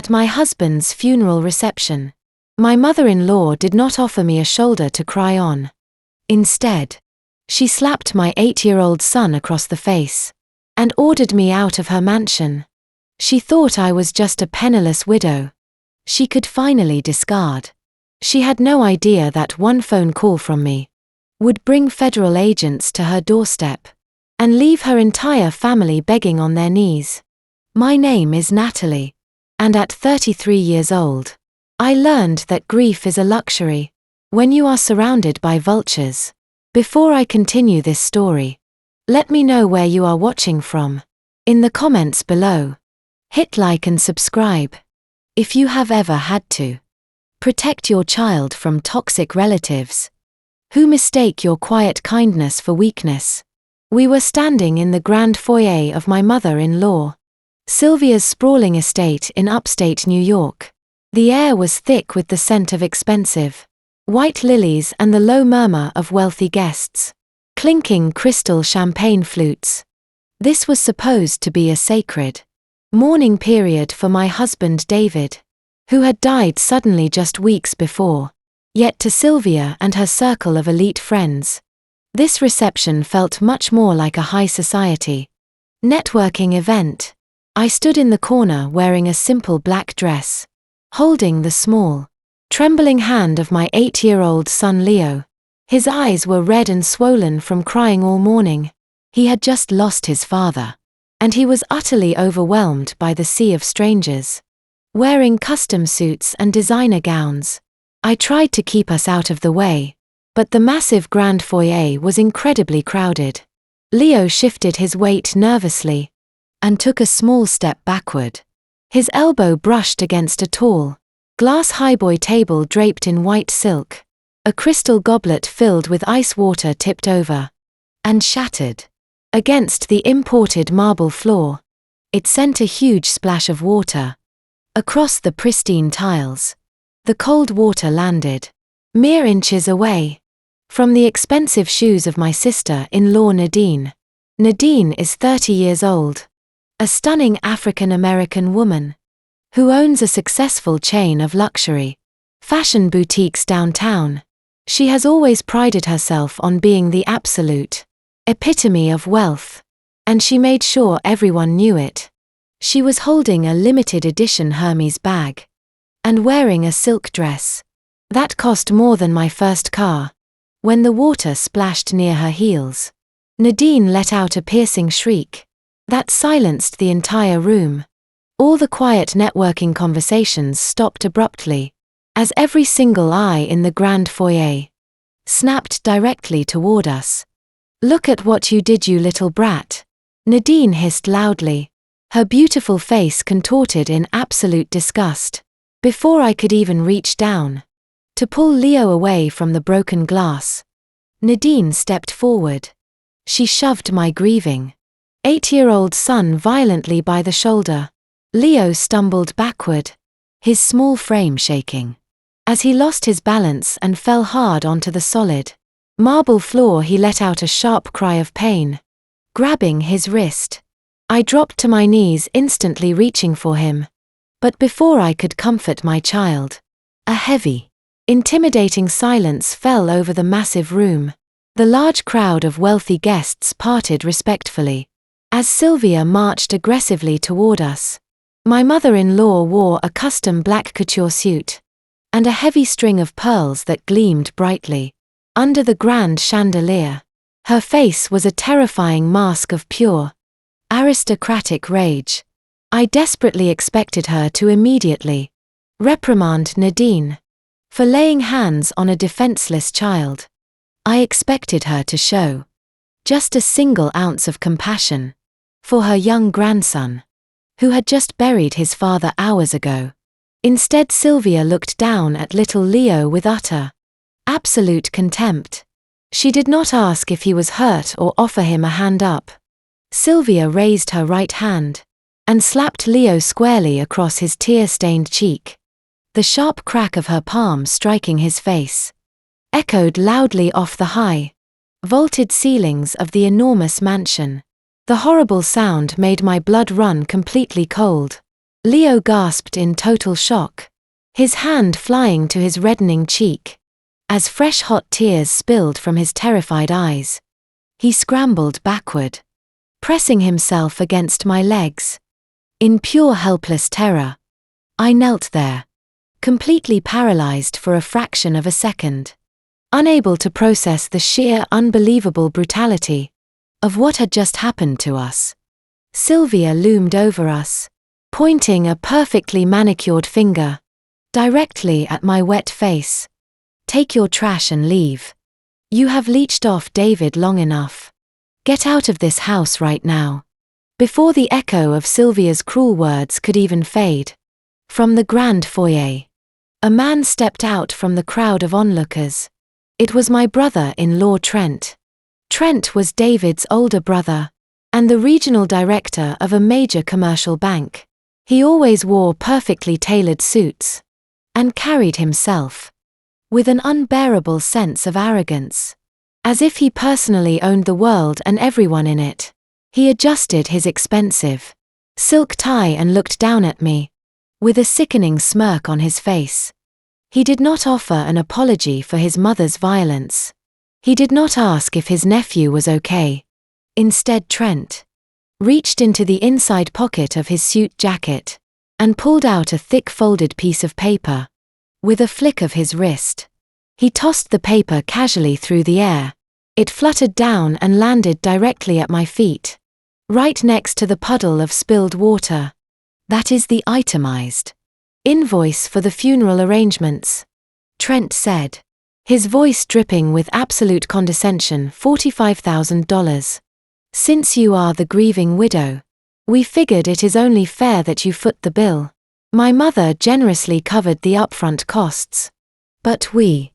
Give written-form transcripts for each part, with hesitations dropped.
At my husband's funeral reception, my mother-in-law did not offer me a shoulder to cry on. Instead, she slapped my 8-year-old son across the face and ordered me out of her mansion. She thought I was just a penniless widow she could finally discard. She had no idea that one phone call from me would bring federal agents to her doorstep and leave her entire family begging on their knees. My name is Natalie, and at 33 years old, I learned that grief is a luxury when you are surrounded by vultures. Before I continue this story, let me know where you are watching from in the comments below. Hit like and subscribe if you have ever had to protect your child from toxic relatives who mistake your quiet kindness for weakness. We were standing in the grand foyer of my mother-in-law, Sylvia's sprawling estate in upstate New York. The air was thick with the scent of expensive white lilies and the low murmur of wealthy guests, clinking crystal champagne flutes. This was supposed to be a sacred mourning period for my husband David, who had died suddenly just weeks before. Yet to Sylvia and her circle of elite friends, this reception felt much more like a high society networking event. I stood in the corner wearing a simple black dress, holding the small, trembling hand of my 8-year-old son Leo. His eyes were red and swollen from crying all morning. He had just lost his father, and he was utterly overwhelmed by the sea of strangers, wearing custom suits and designer gowns. I tried to keep us out of the way, but the massive grand foyer was incredibly crowded. Leo shifted his weight nervously and took a small step backward. His elbow brushed against a tall, glass highboy table draped in white silk. A crystal goblet filled with ice water tipped over and shattered against the imported marble floor. It sent a huge splash of water across the pristine tiles. The cold water landed mere inches away from the expensive shoes of my sister-in-law Nadine. Nadine is 30 years old, a stunning African-American woman who owns a successful chain of luxury fashion boutiques downtown. She has always prided herself on being the absolute epitome of wealth, and she made sure everyone knew it. She was holding a limited edition Hermes bag and wearing a silk dress that cost more than my first car. When the water splashed near her heels, Nadine let out a piercing shriek that silenced the entire room. All the quiet networking conversations stopped abruptly, as every single eye in the grand foyer snapped directly toward us. "Look at what you did, you little brat," Nadine hissed loudly, her beautiful face contorted in absolute disgust. Before I could even reach down to pull Leo away from the broken glass, Nadine stepped forward. She shoved my grieving 8-year-old son violently by the shoulder. Leo stumbled backward, his small frame shaking. As he lost his balance and fell hard onto the solid marble floor, he let out a sharp cry of pain, grabbing his wrist. I dropped to my knees, instantly reaching for him. But before I could comfort my child, a heavy, intimidating silence fell over the massive room. The large crowd of wealthy guests parted respectfully as Sylvia marched aggressively toward us. My mother-in-law wore a custom black couture suit and a heavy string of pearls that gleamed brightly under the grand chandelier. Her face was a terrifying mask of pure, aristocratic rage. I desperately expected her to immediately reprimand Nadine for laying hands on a defenseless child. I expected her to show just a single ounce of compassion for her young grandson, who had just buried his father hours ago. Instead, Sylvia looked down at little Leo with utter, absolute contempt. She did not ask if he was hurt or offer him a hand up. Sylvia raised her right hand and slapped Leo squarely across his tear-stained cheek. The sharp crack of her palm striking his face echoed loudly off the high, vaulted ceilings of the enormous mansion. The horrible sound made my blood run completely cold. Leo gasped in total shock, his hand flying to his reddening cheek. As fresh hot tears spilled from his terrified eyes, he scrambled backward, pressing himself against my legs. In pure helpless terror, I knelt there, completely paralyzed for a fraction of a second, unable to process the sheer unbelievable brutality of what had just happened to us. Sylvia loomed over us, pointing a perfectly manicured finger directly at my wet face. "Take your trash and leave. You have leeched off David long enough. Get out of this house right now." Before the echo of Sylvia's cruel words could even fade, from the grand foyer, a man stepped out from the crowd of onlookers. It was my brother-in-law Trent. Trent was David's older brother, and the regional director of a major commercial bank. He always wore perfectly tailored suits, and carried himself with an unbearable sense of arrogance, as if he personally owned the world and everyone in it. He adjusted his expensive silk tie and looked down at me, with a sickening smirk on his face. He did not offer an apology for his mother's violence. He did not ask if his nephew was okay. Instead, Trent reached into the inside pocket of his suit jacket and pulled out a thick folded piece of paper. With a flick of his wrist, he tossed the paper casually through the air. It fluttered down and landed directly at my feet, right next to the puddle of spilled water. "That is the itemized invoice for the funeral arrangements," Trent said, his voice dripping with absolute condescension. $45,000. "Since you are the grieving widow, we figured it is only fair that you foot the bill. My mother generously covered the upfront costs, but we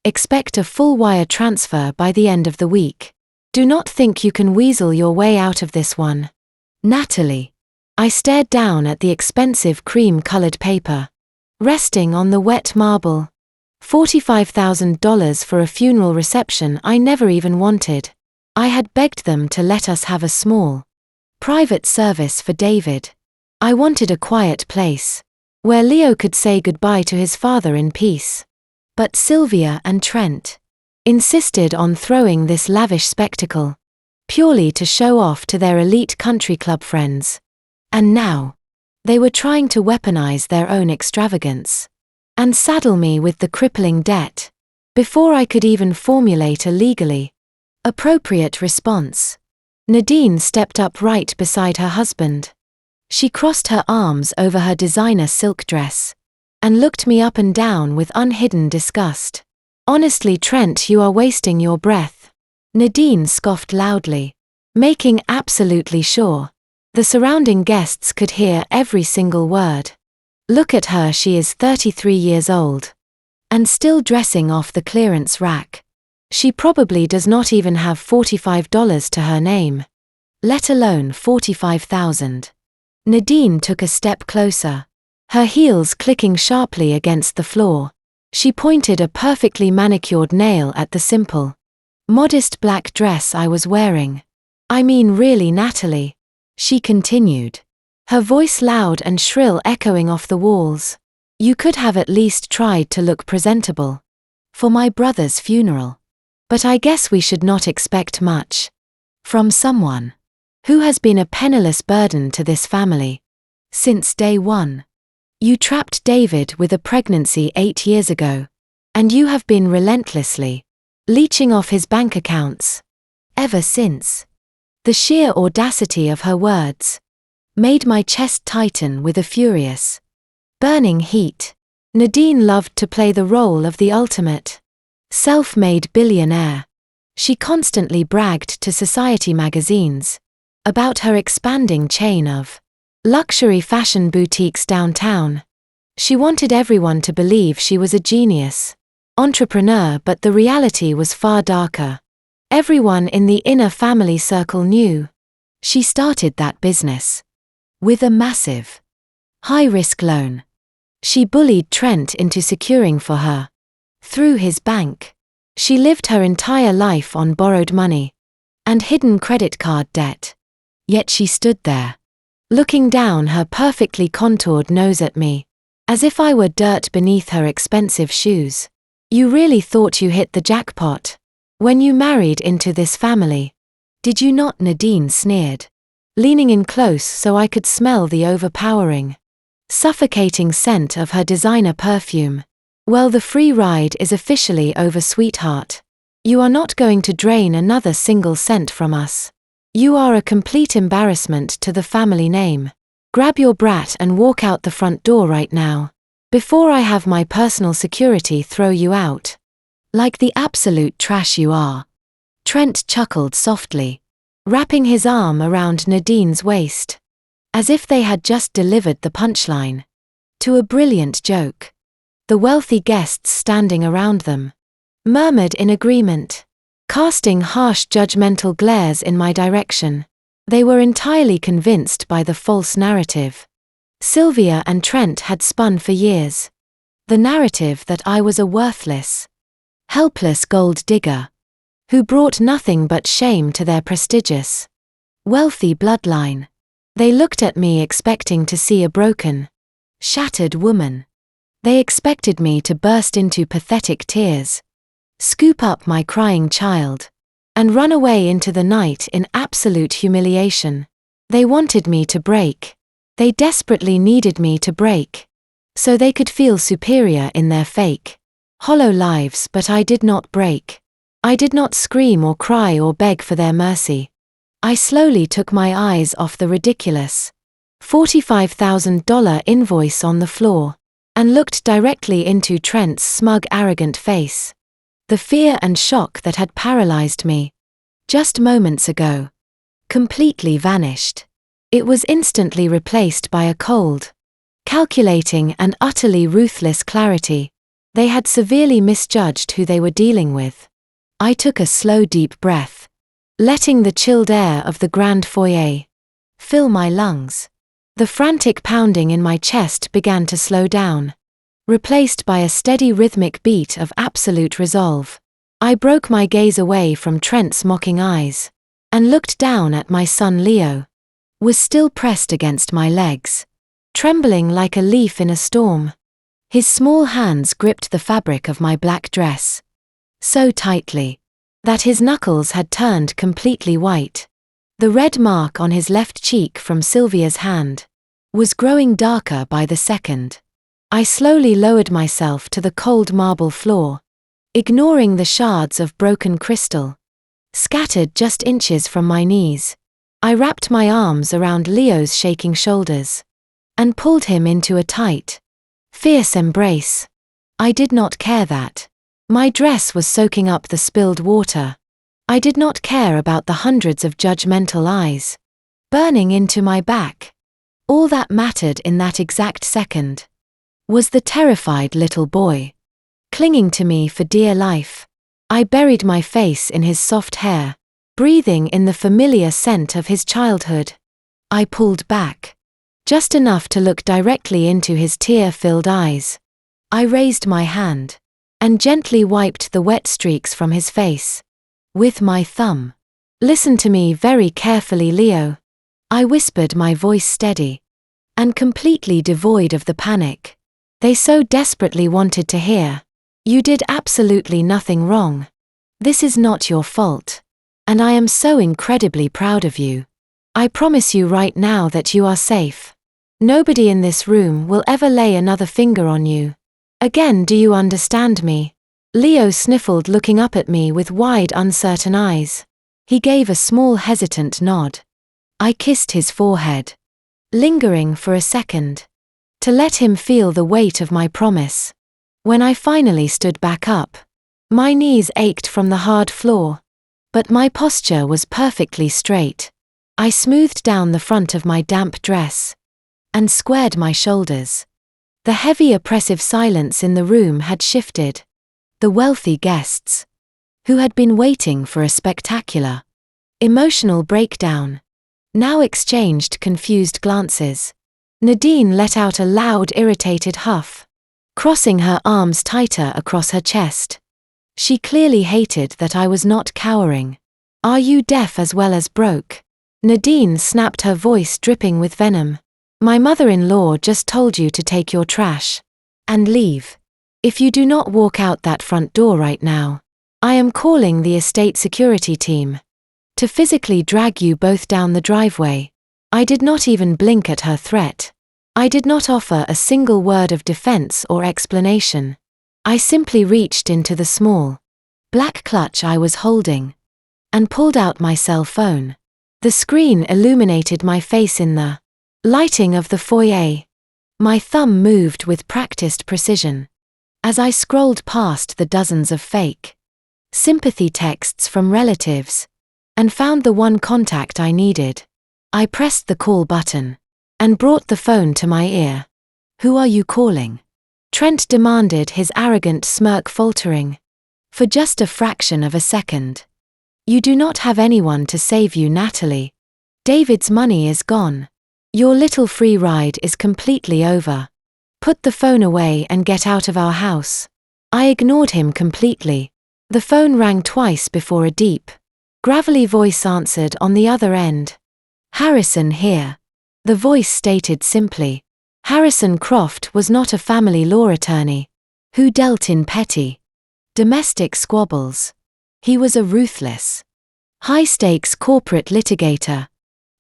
expect a full wire transfer by the end of the week. Do not think you can weasel your way out of this one." "Natalie." I stared down at the expensive cream-colored paper, resting on the wet marble. $45,000 for a funeral reception I never even wanted. I had begged them to let us have a small, private service for David. I wanted a quiet place, where Leo could say goodbye to his father in peace. But Sylvia and Trent insisted on throwing this lavish spectacle, purely to show off to their elite country club friends. And now, they were trying to weaponize their own extravagance and saddle me with the crippling debt, before I could even formulate a legally appropriate response. Nadine stepped up right beside her husband. She crossed her arms over her designer silk dress and looked me up and down with unhidden disgust. "Honestly, Trent, you are wasting your breath," Nadine scoffed loudly, making absolutely sure the surrounding guests could hear every single word. "Look at her, she is 33 years old and still dressing off the clearance rack. She probably does not even have $45 to her name, let alone 45,000. Nadine took a step closer, her heels clicking sharply against the floor. She pointed a perfectly manicured nail at the simple, modest black dress I was wearing. "I mean, really, Natalie," she continued, her voice loud and shrill echoing off the walls, "you could have at least tried to look presentable for my brother's funeral. But I guess we should not expect much from someone who has been a penniless burden to this family since day one. You trapped David with a pregnancy 8 years ago, and you have been relentlessly leeching off his bank accounts ever since." The sheer audacity of her words made my chest tighten with a furious, burning heat. Nadine loved to play the role of the ultimate self-made billionaire. She constantly bragged to society magazines about her expanding chain of luxury fashion boutiques downtown. She wanted everyone to believe she was a genius entrepreneur, but the reality was far darker. Everyone in the inner family circle knew. She started that business with a massive, high-risk loan. She bullied Trent into securing for her through his bank. She lived her entire life on borrowed money and hidden credit card debt. Yet she stood there, looking down her perfectly contoured nose at me, as if I were dirt beneath her expensive shoes. You really thought you hit the jackpot when you married into this family, did you not? Nadine sneered, leaning in close so I could smell the overpowering, suffocating scent of her designer perfume. Well, the free ride is officially over, sweetheart. You are not going to drain another single cent from us. You are a complete embarrassment to the family name. Grab your brat and walk out the front door right now, before I have my personal security throw you out. Like the absolute trash you are. Trent chuckled softly, wrapping his arm around Nadine's waist, as if they had just delivered the punchline to a brilliant joke. The wealthy guests standing around them murmured in agreement, casting harsh judgmental glares in my direction. They were entirely convinced by the false narrative Sylvia and Trent had spun for years. The narrative that I was a worthless, helpless gold digger who brought nothing but shame to their prestigious, wealthy bloodline. They looked at me expecting to see a broken, shattered woman. They expected me to burst into pathetic tears, scoop up my crying child, and run away into the night in absolute humiliation. They wanted me to break. They desperately needed me to break, so they could feel superior in their fake, hollow lives. But I did not break. I did not scream or cry or beg for their mercy. I slowly took my eyes off the ridiculous $45,000 invoice on the floor and looked directly into Trent's smug, arrogant face. The fear and shock that had paralyzed me just moments ago completely vanished. It was instantly replaced by a cold, calculating and utterly ruthless clarity. They had severely misjudged who they were dealing with. I took a slow, deep breath, letting the chilled air of the grand foyer fill my lungs. The frantic pounding in my chest began to slow down, replaced by a steady rhythmic beat of absolute resolve. I broke my gaze away from Trent's mocking eyes and looked down at my son. Leo was still pressed against my legs, trembling like a leaf in a storm. His small hands gripped the fabric of my black dress so tightly that his knuckles had turned completely white. The red mark on his left cheek from Sylvia's hand was growing darker by the second. I slowly lowered myself to the cold marble floor, ignoring the shards of broken crystal scattered just inches from my knees. I wrapped my arms around Leo's shaking shoulders and pulled him into a tight, fierce embrace. I did not care that my dress was soaking up the spilled water. I did not care about the hundreds of judgmental eyes burning into my back. All that mattered in that exact second was the terrified little boy clinging to me for dear life. I buried my face in his soft hair, breathing in the familiar scent of his childhood. I pulled back, just enough to look directly into his tear-filled eyes. I raised my hand and gently wiped the wet streaks from his face with my thumb. Listen to me very carefully, Leo. I whispered, my voice steady and completely devoid of the panic they so desperately wanted to hear. You did absolutely nothing wrong. This is not your fault. And I am so incredibly proud of you. I promise you right now that you are safe. Nobody in this room will ever lay another finger on you again. Do you understand me? Leo sniffled, looking up at me with wide, uncertain eyes. He gave a small, hesitant nod. I kissed his forehead, lingering for a second, to let him feel the weight of my promise. When I finally stood back up, my knees ached from the hard floor, but my posture was perfectly straight. I smoothed down the front of my damp dress and squared my shoulders. The heavy, oppressive silence in the room had shifted. The wealthy guests, who had been waiting for a spectacular, emotional breakdown, now exchanged confused glances. Nadine let out a loud, irritated huff, crossing her arms tighter across her chest. She clearly hated that I was not cowering. Are you deaf as well as broke? Nadine snapped, her voice dripping with venom. My mother-in-law just told you to take your trash and leave. If you do not walk out that front door right now, I am calling the estate security team to physically drag you both down the driveway. I did not even blink at her threat. I did not offer a single word of defense or explanation. I simply reached into the small, black clutch I was holding and pulled out my cell phone. The screen illuminated my face in the lighting of the foyer. My thumb moved with practiced precision as I scrolled past the dozens of fake sympathy texts from relatives and found the one contact I needed. I pressed the call button and brought the phone to my ear. Who are you calling? Trent demanded, his arrogant smirk faltering for just a fraction of a second. You do not have anyone to save you, Natalie. David's money is gone. Your little free ride is completely over. Put the phone away and get out of our house. I ignored him completely. The phone rang twice before a deep, gravelly voice answered on the other end. Harrison here. The voice stated simply. Harrison Croft was not a family law attorney who dealt in petty domestic squabbles. He was a ruthless, high-stakes corporate litigator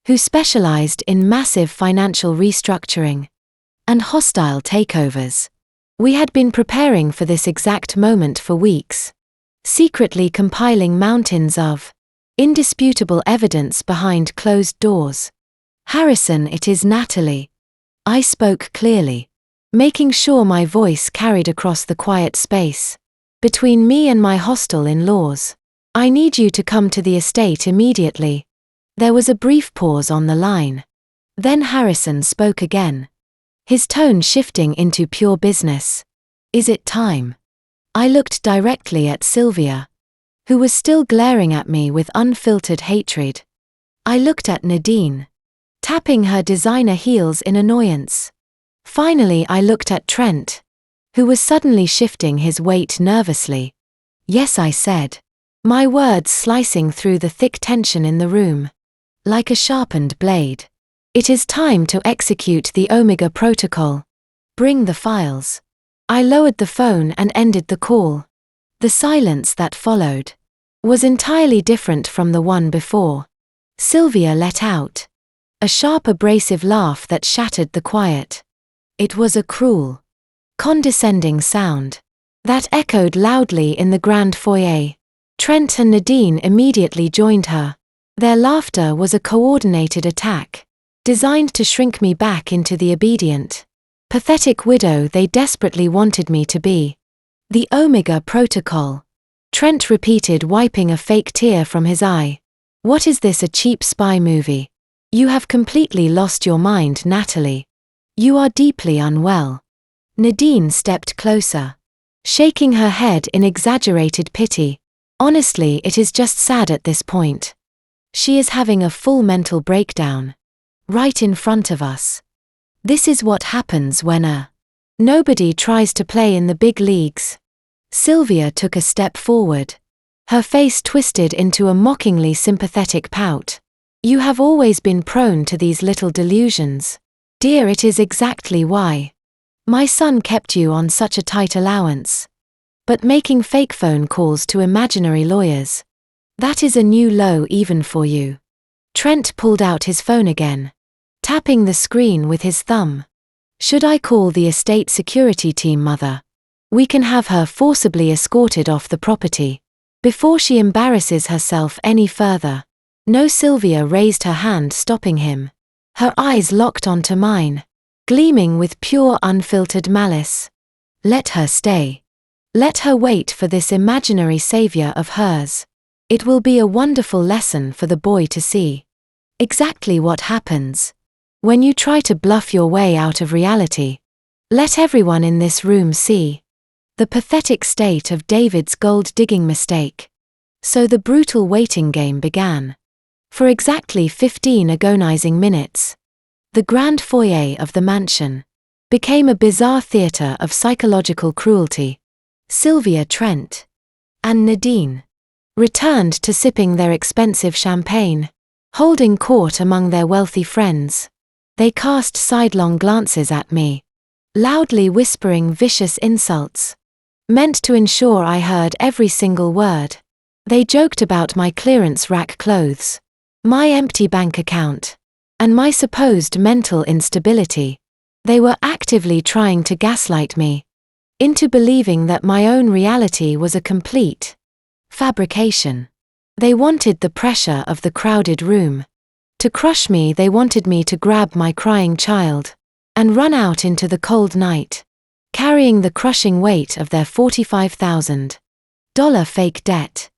who specialized in massive financial restructuring and hostile takeovers. We had been preparing for this exact moment for weeks, secretly compiling mountains of indisputable evidence behind closed doors. Harrison, it is Natalie. I spoke clearly, making sure my voice carried across the quiet space between me and my hostile in-laws. I need you to come to the estate immediately. There was a brief pause on the line. Then Harrison spoke again, his tone shifting into pure business. Is it time? I looked directly at Sylvia, who was still glaring at me with unfiltered hatred. I looked at Nadine, tapping her designer heels in annoyance. Finally, I looked at Trent, who was suddenly shifting his weight nervously. Yes, I said, my words slicing through the thick tension in the room like a sharpened blade. It is time to execute the Omega Protocol. Bring the files. I lowered the phone and ended the call. The silence that followed was entirely different from the one before. Sylvia let out a sharp, abrasive laugh that shattered the quiet. It was a cruel, condescending sound that echoed loudly in the grand foyer. Trent and Nadine immediately joined her. Their laughter was a coordinated attack, designed to shrink me back into the obedient, pathetic widow they desperately wanted me to be. The Omega Protocol, Trent repeated, wiping a fake tear from his eye. What is this, a cheap spy movie? You have completely lost your mind, Natalie. You are deeply unwell. Nadine stepped closer, shaking her head in exaggerated pity. Honestly, it is just sad at this point. She is having a full mental breakdown, right in front of us. This is what happens when nobody tries to play in the big leagues. Sylvia took a step forward, her face twisted into a mockingly sympathetic pout. You have always been prone to these little delusions. Dear, it is exactly why my son kept you on such a tight allowance. But making fake phone calls to imaginary lawyers, that is a new low even for you. Trent pulled out his phone again, tapping the screen with his thumb. Should I call the estate security team, Mother? We can have her forcibly escorted off the property before she embarrasses herself any further. No, Sylvia raised her hand, stopping him. Her eyes locked onto mine, gleaming with pure unfiltered malice. Let her stay. Let her wait for this imaginary savior of hers. It will be a wonderful lesson for the boy to see exactly what happens when you try to bluff your way out of reality. Let everyone in this room see the pathetic state of David's gold-digging mistake. So the brutal waiting game began. For exactly 15 agonizing minutes, the grand foyer of the mansion became a bizarre theater of psychological cruelty. Sylvia, Trent, and Nadine returned to sipping their expensive champagne, holding court among their wealthy friends. They cast sidelong glances at me, loudly whispering vicious insults, meant to ensure I heard every single word. They joked about my clearance rack clothes, my empty bank account, and my supposed mental instability. They were actively trying to gaslight me into believing that my own reality was a complete fabrication. They wanted the pressure of the crowded room. To crush me, they wanted me to grab my crying child and run out into the cold night, carrying the crushing weight of their $45,000 fake debt.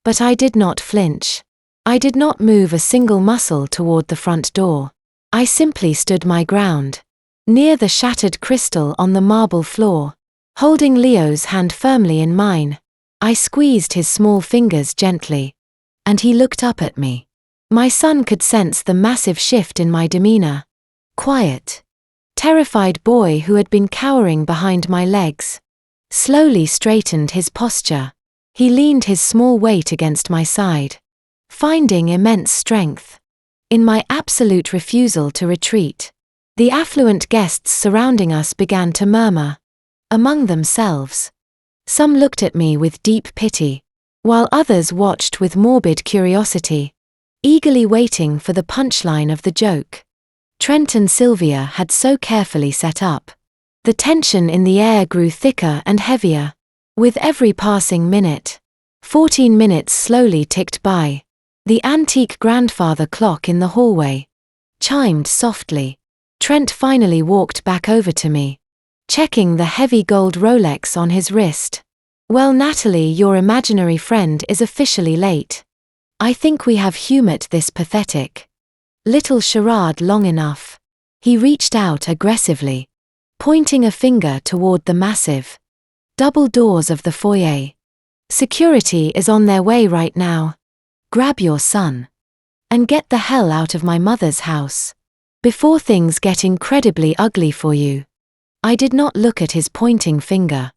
But I did not flinch. I did not move a single muscle toward the front door. I simply stood my ground, near the shattered crystal on the marble floor, holding Leo's hand firmly in mine. I squeezed his small fingers gently, and he looked up at me. My son could sense the massive shift in my demeanor. Quiet, terrified boy who had been cowering behind my legs slowly straightened his posture. He leaned his small weight against my side, finding immense strength in my absolute refusal to retreat. The affluent guests surrounding us began to murmur among themselves. Some looked at me with deep pity, while others watched with morbid curiosity, eagerly waiting for the punchline of the joke Trent and Sylvia had so carefully set up. The tension in the air grew thicker and heavier. With every passing minute, 14 minutes slowly ticked by. The antique grandfather clock in the hallway chimed softly. Trent finally walked back over to me, checking the heavy gold Rolex on his wrist. "Well, Natalie, your imaginary friend is officially late. I think we have humored this pathetic little charade long enough." He reached out aggressively, pointing a finger toward the massive double doors of the foyer. "Security is on their way right now. Grab your son and get the hell out of my mother's house before things get incredibly ugly for you." I did not look at his pointing finger.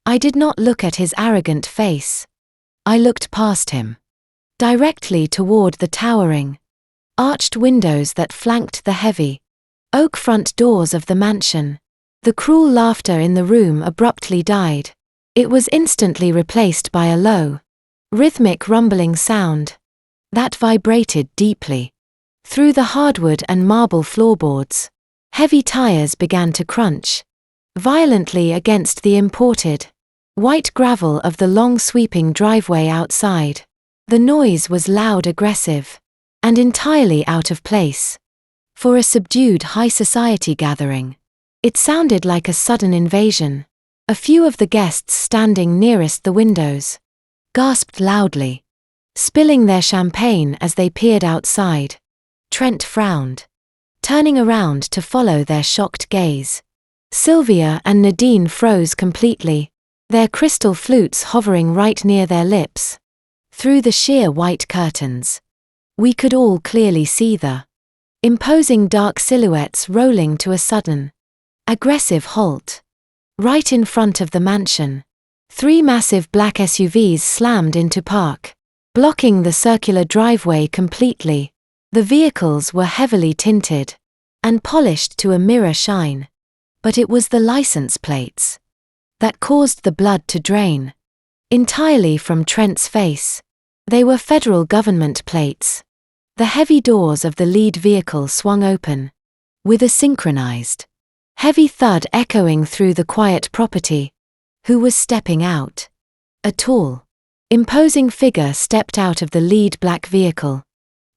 I did not look at his arrogant face. I looked past him, directly toward the towering, arched windows that flanked the heavy oak front doors of the mansion. The cruel laughter in the room abruptly died. It was instantly replaced by a low, rhythmic rumbling sound that vibrated deeply through the hardwood and marble floorboards. Heavy tires began to crunch violently against the imported white gravel of the long sweeping driveway outside. The noise was loud, aggressive, and entirely out of place for a subdued high society gathering. It sounded like a sudden invasion. A few of the guests standing nearest the windows gasped loudly, spilling their champagne as they peered outside. Trent frowned, turning around to follow their shocked gaze. Sylvia and Nadine froze completely, their crystal flutes hovering right near their lips. Through the sheer white curtains, we could all clearly see the imposing dark silhouettes rolling to a sudden, aggressive halt. Right in front of the mansion, 3 massive black SUVs slammed into park, blocking the circular driveway completely. The vehicles were heavily tinted and polished to a mirror shine. But it was the license plates that caused the blood to drain entirely from Trent's face. They were federal government plates. The heavy doors of the lead vehicle swung open, with a synchronized, heavy thud echoing through the quiet property. Who was stepping out? A tall, imposing figure stepped out of the lead black vehicle.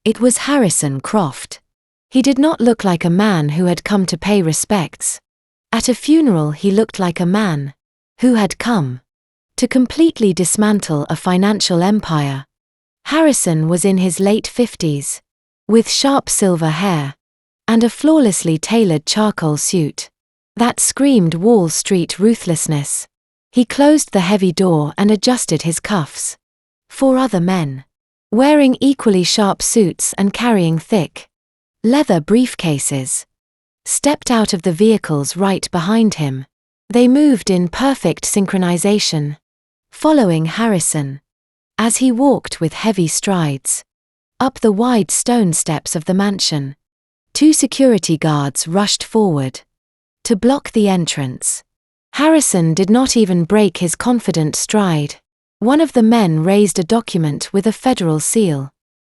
It was Harrison Croft. He did not look like a man who had come to pay respects. At a funeral, he looked like a man who had come to completely dismantle a financial empire. Harrison was in his late 50s, with sharp silver hair and a flawlessly tailored charcoal suit that screamed Wall Street ruthlessness. He closed the heavy door and adjusted his cuffs. 4 other men, wearing equally sharp suits and carrying thick leather briefcases, stepped out of the vehicles right behind him. They moved in perfect synchronization, following Harrison as he walked with heavy strides. up the wide stone steps of the mansion. 2 security guards rushed forward to block the entrance. Harrison did not even break his confident stride. One of the men raised a document with a federal seal,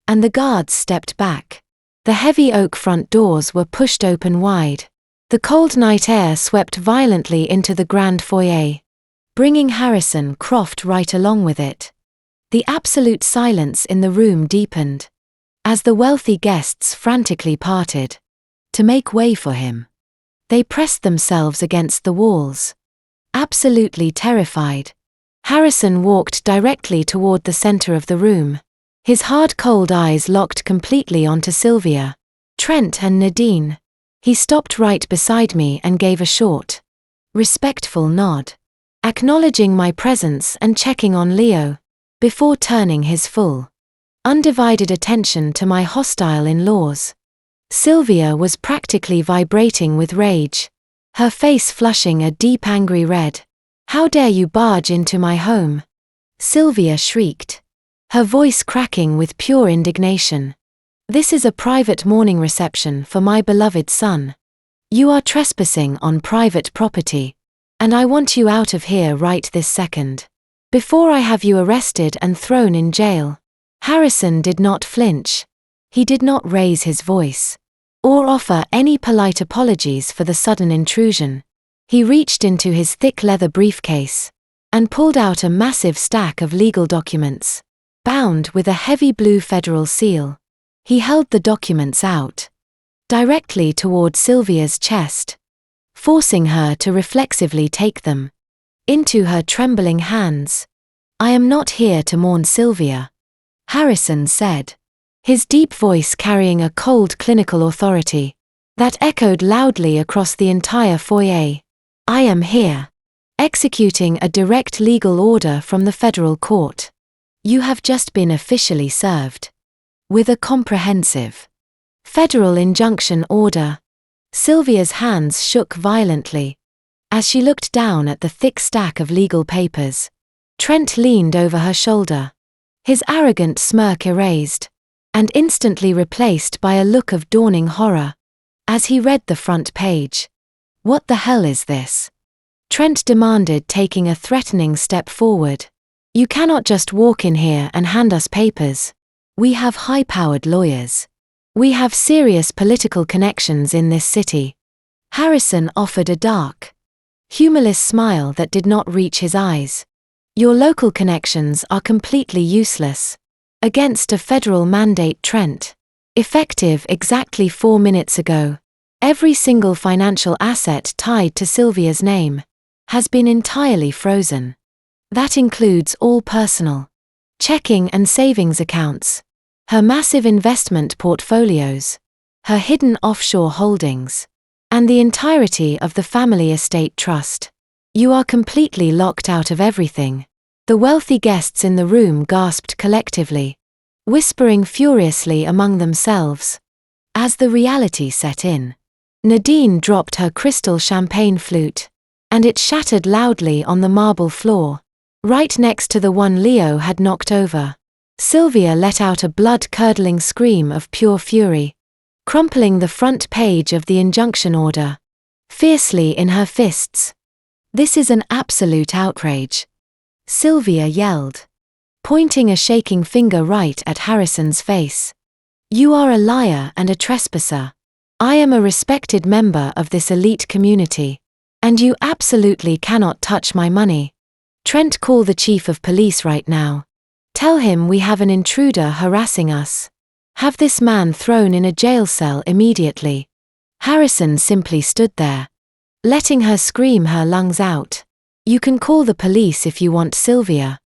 and the guards stepped back. The heavy oak front doors were pushed open wide. The cold night air swept violently into the grand foyer, bringing Harrison Croft right along with it. The absolute silence in the room deepened as the wealthy guests frantically parted to make way for him. They pressed themselves against the walls, absolutely terrified. Harrison walked directly toward the center of the room, his hard cold eyes locked completely onto Sylvia, Trent and Nadine. He stopped right beside me and gave a short, respectful nod, acknowledging my presence and checking on Leo, before turning his full, undivided attention to my hostile in-laws. Sylvia was practically vibrating with rage, her face flushing a deep angry red. "How dare you barge into my home?" Sylvia shrieked, her voice cracking with pure indignation. "This is a private morning reception for my beloved son. You are trespassing on private property, and I want you out of here right this second, before I have you arrested and thrown in jail." Harrison did not flinch. He did not raise his voice, or offer any polite apologies for the sudden intrusion. He reached into his thick leather briefcase and pulled out a massive stack of legal documents, bound with a heavy blue federal seal. He held the documents out directly toward Sylvia's chest, forcing her to reflexively take them into her trembling hands. "I am not here to mourn Sylvia," Harrison said, his deep voice carrying a cold clinical authority that echoed loudly across the entire foyer. "I am here, executing a direct legal order from the federal court. You have just been officially served with a comprehensive federal injunction order." Sylvia's hands shook violently as she looked down at the thick stack of legal papers. Trent leaned over her shoulder, his arrogant smirk erased and instantly replaced by a look of dawning horror as he read the front page. "What the hell is this?" Trent demanded, taking a threatening step forward. "You cannot just walk in here and hand us papers. We have high-powered lawyers. We have serious political connections in this city." Harrison offered a dark, humorless smile that did not reach his eyes. "Your local connections are completely useless against a federal mandate, Trent. Effective exactly 4 minutes ago, every single financial asset tied to Sylvia's name has been entirely frozen. That includes all personal, checking and savings accounts, her massive investment portfolios, her hidden offshore holdings, and the entirety of the family estate trust. You are completely locked out of everything." The wealthy guests in the room gasped collectively, whispering furiously among themselves. As the reality set in, Nadine dropped her crystal champagne flute, and it shattered loudly on the marble floor, right next to the one Leo had knocked over. Sylvia let out a blood-curdling scream of pure fury, crumpling the front page of the injunction order fiercely in her fists. "This is an absolute outrage," Sylvia yelled, pointing a shaking finger right at Harrison's face. "You are a liar and a trespasser. I am a respected member of this elite community, and you absolutely cannot touch my money. Trent, call the chief of police right now. Tell him we have an intruder harassing us. Have this man thrown in a jail cell immediately." Harrison simply stood there, letting her scream her lungs out. "You can call the police if you want, Sylvia.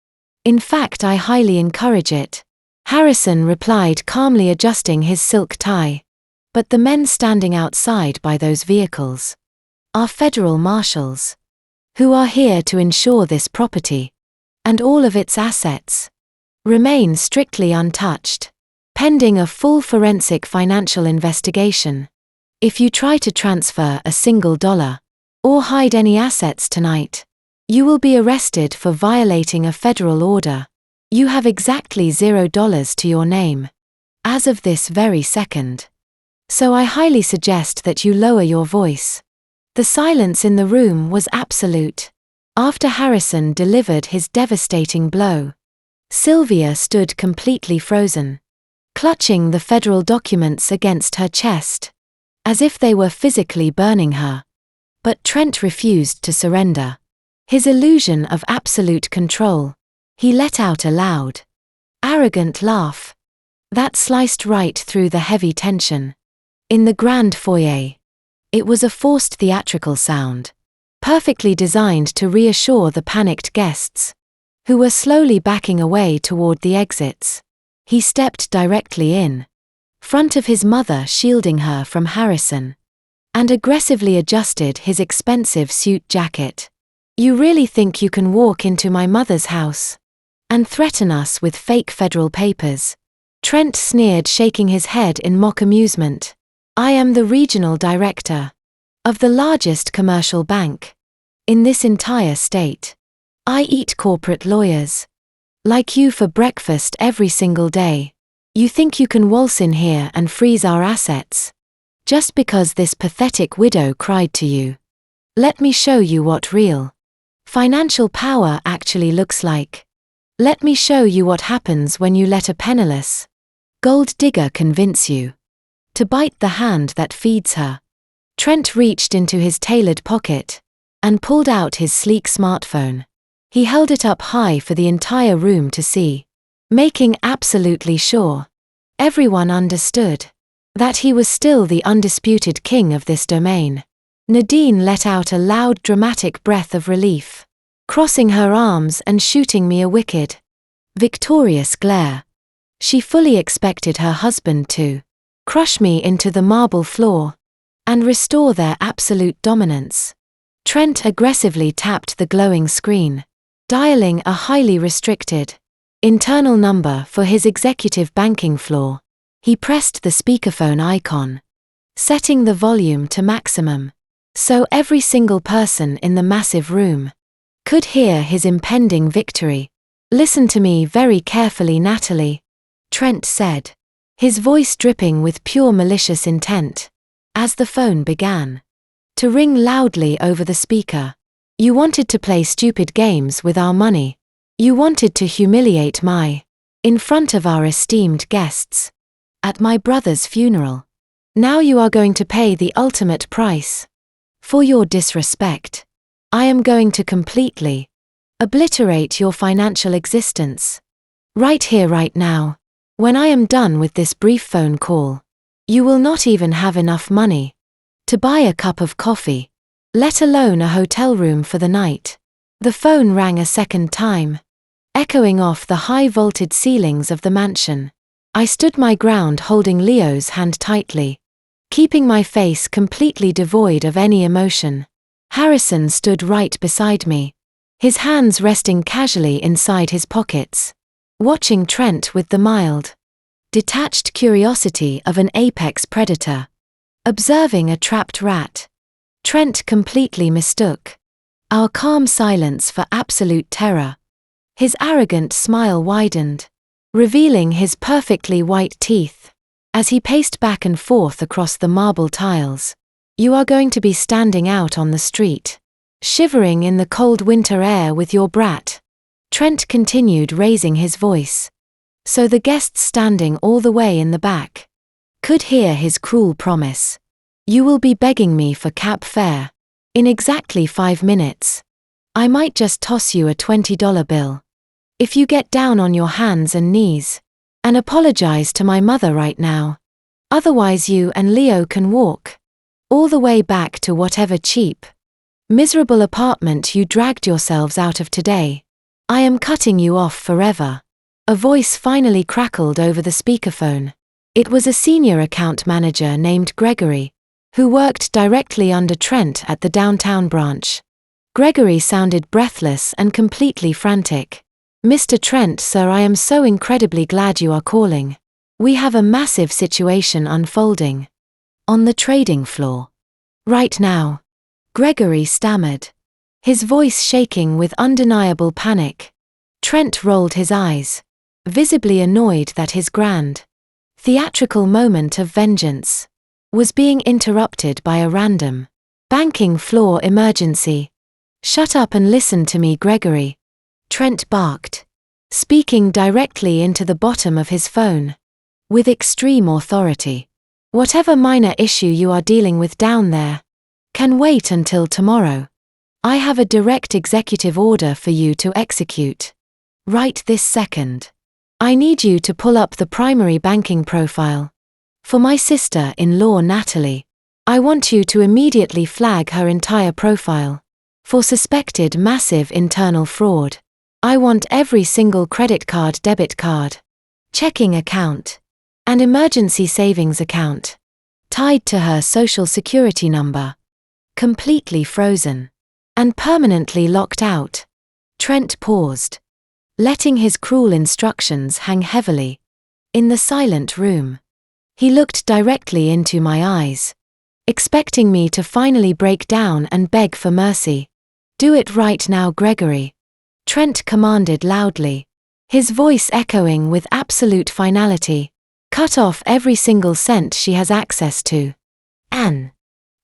In fact, I highly encourage it," Harrison replied, calmly adjusting his silk tie. "But the men standing outside by those vehicles are federal marshals, who are here to ensure this property, and all of its assets, remain strictly untouched, pending a full forensic financial investigation. If you try to transfer a single dollar, or hide any assets tonight, you will be arrested for violating a federal order. You have exactly $0 to your name." As of this very second. So I highly suggest that you lower your voice. The silence in the room was absolute. After Harrison delivered his devastating blow, Sylvia stood completely frozen, clutching the federal documents against her chest, as if they were physically burning her. But Trent refused to surrender. His illusion of absolute control. He let out a loud, arrogant laugh that sliced right through the heavy tension. In the grand foyer, it was a forced theatrical sound, perfectly designed to reassure the panicked guests, who were slowly backing away toward the exits. He stepped directly in front of his mother, shielding her from Harrison, and aggressively adjusted his expensive suit jacket. "You really think you can walk into my mother's house and threaten us with fake federal papers?" Trent sneered, shaking his head in mock amusement. "I am the regional director of the largest commercial bank in this entire state. I eat corporate lawyers like you for breakfast every single day. You think you can waltz in here and freeze our assets just because this pathetic widow cried to you? Let me show you what real financial power actually looks like. Let me show you what happens when you let a penniless gold digger convince you to bite the hand that feeds her." Trent reached into his tailored pocket and pulled out his sleek smartphone. He held it up high for the entire room to see, making absolutely sure everyone understood that he was still the undisputed king of this domain. Nadine let out a loud, dramatic breath of relief, crossing her arms and shooting me a wicked, victorious glare. She fully expected her husband to crush me into the marble floor and restore their absolute dominance. Trent aggressively tapped the glowing screen, dialing a highly restricted internal number for his executive banking floor. He pressed the speakerphone icon, setting the volume to maximum, so every single person in the massive room could hear his impending victory. "Listen to me very carefully, Natalie," Trent said, his voice dripping with pure malicious intent, as the phone began to ring loudly over the speaker. "You wanted to play stupid games with our money. You wanted to humiliate in front of our esteemed guests, at my brother's funeral. Now you are going to pay the ultimate price for your disrespect. I am going to completely obliterate your financial existence. Right here, right now. When I am done with this brief phone call, you will not even have enough money to buy a cup of coffee, let alone a hotel room for the night." The phone rang a second time, echoing off the high-vaulted ceilings of the mansion. I stood my ground, holding Leo's hand tightly, keeping my face completely devoid of any emotion. Harrison stood right beside me, his hands resting casually inside his pockets, watching Trent with the mild, detached curiosity of an apex predator observing a trapped rat. Trent completely mistook our calm silence for absolute terror. His arrogant smile widened, revealing his perfectly white teeth, as he paced back and forth across the marble tiles. "You are going to be standing out on the street, shivering in the cold winter air with your brat," Trent continued, raising his voice, so the guests standing all the way in the back could hear his cruel promise. "You will be begging me for cab fare in exactly 5 minutes. I might just toss you a $20 bill if you get down on your hands and knees and apologize to my mother right now. Otherwise you and Leo can walk all the way back to whatever cheap, miserable apartment you dragged yourselves out of today. I am cutting you off forever." A voice finally crackled over the speakerphone. It was a senior account manager named Gregory, who worked directly under Trent at the downtown branch. Gregory sounded breathless and completely frantic. "Mr. Trent, sir, I am so incredibly glad you are calling. We have a massive situation unfolding on the trading floor right now," Gregory stammered, his voice shaking with undeniable panic. Trent rolled his eyes, visibly annoyed that his grand theatrical moment of vengeance was being interrupted by a random banking floor emergency. "Shut up and listen to me, Gregory," Trent barked, speaking directly into the bottom of his phone. With extreme authority. "Whatever minor issue you are dealing with down there can wait until tomorrow. I have a direct executive order for you to execute. Right this second. I need you to pull up the primary banking profile for my sister-in-law Natalie. I want you to immediately flag her entire profile for suspected massive internal fraud. I want every single credit card, debit card, checking account, and emergency savings account tied to her social security number completely frozen and permanently locked out." Trent paused, letting his cruel instructions hang heavily in the silent room. He looked directly into my eyes, expecting me to finally break down and beg for mercy. "Do it right now, Gregory," Trent commanded loudly, his voice echoing with absolute finality. "Cut off every single cent she has access to. And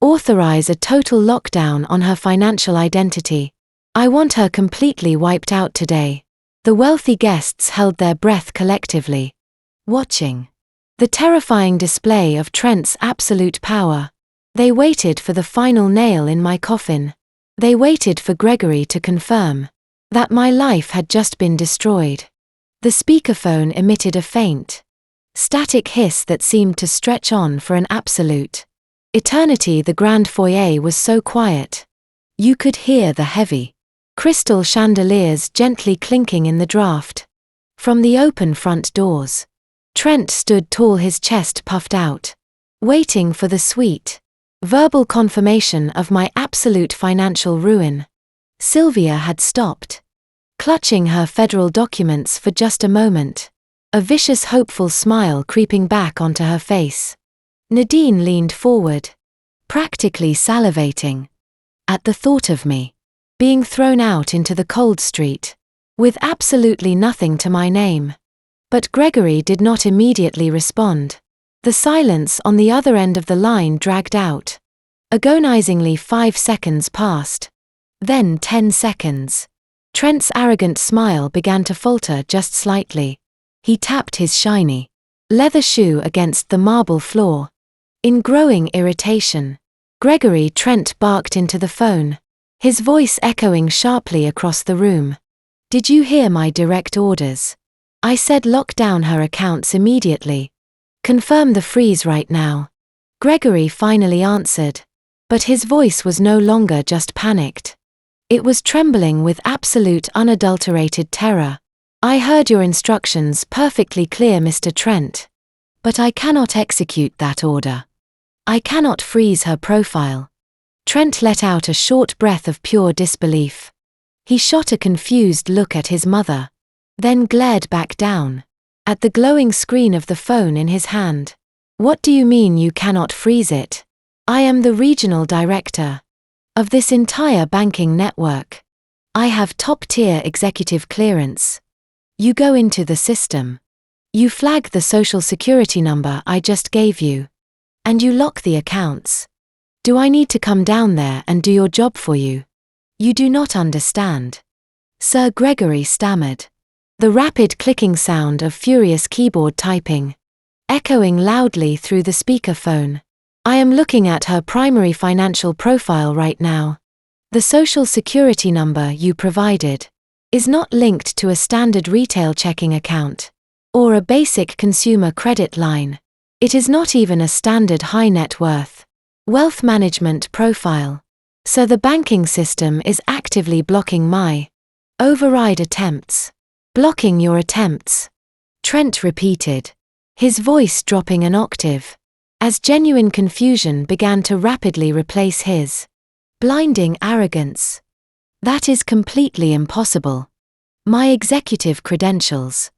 authorize a total lockdown on her financial identity. I want her completely wiped out today." The wealthy guests held their breath collectively, watching the terrifying display of Trent's absolute power. They waited for the final nail in my coffin. They waited for Gregory to confirm that my life had just been destroyed. The speakerphone emitted a faint, static hiss that seemed to stretch on for an absolute eternity. The grand foyer was so quiet. You could hear the heavy crystal chandeliers gently clinking in the draft from the open front doors. Trent stood tall, his chest puffed out, waiting for the sweet, verbal confirmation of my absolute financial ruin. Sylvia had stopped, clutching her federal documents for just a moment, a vicious hopeful smile creeping back onto her face. Nadine leaned forward, practically salivating at the thought of me being thrown out into the cold street with absolutely nothing to my name. But Gregory did not immediately respond. The silence on the other end of the line dragged out. Agonizingly 5 seconds passed. Then 10 seconds. Trent's arrogant smile began to falter just slightly. He tapped his shiny leather shoe against the marble floor. In growing irritation, Gregory Trent barked into the phone, his voice echoing sharply across the room. "Did you hear my direct orders? I said lock down her accounts immediately. Confirm the freeze right now." Gregory finally answered, but his voice was no longer just panicked. It was trembling with absolute unadulterated terror. "I heard your instructions perfectly clear, Mr. Trent. But I cannot execute that order. I cannot freeze her profile." Trent let out a short breath of pure disbelief. He shot a confused look at his mother, then glared back down at the glowing screen of the phone in his hand. "What do you mean you cannot freeze it? I am the regional director of this entire banking network. I have top-tier executive clearance. You go into the system. You flag the social security number I just gave you. And you lock the accounts. Do I need to come down there and do your job for you? You do not understand." Sir Gregory stammered, the rapid clicking sound of furious keyboard typing echoing loudly through the speakerphone. "I am looking at her primary financial profile right now. The social security number you provided is not linked to a standard retail checking account or a basic consumer credit line. It is not even a standard high net worth wealth management profile. So the banking system is actively blocking my override attempts. Blocking your attempts," Trent repeated, his voice dropping an octave, as genuine confusion began to rapidly replace his blinding arrogance. "That is completely impossible. My executive credentials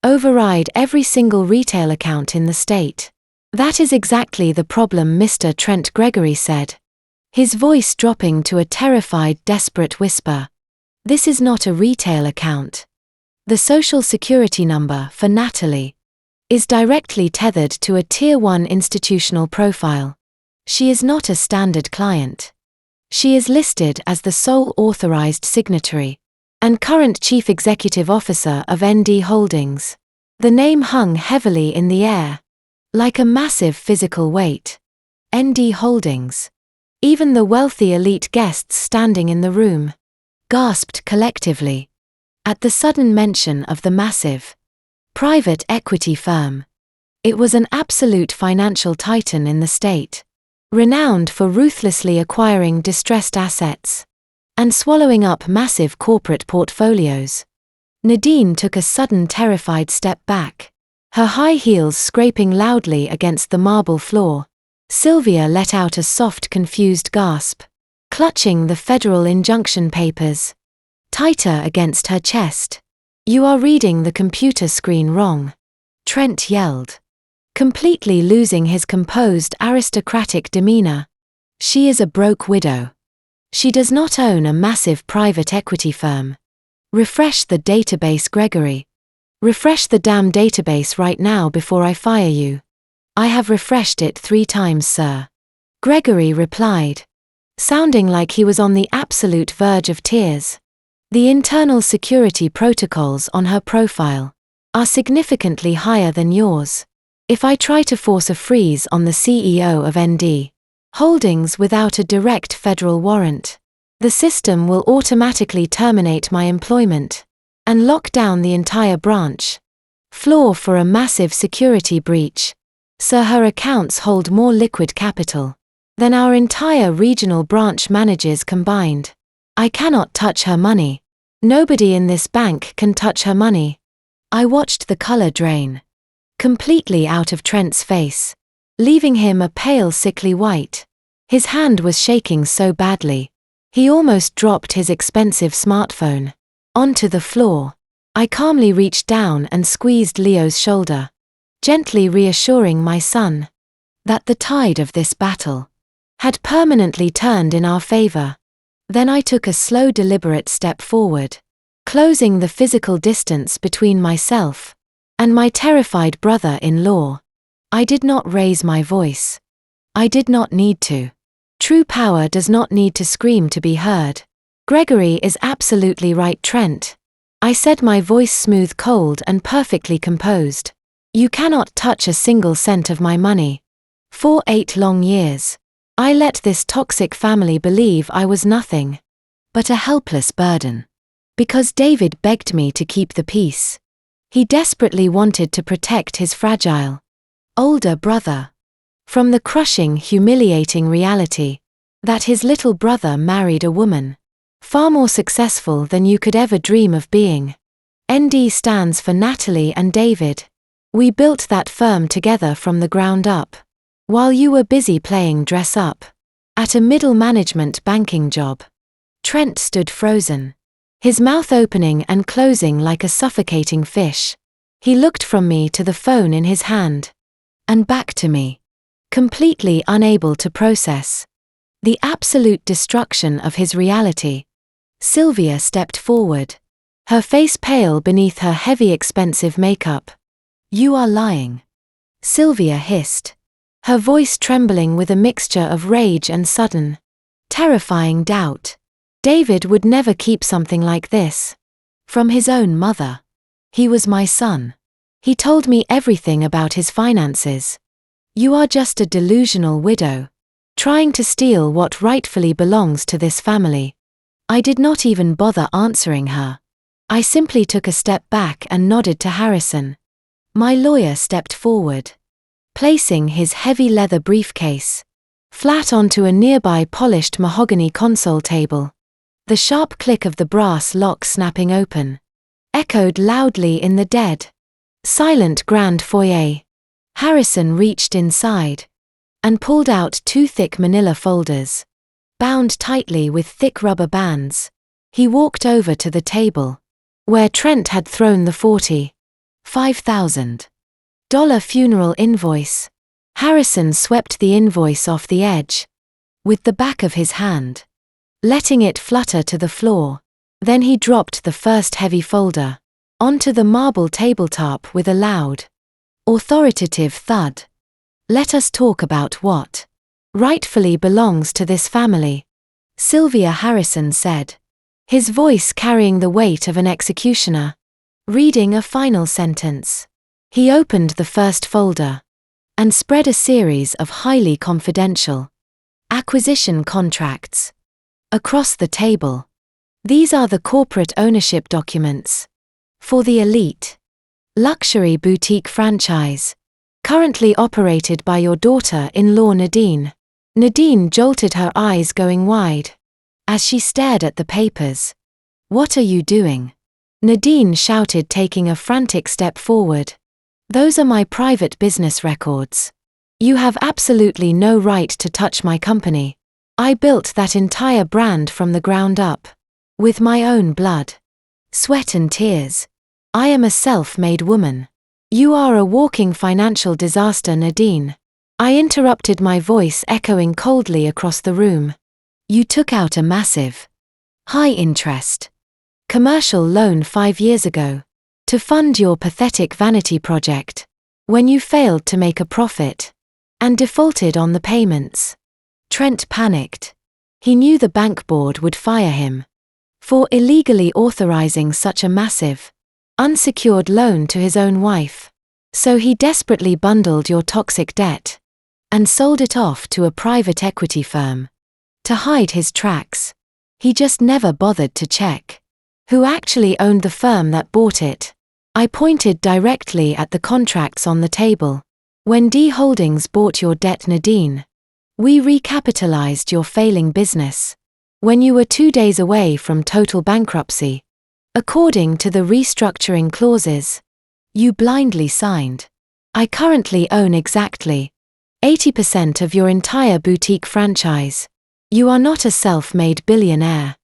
override every single retail account in the state." "That is exactly the problem, Mr. Trent," Gregory said, his voice dropping to a terrified, desperate whisper. "This is not a retail account. The social security number for Natalie is directly tethered to a Tier 1 institutional profile. She is not a standard client. She is listed as the sole authorized signatory and current Chief Executive Officer of ND Holdings. The name hung heavily in the air, like a massive physical weight. ND Holdings. Even the wealthy elite guests standing in the room gasped collectively at the sudden mention of the massive private equity firm. It was an absolute financial titan in the state, renowned for ruthlessly acquiring distressed assets and swallowing up massive corporate portfolios. Nadine took a sudden terrified step back, her high heels scraping loudly against the marble floor. Sylvia let out a soft, confused gasp, clutching the federal injunction papers tighter against her chest. "You are reading the computer screen wrong," Trent yelled, completely losing his composed aristocratic demeanor. "She is a broke widow. She does not own a massive private equity firm. Refresh the database, Gregory. Refresh the damn database right now before I fire you." "I have refreshed it 3 times, sir," Gregory replied, sounding like he was on the absolute verge of tears. "The internal security protocols on her profile are significantly higher than yours. If I try to force a freeze on the CEO of ND Holdings without a direct federal warrant, the system will automatically terminate my employment and lock down the entire branch floor for a massive security breach. Sir, her accounts hold more liquid capital than our entire regional branch manages combined. I cannot touch her money. Nobody in this bank can touch her money." I watched the color drain completely out of Trent's face, leaving him a pale, sickly white. His hand was shaking so badly, he almost dropped his expensive smartphone onto the floor. I calmly reached down and squeezed Leo's shoulder, gently reassuring my son that the tide of this battle had permanently turned in our favor. Then I took a slow, deliberate step forward, closing the physical distance between myself and my terrified brother-in-law. I did not raise my voice. I did not need to. True power does not need to scream to be heard. "Gregory is absolutely right, Trent," I said, my voice smooth, cold, and perfectly composed. "You cannot touch a single cent of my money. For 8 long years, I let this toxic family believe I was nothing but a helpless burden. Because David begged me to keep the peace. He desperately wanted to protect his fragile older brother from the crushing, humiliating reality that his little brother married a woman far more successful than you could ever dream of being. ND stands for Natalie and David. We built that firm together from the ground up, while you were busy playing dress up at a middle management banking job." Trent stood frozen, his mouth opening and closing like a suffocating fish. He looked from me to the phone in his hand, and back to me, completely unable to process the absolute destruction of his reality. Sylvia stepped forward, her face pale beneath her heavy, expensive makeup. "You are lying," Sylvia hissed, her voice trembling with a mixture of rage and sudden, terrifying doubt. "David would never keep something like this from his own mother. He was my son. He told me everything about his finances. You are just a delusional widow, trying to steal what rightfully belongs to this family." I did not even bother answering her. I simply took a step back and nodded to Harrison. My lawyer stepped forward, placing his heavy leather briefcase flat onto a nearby polished mahogany console table. The sharp click of the brass lock snapping open echoed loudly in the dead, silent grand foyer. Harrison reached inside and pulled out 2 thick manila folders, bound tightly with thick rubber bands. He walked over to the table where Trent had thrown the $45,000 funeral invoice. Harrison swept the invoice off the edge with the back of his hand, letting it flutter to the floor. Then he dropped the first heavy folder onto the marble tabletop with a loud Authoritative thud. Let us talk about what rightfully belongs to this family, Sylvia Harrison said, his voice carrying the weight of an executioner. Reading a final sentence. He opened the first folder and spread a series of highly confidential acquisition contracts across the table. These are the corporate ownership documents for the elite luxury boutique franchise, currently operated by your daughter-in-law Nadine. Nadine jolted, her eyes going wide as she stared at the papers. What are you doing? Nadine shouted, taking a frantic step forward. Those are my private business records. You have absolutely no right to touch my company. I built that entire brand from the ground up. With my own blood, sweat and tears. I am a self-made woman. You are a walking financial disaster, Nadine. I interrupted, my voice echoing coldly across the room. You took out a massive, high-interest commercial loan 5 years ago to fund your pathetic vanity project when you failed to make a profit and defaulted on the payments. Trent panicked. He knew the bank board would fire him for illegally authorizing such a massive, unsecured loan to his own wife. So he desperately bundled your toxic debt and sold it off to a private equity firm to hide his tracks. He just never bothered to check who actually owned the firm that bought it. I pointed directly at the contracts on the table. When D Holdings bought your debt, Nadine, we recapitalized your failing business when you were 2 days away from total bankruptcy. According to the restructuring clauses you blindly signed, I currently own exactly 80% of your entire boutique franchise. You are not a self-made billionaire.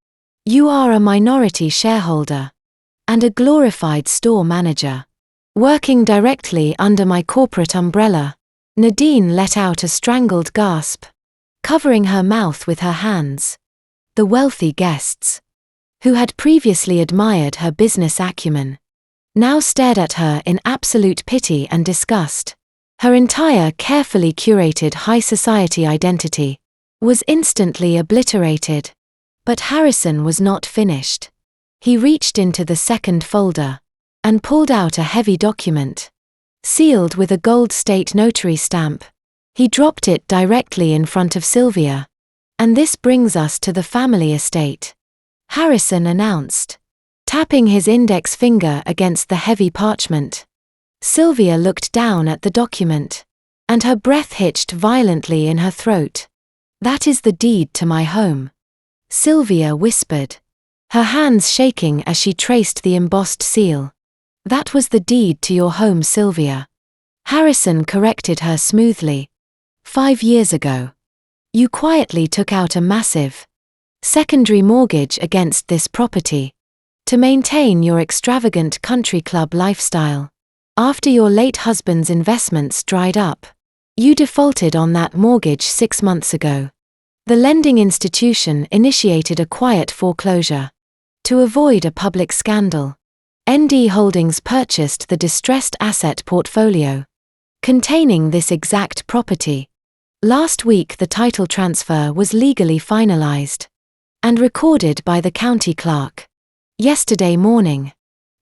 You are a minority shareholder and a glorified store manager, working directly under my corporate umbrella. Nadine let out a strangled gasp, covering her mouth with her hands. The wealthy guests, who had previously admired her business acumen, now stared at her in absolute pity and disgust. Her entire carefully curated high society identity was instantly obliterated. But Harrison was not finished. He reached into the second folder and pulled out a heavy document, sealed with a gold state notary stamp. He dropped it directly in front of Sylvia. And this brings us to the family estate, Harrison announced, tapping his index finger against the heavy parchment. Sylvia looked down at the document, and her breath hitched violently in her throat. That is the deed to my home, Sylvia whispered, her hands shaking as she traced the embossed seal. That was the deed to your home, Sylvia. Harrison corrected her smoothly. 5 years ago, you quietly took out a massive secondary mortgage against this property to maintain your extravagant country club lifestyle. After your late husband's investments dried up, you defaulted on that mortgage 6 months ago. The lending institution initiated a quiet foreclosure to avoid a public scandal. ND Holdings purchased the distressed asset portfolio containing this exact property. Last week the title transfer was legally finalized and recorded by the county clerk. Yesterday morning,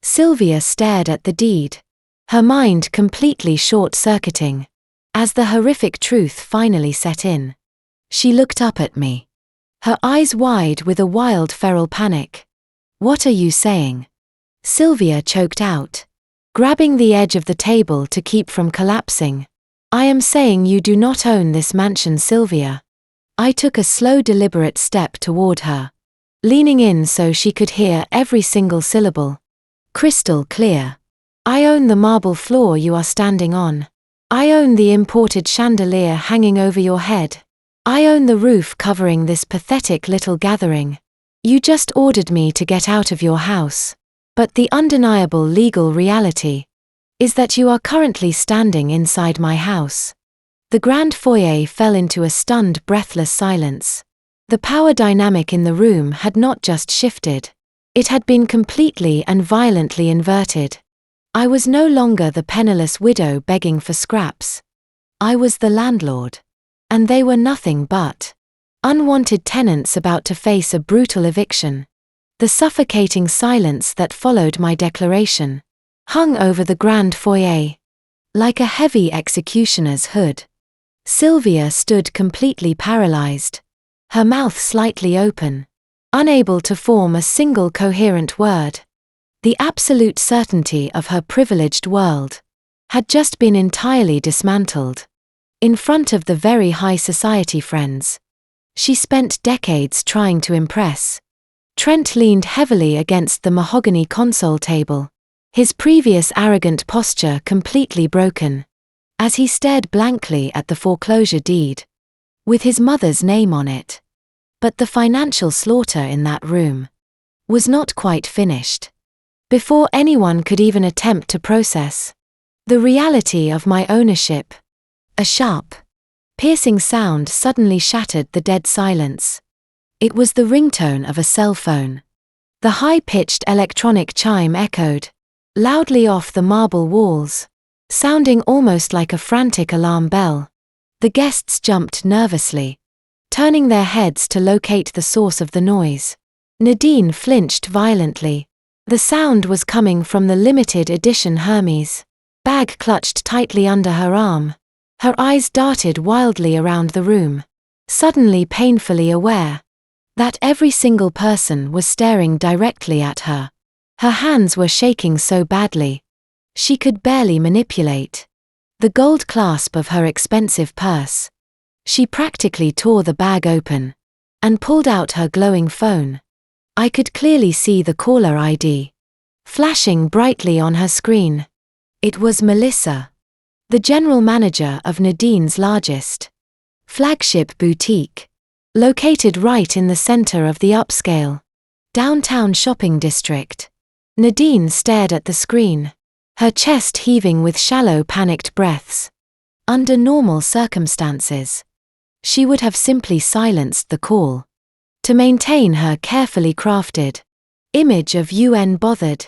Sylvia stared at the deed, her mind completely short-circuiting, as the horrific truth finally set in. She looked up at me, her eyes wide with a wild feral panic. What are you saying? Sylvia choked out, grabbing the edge of the table to keep from collapsing. I am saying you do not own this mansion, Sylvia. I took a slow, deliberate step toward her, leaning in so she could hear every single syllable. Crystal clear. I own the marble floor you are standing on. I own the imported chandelier hanging over your head. I own the roof covering this pathetic little gathering. You just ordered me to get out of your house. But the undeniable legal reality is that you are currently standing inside my house. The grand foyer fell into a stunned, breathless silence. The power dynamic in the room had not just shifted. It had been completely and violently inverted. I was no longer the penniless widow begging for scraps. I was the landlord. And they were nothing but unwanted tenants about to face a brutal eviction. The suffocating silence that followed my declaration hung over the grand foyer like a heavy executioner's hood. Sylvia stood completely paralyzed, her mouth slightly open, unable to form a single coherent word. The absolute certainty of her privileged world had just been entirely dismantled. In front of the very high society friends she spent decades trying to impress. Trent leaned heavily against the mahogany console table, his previous arrogant posture completely broken, as he stared blankly at the foreclosure deed, with his mother's name on it. But the financial slaughter in that room was not quite finished. Before anyone could even attempt to process the reality of my ownership, a sharp, piercing sound suddenly shattered the dead silence. It was the ringtone of a cell phone. The high-pitched electronic chime echoed loudly off the marble walls, sounding almost like a frantic alarm bell. The guests jumped nervously, turning their heads to locate the source of the noise. Nadine flinched violently. The sound was coming from the limited edition Hermes bag clutched tightly under her arm. Her eyes darted wildly around the room, suddenly painfully aware that every single person was staring directly at her. Her hands were shaking so badly she could barely manipulate the gold clasp of her expensive purse. She practically tore the bag open and pulled out her glowing phone. I could clearly see the caller ID flashing brightly on her screen. It was Melissa, the general manager of Nadine's largest flagship boutique, located right in the center of the upscale downtown shopping district. Nadine stared at the screen, her chest heaving with shallow, panicked breaths. Under normal circumstances, she would have simply silenced the call to maintain her carefully crafted image of bothered,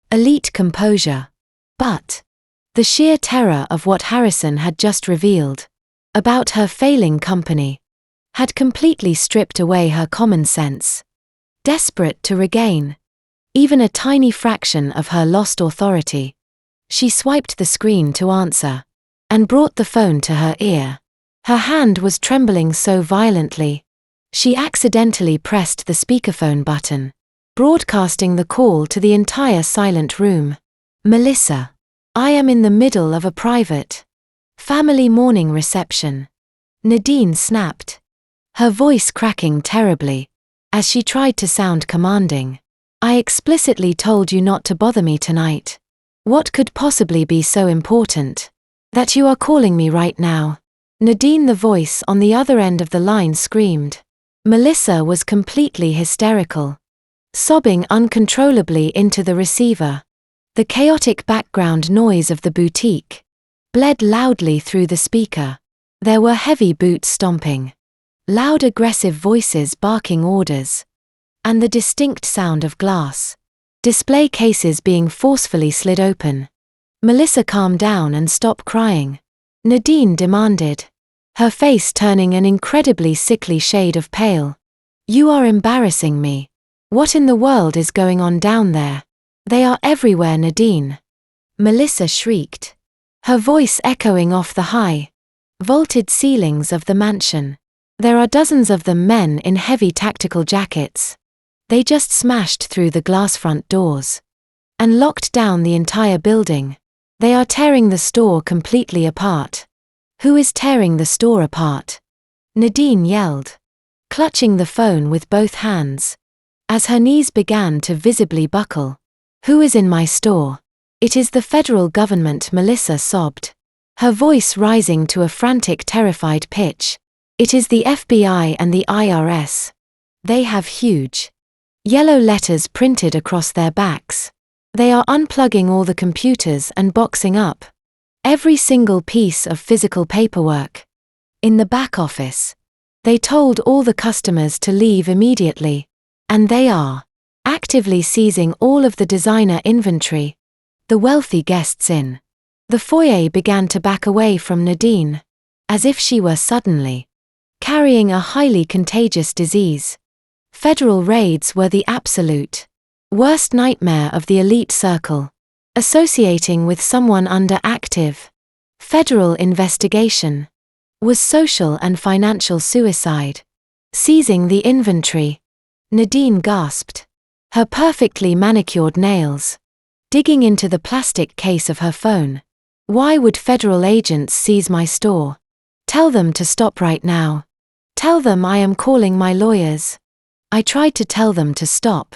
elite composure. But the sheer terror of what Harrison had just revealed about her failing company had completely stripped away her common sense. Desperate to regain even a tiny fraction of her lost authority, she swiped the screen to answer and brought the phone to her ear. Her hand was trembling so violently she accidentally pressed the speakerphone button, broadcasting the call to the entire silent room. "Melissa, I am in the middle of a private family morning reception," Nadine snapped, her voice cracking terribly as she tried to sound commanding. "I explicitly told you not to bother me tonight. What could possibly be so important that you are calling me right now?" Nadine, the voice on the other end of the line, screamed. Melissa was completely hysterical, sobbing uncontrollably into the receiver. The chaotic background noise of the boutique bled loudly through the speaker. There were heavy boots stomping, loud aggressive voices barking orders, and the distinct sound of glass display cases being forcefully slid open. "Melissa, calm down and stop crying," Nadine demanded, her face turning an incredibly sickly shade of pale. "You are embarrassing me. What in the world is going on down there? They are everywhere, Nadine," Melissa shrieked, her voice echoing off the high, vaulted ceilings of the mansion. "There are dozens of them, men in heavy tactical jackets. They just smashed through the glass front doors and locked down the entire building. They are tearing the store completely apart." "Who is tearing the store apart?" Nadine yelled, clutching the phone with both hands as her knees began to visibly buckle. "Who is in my store?" "It is the federal government," Melissa sobbed, her voice rising to a frantic, terrified pitch. "It is the FBI and the IRS. They have huge yellow letters printed across their backs. They are unplugging all the computers and boxing up every single piece of physical paperwork. In the back office, they told all the customers to leave immediately, and they are actively seizing all of the designer inventory. the wealthy guests in the foyer began to back away from Nadine, as if she were suddenly carrying a highly contagious disease. Federal raids were the absolute worst nightmare of the elite circle. Associating with someone under active federal investigation was social and financial suicide. Seizing the inventory, Nadine gasped. Her perfectly manicured nails digging into the plastic case of her phone. Why would federal agents seize my store? Tell them to stop right now. Tell them I am calling my lawyers. I tried to tell them to stop.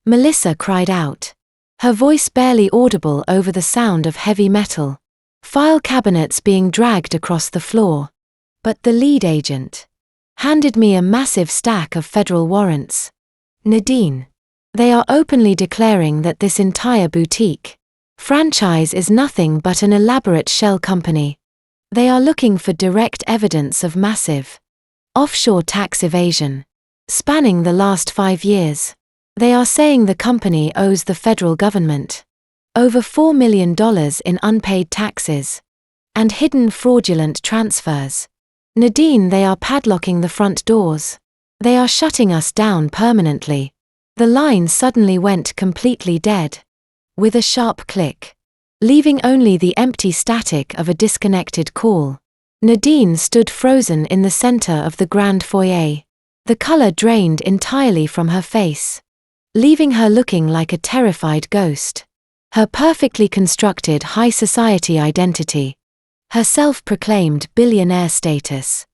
Melissa cried out, her voice barely audible over the sound of heavy metal file cabinets being dragged across the floor. But the lead agent handed me a massive stack of federal warrants. Nadine, they are openly declaring that this entire boutique franchise is nothing but an elaborate shell company. They are looking for direct evidence of massive offshore tax evasion spanning the last 5 years. They are saying the company owes the federal government over $4 million in unpaid taxes and hidden fraudulent transfers. Nadine, they are padlocking the front doors. They are shutting us down permanently. The line suddenly went completely dead, with a sharp click, leaving only the empty static of a disconnected call. Nadine stood frozen in the center of the grand foyer. The color drained entirely from her face, leaving her looking like a terrified ghost. Her perfectly constructed high society identity, her self-proclaimed billionaire status,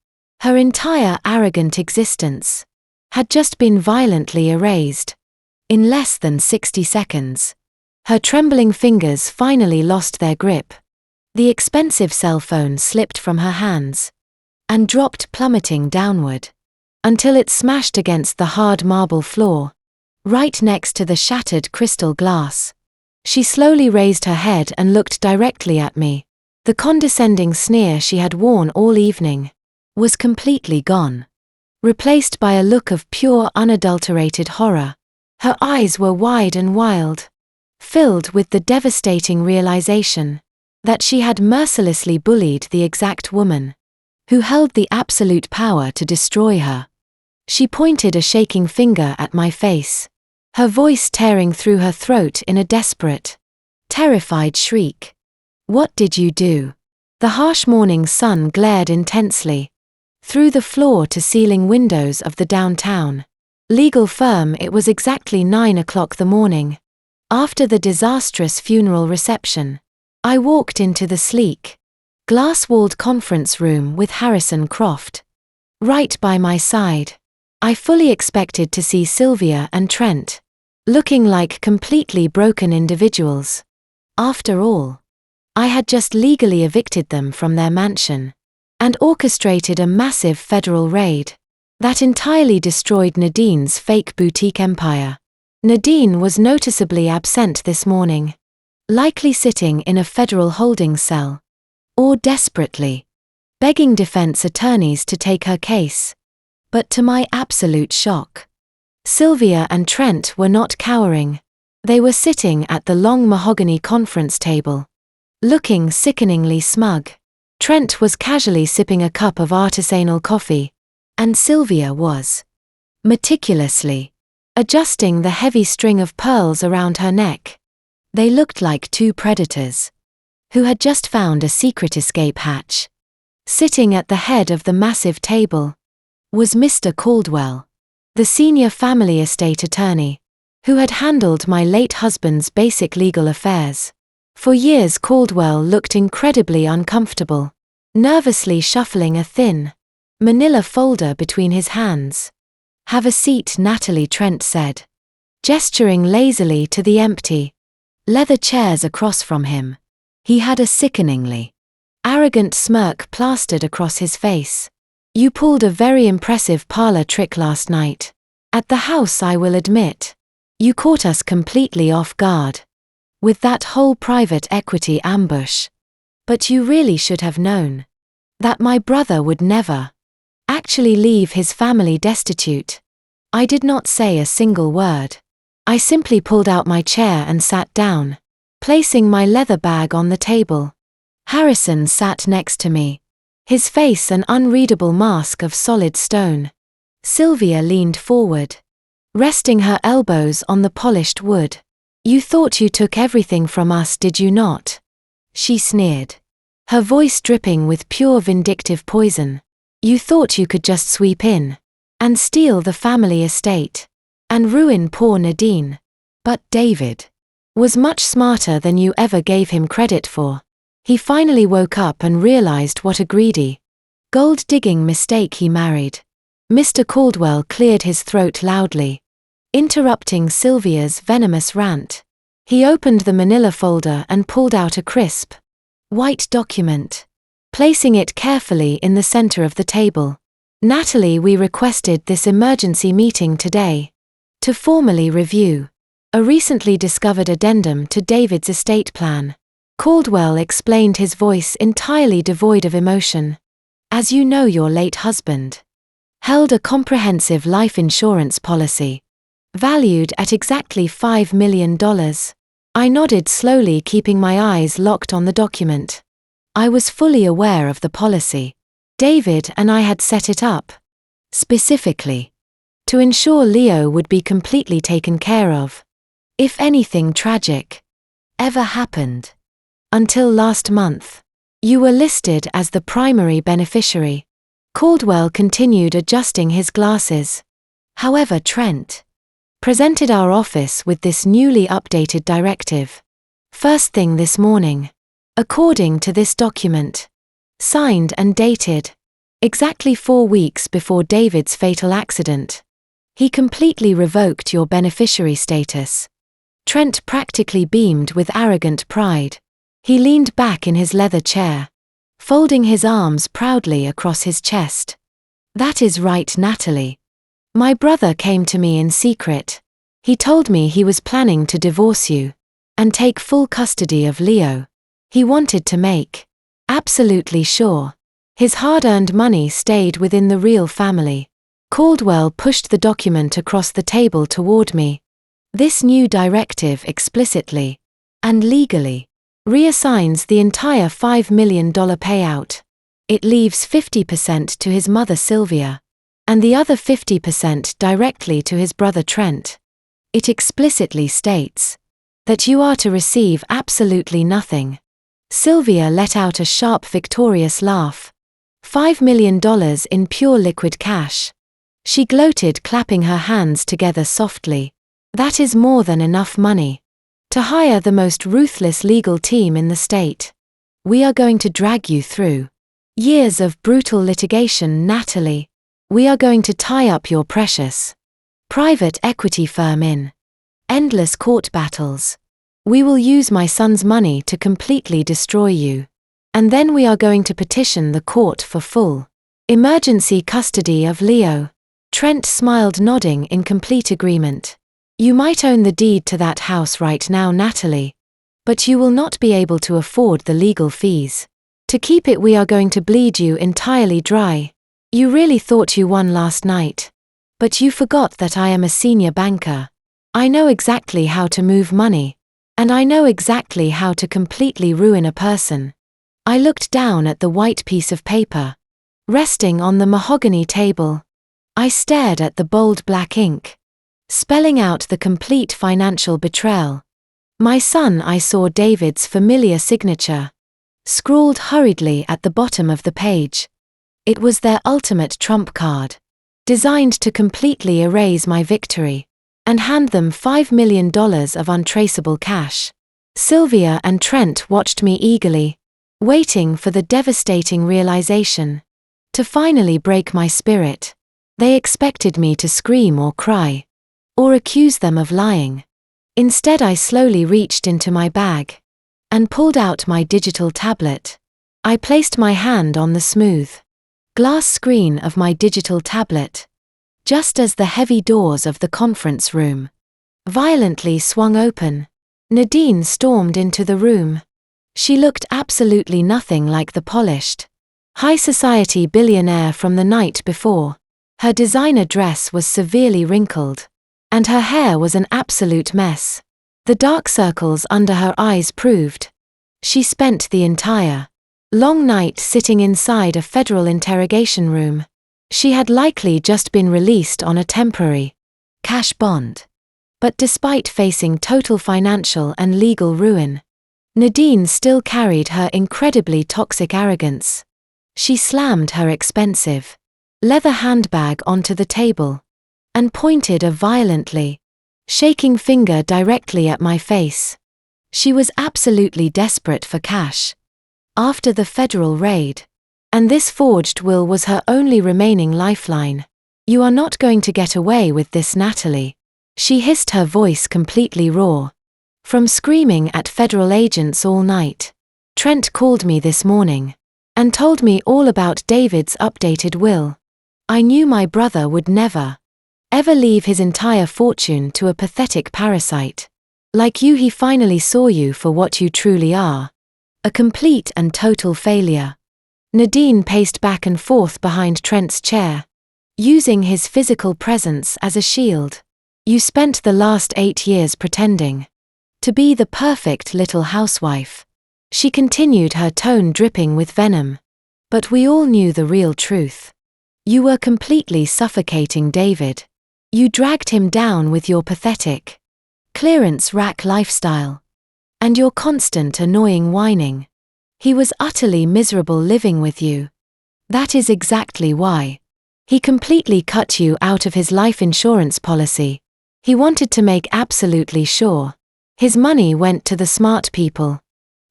her entire arrogant existence, had just been violently erased. In less than 60 seconds, her trembling fingers finally lost their grip. The expensive cell phone slipped from her hands and dropped plummeting downward until it smashed against the hard marble floor, right next to the shattered crystal glass. She slowly raised her head and looked directly at me. The condescending sneer she had worn all evening was completely gone, replaced by a look of pure unadulterated horror. Her eyes were wide and wild, filled with the devastating realization that she had mercilessly bullied the exact woman who held the absolute power to destroy her. She pointed a shaking finger at my face, her voice tearing through her throat in a desperate, terrified shriek. What did you do? The harsh morning sun glared intensely through the floor-to-ceiling windows of the downtown legal firm. It was exactly 9 o'clock the morning after the disastrous funeral reception. I walked into the sleek, glass-walled conference room with Harrison Croft right by my side. I fully expected to see Sylvia and Trent looking like completely broken individuals. After all, I had just legally evicted them from their mansion and orchestrated a massive federal raid that entirely destroyed Nadine's fake boutique empire. Nadine was noticeably absent this morning, likely sitting in a federal holding cell, or desperately begging defense attorneys to take her case. But to my absolute shock, Sylvia and Trent were not cowering. They were sitting at the long mahogany conference table, looking sickeningly smug. Trent was casually sipping a cup of artisanal coffee, and Sylvia was meticulously adjusting the heavy string of pearls around her neck. They looked like two predators who had just found a secret escape hatch. Sitting at the head of the massive table was Mr. Caldwell, the senior family estate attorney, who had handled my late husband's basic legal affairs. For years Caldwell looked incredibly uncomfortable, nervously shuffling a thin, manila folder between his hands. "Have a seat," Natalie Trent said, gesturing lazily to the empty leather chairs across from him. He had a sickeningly arrogant smirk plastered across his face. "You pulled a very impressive parlor trick last night. At the house, I will admit. You caught us completely off guard with that whole private equity ambush. But you really should have known that my brother would never actually leave his family destitute." I did not say a single word. I simply pulled out my chair and sat down, placing my leather bag on the table. Harrison sat next to me, his face an unreadable mask of solid stone. Sylvia leaned forward, resting her elbows on the polished wood. "You thought you took everything from us, did you not?" she sneered, her voice dripping with pure vindictive poison. "You thought you could just sweep in and steal the family estate and ruin poor Nadine. But David was much smarter than you ever gave him credit for. He finally woke up and realized what a greedy, gold-digging mistake he married." Mr. Caldwell cleared his throat loudly, interrupting Sylvia's venomous rant. He opened the manila folder and pulled out a crisp, white document, placing it carefully in the center of the table. "Natalie, we requested this emergency meeting today to formally review a recently discovered addendum to David's estate plan." Caldwell explained, his voice entirely devoid of emotion. "As you know, your late husband held a comprehensive life insurance policy, valued at exactly $5 million. I nodded slowly, keeping my eyes locked on the document. I was fully aware of the policy. David and I had set it up specifically to ensure Leo would be completely taken care of if anything tragic ever happened. Until last month, you were listed as the primary beneficiary." Caldwell continued, adjusting his glasses. "However, Trent presented our office with this newly updated directive first thing this morning. According to this document, signed and dated exactly 4 weeks before David's fatal accident, he completely revoked your beneficiary status." Trent practically beamed with arrogant pride. He leaned back in his leather chair, folding his arms proudly across his chest. "That is right, Natalie. My brother came to me in secret. He told me he was planning to divorce you and take full custody of Leo. He wanted to make absolutely sure his hard-earned money stayed within the real family." Caldwell pushed the document across the table toward me. "This new directive explicitly and legally reassigns the entire $5 million payout. It leaves 50% to his mother Sylvia, and the other 50% directly to his brother Trent. It explicitly states that you are to receive absolutely nothing." Sylvia let out a sharp, victorious laugh. $5 million in pure liquid cash. She gloated, clapping her hands together softly. "That is more than enough money to hire the most ruthless legal team in the state. We are going to drag you through years of brutal litigation, Natalie. We are going to tie up your precious private equity firm in endless court battles. We will use my son's money to completely destroy you. And then we are going to petition the court for full emergency custody of Leo." Trent smiled, nodding in complete agreement. "You might own the deed to that house right now, Natalie, but you will not be able to afford the legal fees. To keep it, we are going to bleed you entirely dry. You really thought you won last night. But you forgot that I am a senior banker. I know exactly how to move money, and I know exactly how to completely ruin a person." I looked down at the white piece of paper resting on the mahogany table. I stared at the bold black ink, spelling out the complete financial betrayal. "My son." I saw David's familiar signature scrawled hurriedly at the bottom of the page. It was their ultimate trump card, designed to completely erase my victory and hand them $5 million of untraceable cash. Sylvia and Trent watched me eagerly, waiting for the devastating realization to finally break my spirit. They expected me to scream or cry, or accuse them of lying. Instead, I slowly reached into my bag and pulled out my digital tablet. I placed my hand on the smooth glass screen of my digital tablet, just as the heavy doors of the conference room violently swung open. Nadine stormed into the room. She looked absolutely nothing like the polished, high society billionaire from the night before. Her designer dress was severely wrinkled, and her hair was an absolute mess. The dark circles under her eyes proved. She spent the entire long night sitting inside a federal interrogation room. She had likely just been released on a temporary cash bond. But despite facing total financial and legal ruin, Nadine still carried her incredibly toxic arrogance. She slammed her expensive leather handbag onto the table and pointed a violently shaking finger directly at my face. She was absolutely desperate for cash after the federal raid, and this forged will was her only remaining lifeline. "You are not going to get away with this, Natalie," she hissed, her voice completely raw from screaming at federal agents all night. "Trent called me this morning and told me all about David's updated will. I knew my brother would never, ever leave his entire fortune to a pathetic parasite like you. He finally saw you for what you truly are, a complete and total failure." Nadine paced back and forth behind Trent's chair, using his physical presence as a shield. "You spent the last 8 years pretending to be the perfect little housewife," she continued, her tone dripping with venom. "But we all knew the real truth. You were completely suffocating David. You dragged him down with your pathetic clearance rack lifestyle and your constant annoying whining. He was utterly miserable living with you. That is exactly why he completely cut you out of his life insurance policy. He wanted to make absolutely sure his money went to the smart people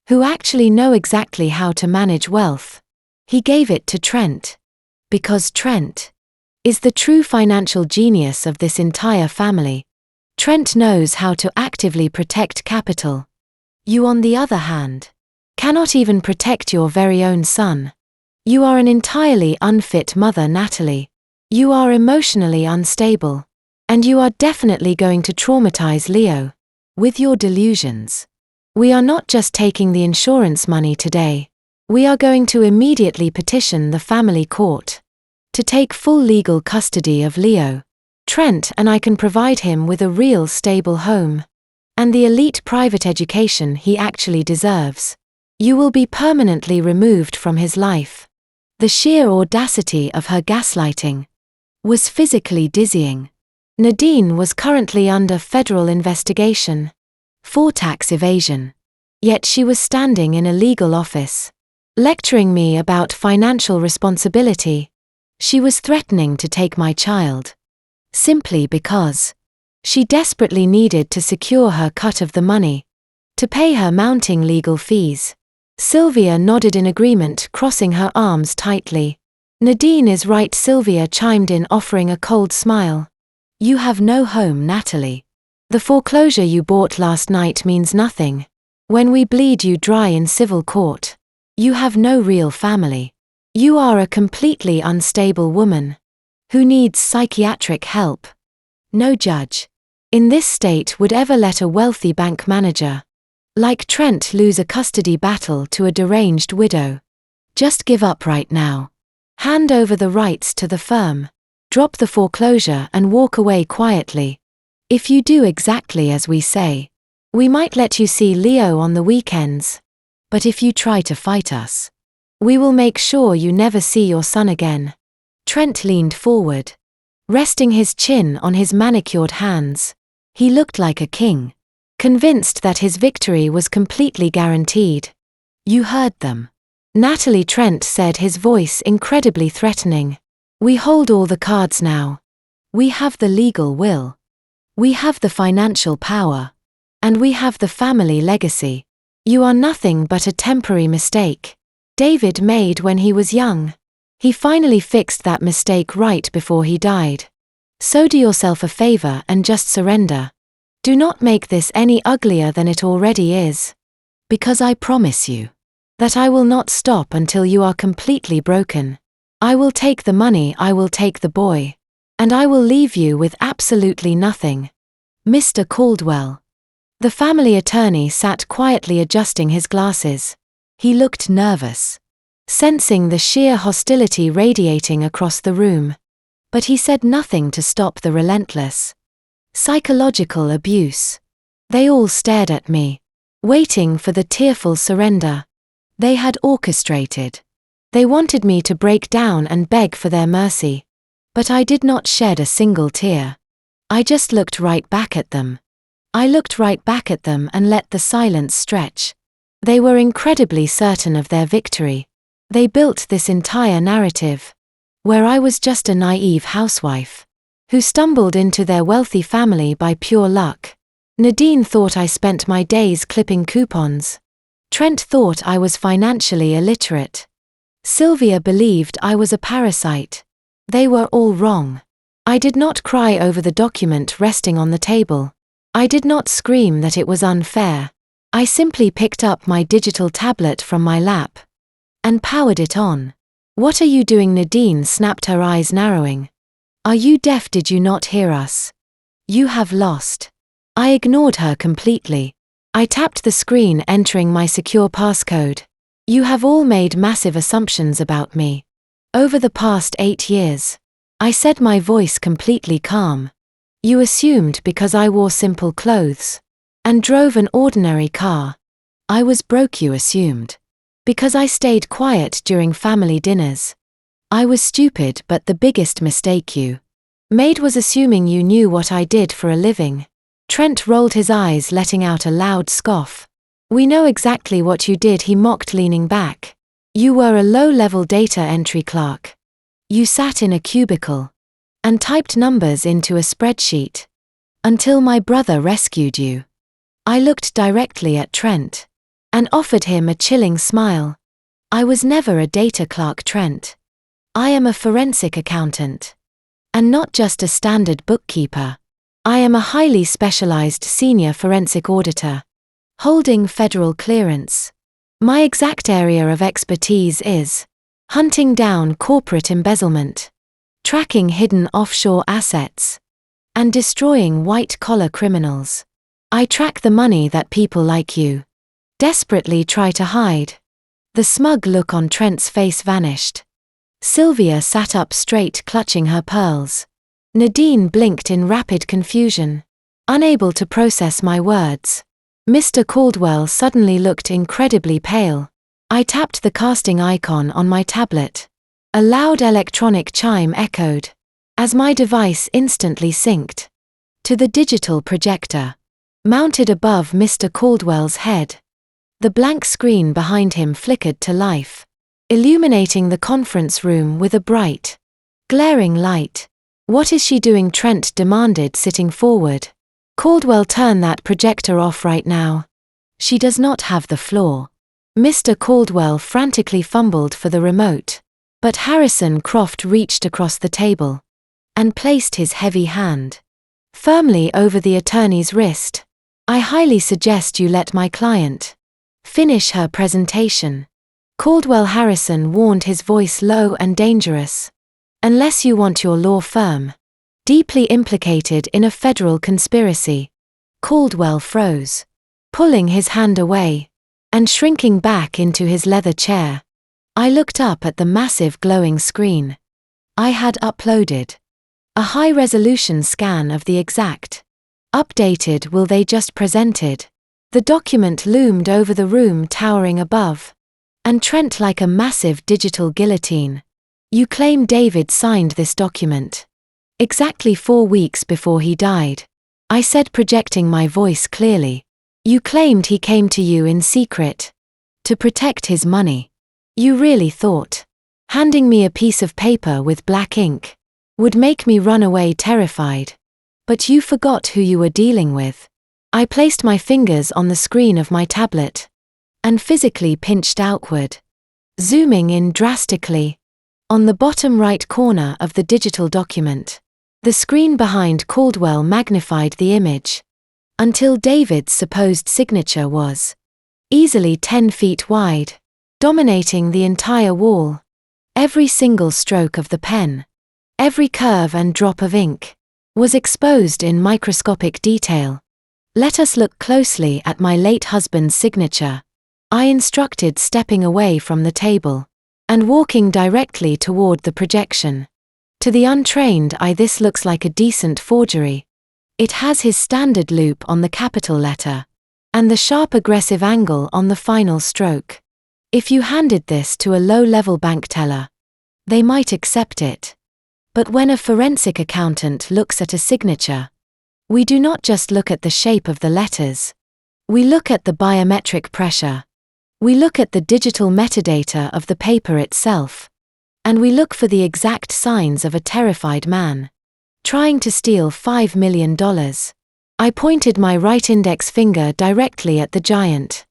who actually know exactly how to manage wealth. He gave it to Trent because Trent is the true financial genius of this entire family. Trent knows how to actively protect capital. You, on the other hand, cannot even protect your very own son. You are an entirely unfit mother, Natalie. You are emotionally unstable. And you are definitely going to traumatize Leo with your delusions. We are not just taking the insurance money today. We are going to immediately petition the family court to take full legal custody of Leo. Trent and I can provide him with a real stable home and the elite private education he actually deserves. You will be permanently removed from his life." The sheer audacity of her gaslighting was physically dizzying. Nadine was currently under federal investigation for tax evasion. Yet she was standing in a legal office, lecturing me about financial responsibility. She was threatening to take my child, simply because she desperately needed to secure her cut of the money to pay her mounting legal fees. Sylvia nodded in agreement, crossing her arms tightly. "Nadine is right," Sylvia chimed in, offering a cold smile. "You have no home, Natalie. The foreclosure you bought last night means nothing when we bleed you dry in civil court. You have no real family. You are a completely unstable woman who needs psychiatric help. No judge in this state would ever let a wealthy bank manager like Trent lose a custody battle to a deranged widow. Just give up right now. Hand over the rights to the firm. Drop the foreclosure and walk away quietly. If you do exactly as we say, we might let you see Leo on the weekends. But if you try to fight us, we will make sure you never see your son again." Trent leaned forward, resting his chin on his manicured hands. He looked like a king, convinced that his victory was completely guaranteed. "You heard them, Natalie," Trent said, his voice incredibly threatening. "We hold all the cards now. We have the legal will. We have the financial power. And we have the family legacy. You are nothing but a temporary mistake David made when he was young. He finally fixed that mistake right before he died. So do yourself a favor and just surrender. Do not make this any uglier than it already is. Because I promise you that I will not stop until you are completely broken. I will take the money, I will take the boy, and I will leave you with absolutely nothing." Mr. Caldwell, the family attorney, sat quietly adjusting his glasses. He looked nervous, sensing the sheer hostility radiating across the room. But he said nothing to stop the relentless psychological abuse. They all stared at me, waiting for the tearful surrender. They had orchestrated. They wanted me to break down and beg for their mercy. But I did not shed a single tear. I just looked right back at them. I looked right back at them and let the silence stretch. They were incredibly certain of their victory. They built this entire narrative, where I was just a naive housewife, who stumbled into their wealthy family by pure luck. Nadine thought I spent my days clipping coupons. Trent thought I was financially illiterate. Sylvia believed I was a parasite. They were all wrong. I did not cry over the document resting on the table. I did not scream that it was unfair. I simply picked up my digital tablet from my lap and powered it on. "What are you doing?" Nadine snapped, her eyes narrowing. "Are you deaf? Did you not hear us? You have lost." I ignored her completely. I tapped the screen, entering my secure passcode. "You have all made massive assumptions about me. Over the past 8 years," I said, my voice completely calm. "You assumed because I wore simple clothes and drove an ordinary car, I was broke. You assumed because I stayed quiet during family dinners, I was stupid. But the biggest mistake you made was assuming you knew what I did for a living." Trent rolled his eyes, letting out a loud scoff. "We know exactly what you did," he mocked, leaning back. "You were a low-level data entry clerk. You sat in a cubicle and typed numbers into a spreadsheet until my brother rescued you." I looked directly at Trent and offered him a chilling smile. "I was never a data clerk, Trent. I am a forensic accountant. And not just a standard bookkeeper. I am a highly specialized senior forensic auditor, holding federal clearance. My exact area of expertise is hunting down corporate embezzlement, tracking hidden offshore assets, and destroying white-collar criminals. I track the money that people like you desperately try to hide." The smug look on Trent's face vanished. Sylvia sat up straight, clutching her pearls. Nadine blinked in rapid confusion, unable to process my words. Mr. Caldwell suddenly looked incredibly pale. I tapped the casting icon on my tablet. A loud electronic chime echoed, as my device instantly synced to the digital projector mounted above Mr. Caldwell's head. The blank screen behind him flickered to life, illuminating the conference room with a bright, glaring light. "What is she doing?" Trent demanded, sitting forward. "Caldwell, turn that projector off right now. She does not have the floor." Mr. Caldwell frantically fumbled for the remote, but Harrison Croft reached across the table and placed his heavy hand firmly over the attorney's wrist. "I highly suggest you let my client finish her presentation," Caldwell Harrison warned, his voice low and dangerous. "Unless you want your law firm deeply implicated in a federal conspiracy." Caldwell froze, pulling his hand away and shrinking back into his leather chair. I looked up at the massive glowing screen. I had uploaded a high-resolution scan of the exact updated will they just presented. The document loomed over the room, towering above, and Trent like a massive digital guillotine. "You claim David signed this document exactly 4 weeks before he died," I said, projecting my voice clearly. "You claimed he came to you in secret to protect his money. You really thought handing me a piece of paper with black ink would make me run away terrified. But you forgot who you were dealing with." I placed my fingers on the screen of my tablet and physically pinched outward, zooming in drastically on the bottom right corner of the digital document. The screen behind Caldwell magnified the image until David's supposed signature was easily 10 feet wide, dominating the entire wall. Every single stroke of the pen, every curve and drop of ink, was exposed in microscopic detail. "Let us look closely at my late husband's signature," I instructed, stepping away from the table and walking directly toward the projection. To the untrained eye, this looks like a decent forgery. It has his standard loop on the capital letter, and the sharp aggressive angle on the final stroke. If you handed this to a low-level bank teller, they might accept it. But when a forensic accountant looks at a signature, we do not just look at the shape of the letters. We look at the biometric pressure. We look at the digital metadata of the paper itself. And we look for the exact signs of a terrified man trying to steal $5 million. I pointed my right index finger directly at the giant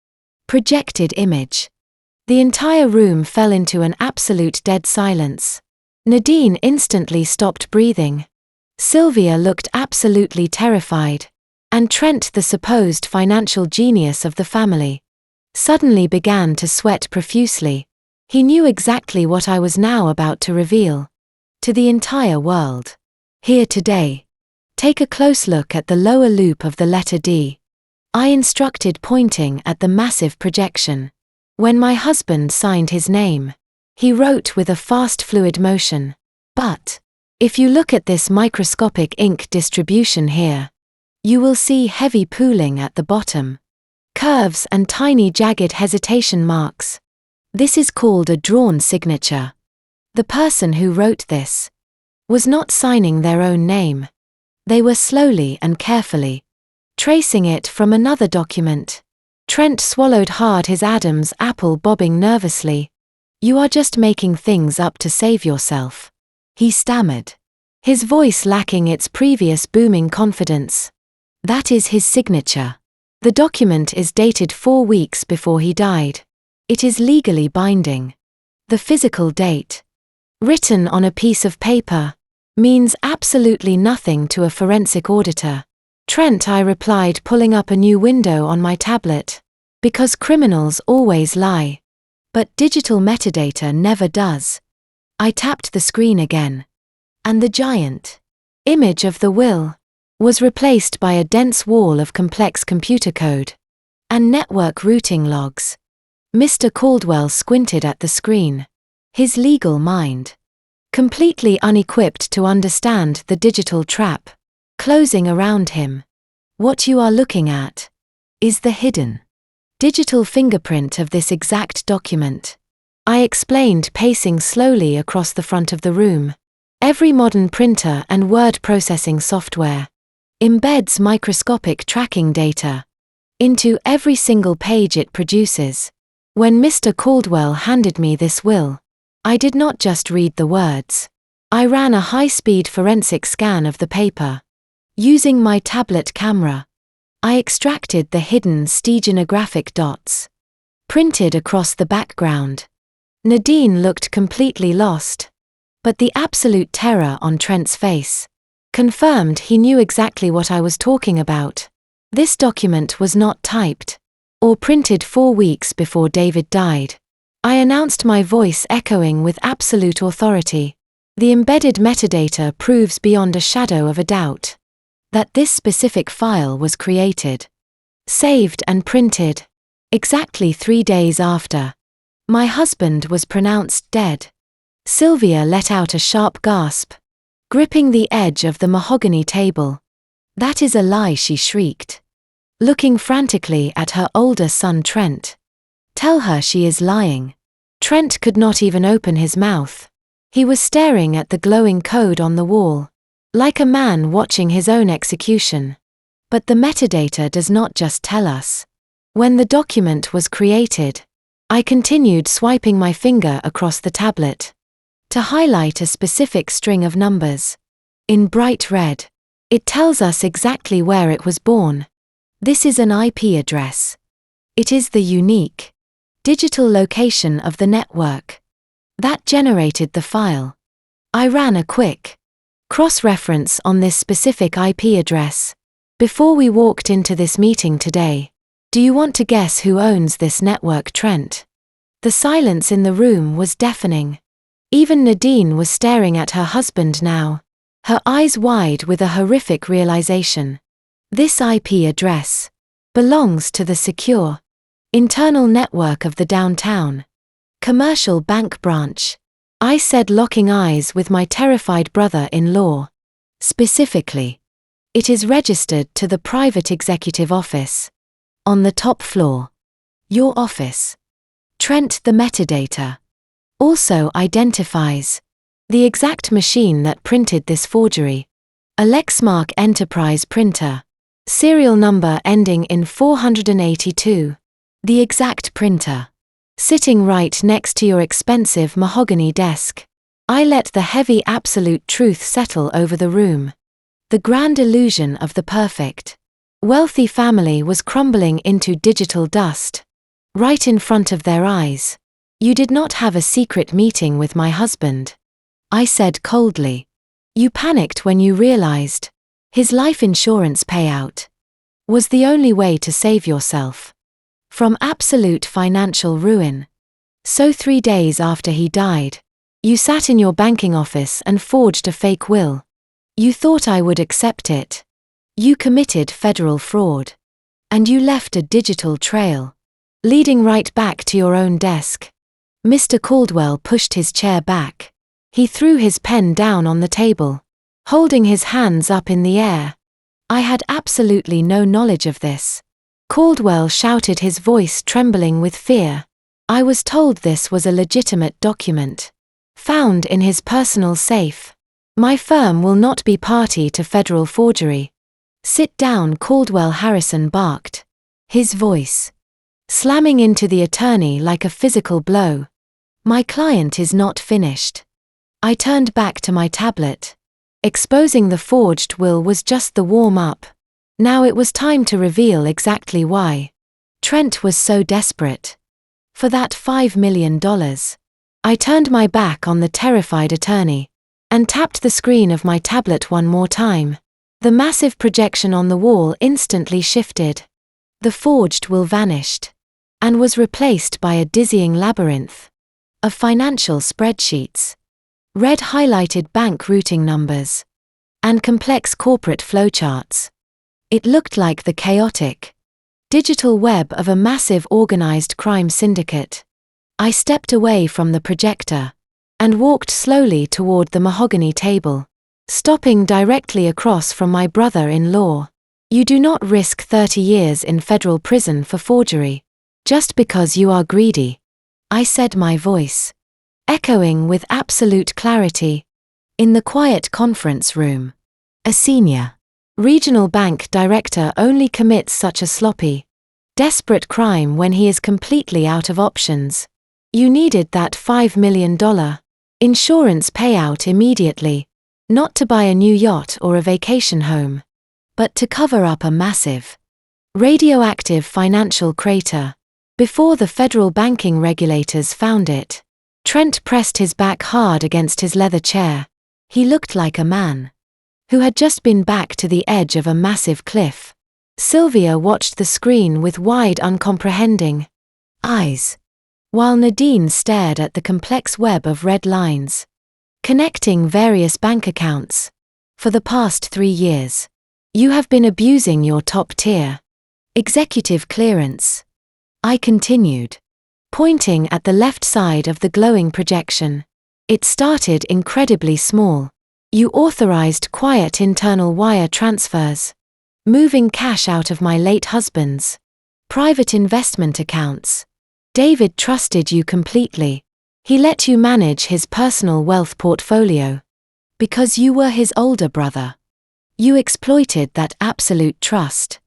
projected image. The entire room fell into an absolute dead silence. Nadine instantly stopped breathing. Sylvia looked absolutely terrified. And Trent, the supposed financial genius of the family, suddenly began to sweat profusely. He knew exactly what I was now about to reveal to the entire world. Here today. Take a close look at the lower loop of the letter D. I instructed, pointing at the massive projection. When my husband signed his name, he wrote with a fast fluid motion. But if you look at this microscopic ink distribution here, you will see heavy pooling at the bottom. Curves and tiny jagged hesitation marks. This is called a drawn signature. The person who wrote this was not signing their own name. They were slowly and carefully tracing it from another document. Trent swallowed hard, his Adam's apple bobbing nervously. "You are just making things up to save yourself," he stammered, his voice lacking its previous booming confidence. "That is his signature. The document is dated 4 weeks before he died. It is legally binding. The physical date, written on a piece of paper, means absolutely nothing to a forensic auditor." "Trent," I replied, pulling up a new window on my tablet. "Because criminals always lie. But digital metadata never does." I tapped the screen again. And the giant image of the will was replaced by a dense wall of complex computer code and network routing logs. Mr. Caldwell squinted at the screen, his legal mind completely unequipped to understand the digital trap closing around him. "What you are looking at is the hidden digital fingerprint of this exact document," I explained, pacing slowly across the front of the room. Every modern printer and word processing software embeds microscopic tracking data into every single page it produces. When Mr. Caldwell handed me this will, I did not just read the words. I ran a high-speed forensic scan of the paper. Using my tablet camera, I extracted the hidden steganographic dots printed across the background. Nadine looked completely lost, but the absolute terror on Trent's face confirmed he knew exactly what I was talking about. This document was not typed or printed 4 weeks before David died. I announced, my voice echoing with absolute authority. The embedded metadata proves beyond a shadow of a doubt that this specific file was created, saved and printed exactly 3 days after my husband was pronounced dead. Sylvia let out a sharp gasp, gripping the edge of the mahogany table. "That is a lie," she shrieked, looking frantically at her older son Trent. "Tell her she is lying." Trent could not even open his mouth. He was staring at the glowing code on the wall, like a man watching his own execution. But the metadata does not just tell us when the document was created. I continued, swiping my finger across the tablet to highlight a specific string of numbers. In bright red, it tells us exactly where it was born. This is an IP address. It is the unique digital location of the network that generated the file. I ran a quick cross-reference on this specific IP address before we walked into this meeting today. "Do you want to guess who owns this network, Trent?" The silence in the room was deafening. Even Nadine was staring at her husband now, her eyes wide with a horrific realization. This IP address belongs to the secure internal network of the downtown commercial bank branch, I said, locking eyes with my terrified brother-in-law. "Specifically, It is registered to the private executive office. On the top floor. Your office. Trent. The metadata also identifies the exact machine that printed this forgery. A Lexmark Enterprise printer. Serial number ending in 482. The exact printer. Sitting right next to your expensive mahogany desk. I let the heavy absolute truth settle over the room. The grand illusion of the perfect, wealthy family was crumbling into digital dust. Right in front of their eyes. You did not have a secret meeting with my husband. I said coldly. You panicked when you realized his life insurance payout was the only way to save yourself from absolute financial ruin. So 3 days after he died, you sat in your banking office and forged a fake will. You thought I would accept it. You committed federal fraud. And you left a digital trail, leading right back to your own desk. Mr. Caldwell pushed his chair back. He threw his pen down on the table, holding his hands up in the air. I had absolutely no knowledge of this. Caldwell shouted, his voice trembling with fear. I was told this was a legitimate document, found in his personal safe. My firm will not be party to federal forgery. Sit down, Caldwell Harrison barked, his voice slamming into the attorney like a physical blow. My client is not finished. I turned back to my tablet. Exposing the forged will was just the warm-up. Now it was time to reveal exactly why Trent was so desperate for that $5 million. I turned my back on the terrified attorney and tapped the screen of my tablet one more time. The massive projection on the wall instantly shifted. The forged will vanished and was replaced by a dizzying labyrinth of financial spreadsheets, red highlighted bank routing numbers, and complex corporate flowcharts. It looked like the chaotic digital web of a massive organized crime syndicate. I stepped away from the projector and walked slowly toward the mahogany table, stopping directly across from my brother-in-law. You do not risk 30 years in federal prison for forgery, just because you are greedy, I said, my voice echoing with absolute clarity. In the quiet conference room, a senior regional bank director only commits such a sloppy, desperate crime when he is completely out of options. You needed that $5 million insurance payout immediately, not to buy a new yacht or a vacation home, but to cover up a massive, radioactive financial crater before the federal banking regulators found it. Trent pressed his back hard against his leather chair. He looked like a man who had just been back to the edge of a massive cliff. Sylvia watched the screen with wide, uncomprehending eyes, while Nadine stared at the complex web of red lines connecting various bank accounts. For the past 3 years, you have been abusing your top-tier executive clearance, I continued, pointing at the left side of the glowing projection. It started incredibly small. You authorized quiet internal wire transfers, moving cash out of my late husband's private investment accounts. David trusted you completely. He let you manage his personal wealth portfolio because you were his older brother. You exploited that absolute trust.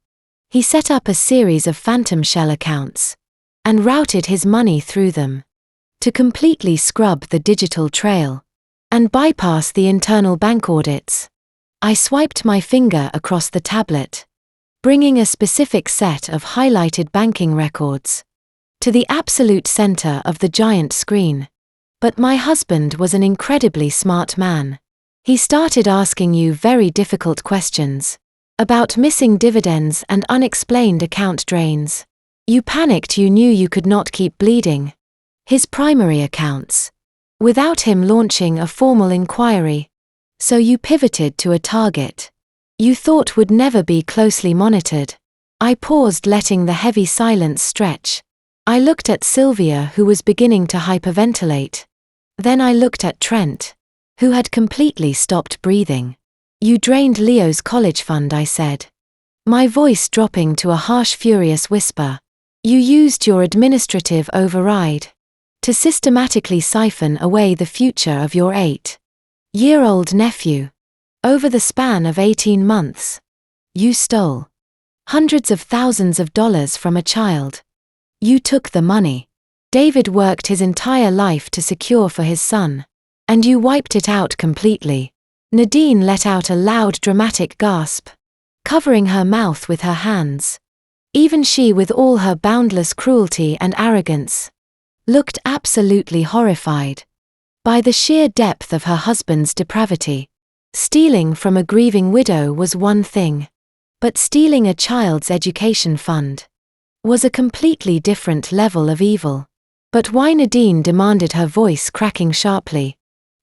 He set up a series of phantom shell accounts and routed his money through them to completely scrub the digital trail and bypass the internal bank audits. I swiped my finger across the tablet, bringing a specific set of highlighted banking records to the absolute center of the giant screen. But my husband was an incredibly smart man. He started asking you very difficult questions about missing dividends and unexplained account drains. You panicked. You knew you could not keep bleeding his primary accounts without him launching a formal inquiry. So you pivoted to a target you thought would never be closely monitored. I paused, letting the heavy silence stretch. I looked at Sylvia, who was beginning to hyperventilate. Then I looked at Trent, who had completely stopped breathing. You drained Leo's college fund, I said. My voice dropping to a harsh, furious whisper. You used your administrative override to systematically siphon away the future of your 8-year-old nephew. Over the span of 18 months. You stole hundreds of thousands of dollars from a child. You took the money David worked his entire life to secure for his son. And you wiped it out completely. Nadine let out a loud, dramatic gasp, covering her mouth with her hands. Even she, with all her boundless cruelty and arrogance, looked absolutely horrified by the sheer depth of her husband's depravity. Stealing from a grieving widow was one thing, but stealing a child's education fund was a completely different level of evil. But why? Nadine demanded, her voice cracking sharply.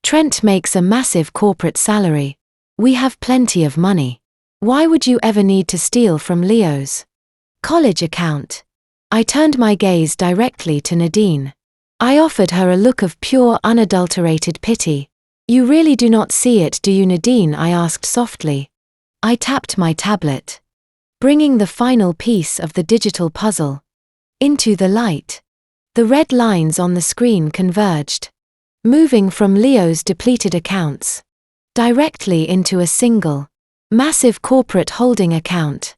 Trent makes a massive corporate salary. We have plenty of money. Why would you ever need to steal from Leo's college account? I turned my gaze directly to Nadine. I offered her a look of pure, unadulterated pity. You really do not see it, do you, Nadine? I asked softly. I tapped my tablet, bringing the final piece of the digital puzzle into the light. The red lines on the screen converged, moving from Leo's depleted accounts directly into a single, massive corporate holding account.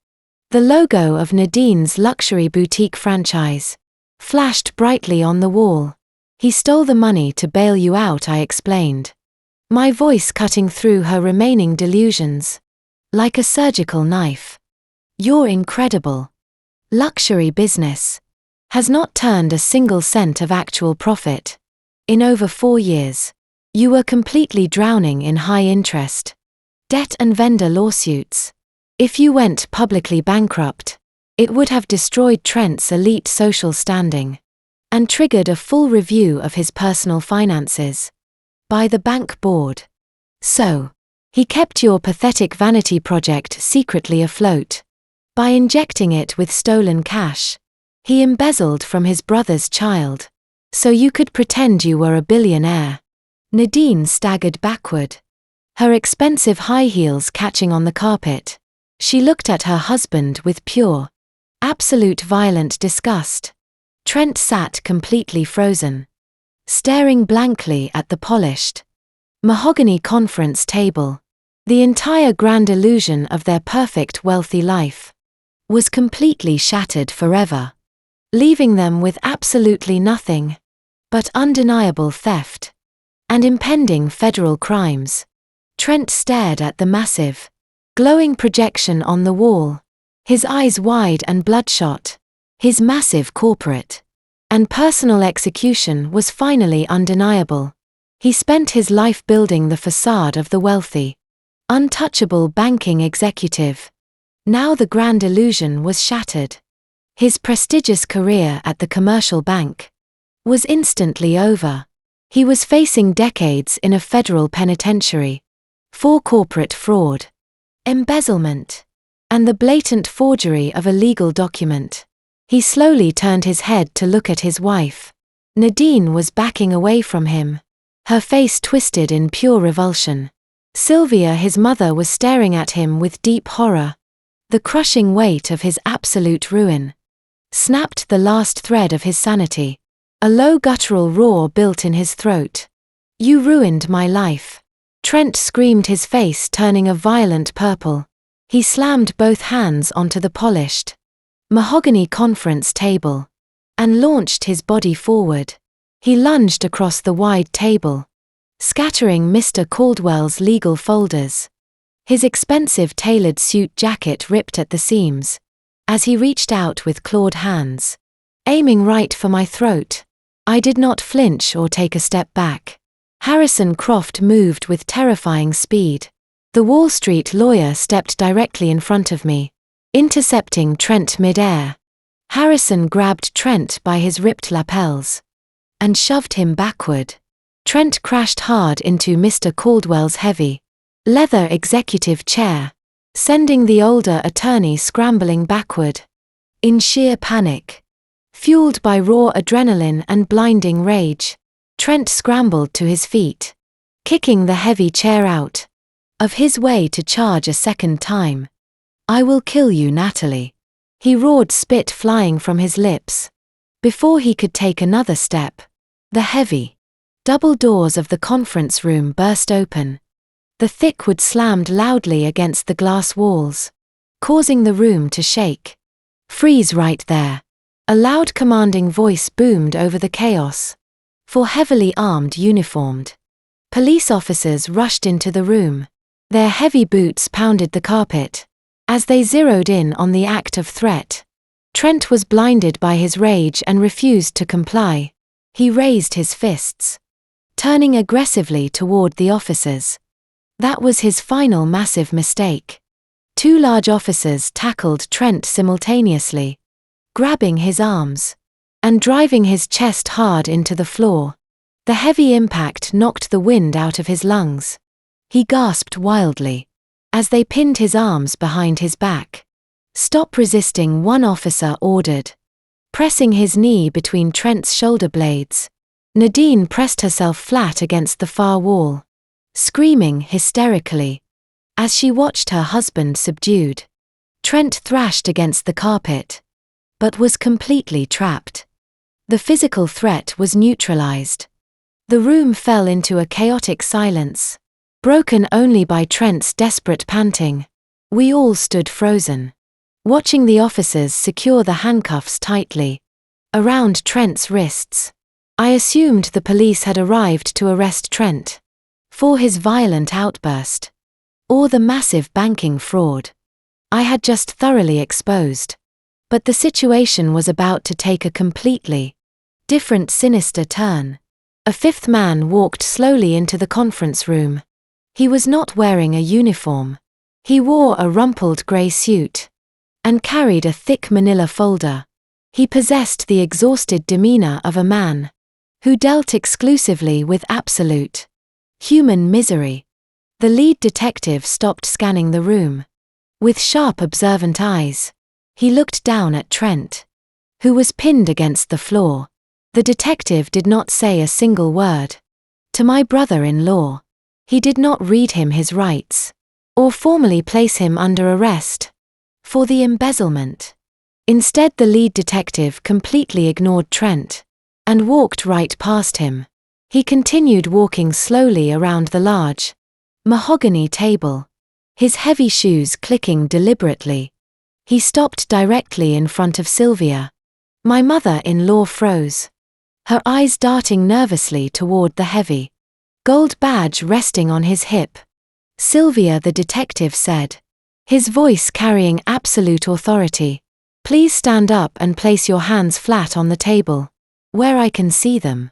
The logo of Nadine's luxury boutique franchise flashed brightly on the wall. He stole the money to bail you out, I explained, my voice cutting through her remaining delusions like a surgical knife. Your incredible luxury business has not turned a single cent of actual profit. In over 4 years, you were completely drowning in high-interest debt and vendor lawsuits. If you went publicly bankrupt, it would have destroyed Trent's elite social standing and triggered a full review of his personal finances by the bank board. So, he kept your pathetic vanity project secretly afloat by injecting it with stolen cash. He embezzled from his brother's child so you could pretend you were a billionaire. Nadine staggered backward, her expensive high heels catching on the carpet. She looked at her husband with pure, absolute violent disgust. Trent sat completely frozen, staring blankly at the polished mahogany conference table. The entire grand illusion of their perfect wealthy life was completely shattered forever, leaving them with absolutely nothing but undeniable theft and impending federal crimes. Trent stared at the massive, glowing projection on the wall, his eyes wide and bloodshot. His massive corporate and personal execution was finally undeniable. He spent his life building the facade of the wealthy, untouchable banking executive. Now the grand illusion was shattered. His prestigious career at the commercial bank was instantly over. He was facing decades in a federal penitentiary for corporate fraud, embezzlement, and the blatant forgery of a legal document. He slowly turned his head to look at his wife. Nadine was backing away from him, her face twisted in pure revulsion. Sylvia, his mother, was staring at him with deep horror. The crushing weight of his absolute ruin snapped the last thread of his sanity. A low guttural roar built in his throat. You ruined my life. Trent screamed, his face turning a violent purple. He slammed both hands onto the polished mahogany conference table and launched his body forward. He lunged across the wide table, scattering Mr. Caldwell's legal folders. His expensive tailored suit jacket ripped at the seams as he reached out with clawed hands, aiming right for my throat. I did not flinch or take a step back. Harrison Croft moved with terrifying speed. The Wall Street lawyer stepped directly in front of me, intercepting Trent mid-air. Harrison grabbed Trent by his ripped lapels and shoved him backward. Trent crashed hard into Mr. Caldwell's heavy, leather executive chair, sending the older attorney scrambling backward. In sheer panic, fueled by raw adrenaline and blinding rage, Trent scrambled to his feet, kicking the heavy chair out. of his way to charge a second time. "I will kill you, Natalie," he roared, spit flying from his lips. Before he could take another step, the heavy double doors of the conference room burst open. The thick wood slammed loudly against the glass walls, causing the room to shake. "Freeze right there," a loud commanding voice boomed over the chaos. 4 heavily armed uniformed police officers rushed into the room. Their heavy boots pounded the carpet as they zeroed in on the act of threat. Trent was blinded by his rage and refused to comply. He raised his fists, turning aggressively toward the officers. That was his final massive mistake. 2 large officers tackled Trent simultaneously, grabbing his arms and driving his chest hard into the floor. The heavy impact knocked the wind out of his lungs. He gasped wildly as they pinned his arms behind his back. "Stop resisting," one officer ordered, pressing his knee between Trent's shoulder blades. Nadine pressed herself flat against the far wall, screaming hysterically as she watched her husband subdued. Trent thrashed against the carpet, but was completely trapped. The physical threat was neutralized. The room fell into a chaotic silence, broken only by Trent's desperate panting. We all stood frozen, watching the officers secure the handcuffs tightly around Trent's wrists. I assumed the police had arrived to arrest Trent for his violent outburst, or the massive banking fraud I had just thoroughly exposed. But the situation was about to take a completely different, sinister turn. A 5th man walked slowly into the conference room. He was not wearing a uniform. He wore a rumpled grey suit and carried a thick manila folder. He possessed the exhausted demeanor of a man who dealt exclusively with absolute human misery. The lead detective stopped scanning the room. With sharp, observant eyes, he looked down at Trent, who was pinned against the floor. The detective did not say a single word to my brother-in-law. He did not read him his rights or formally place him under arrest for the embezzlement. Instead, the lead detective completely ignored Trent and walked right past him. He continued walking slowly around the large mahogany table, his heavy shoes clicking deliberately. He stopped directly in front of Sylvia. My mother-in-law froze, her eyes darting nervously toward the heavy gold badge resting on his hip. "Sylvia," the detective said, his voice carrying absolute authority, "please stand up and place your hands flat on the table, where I can see them."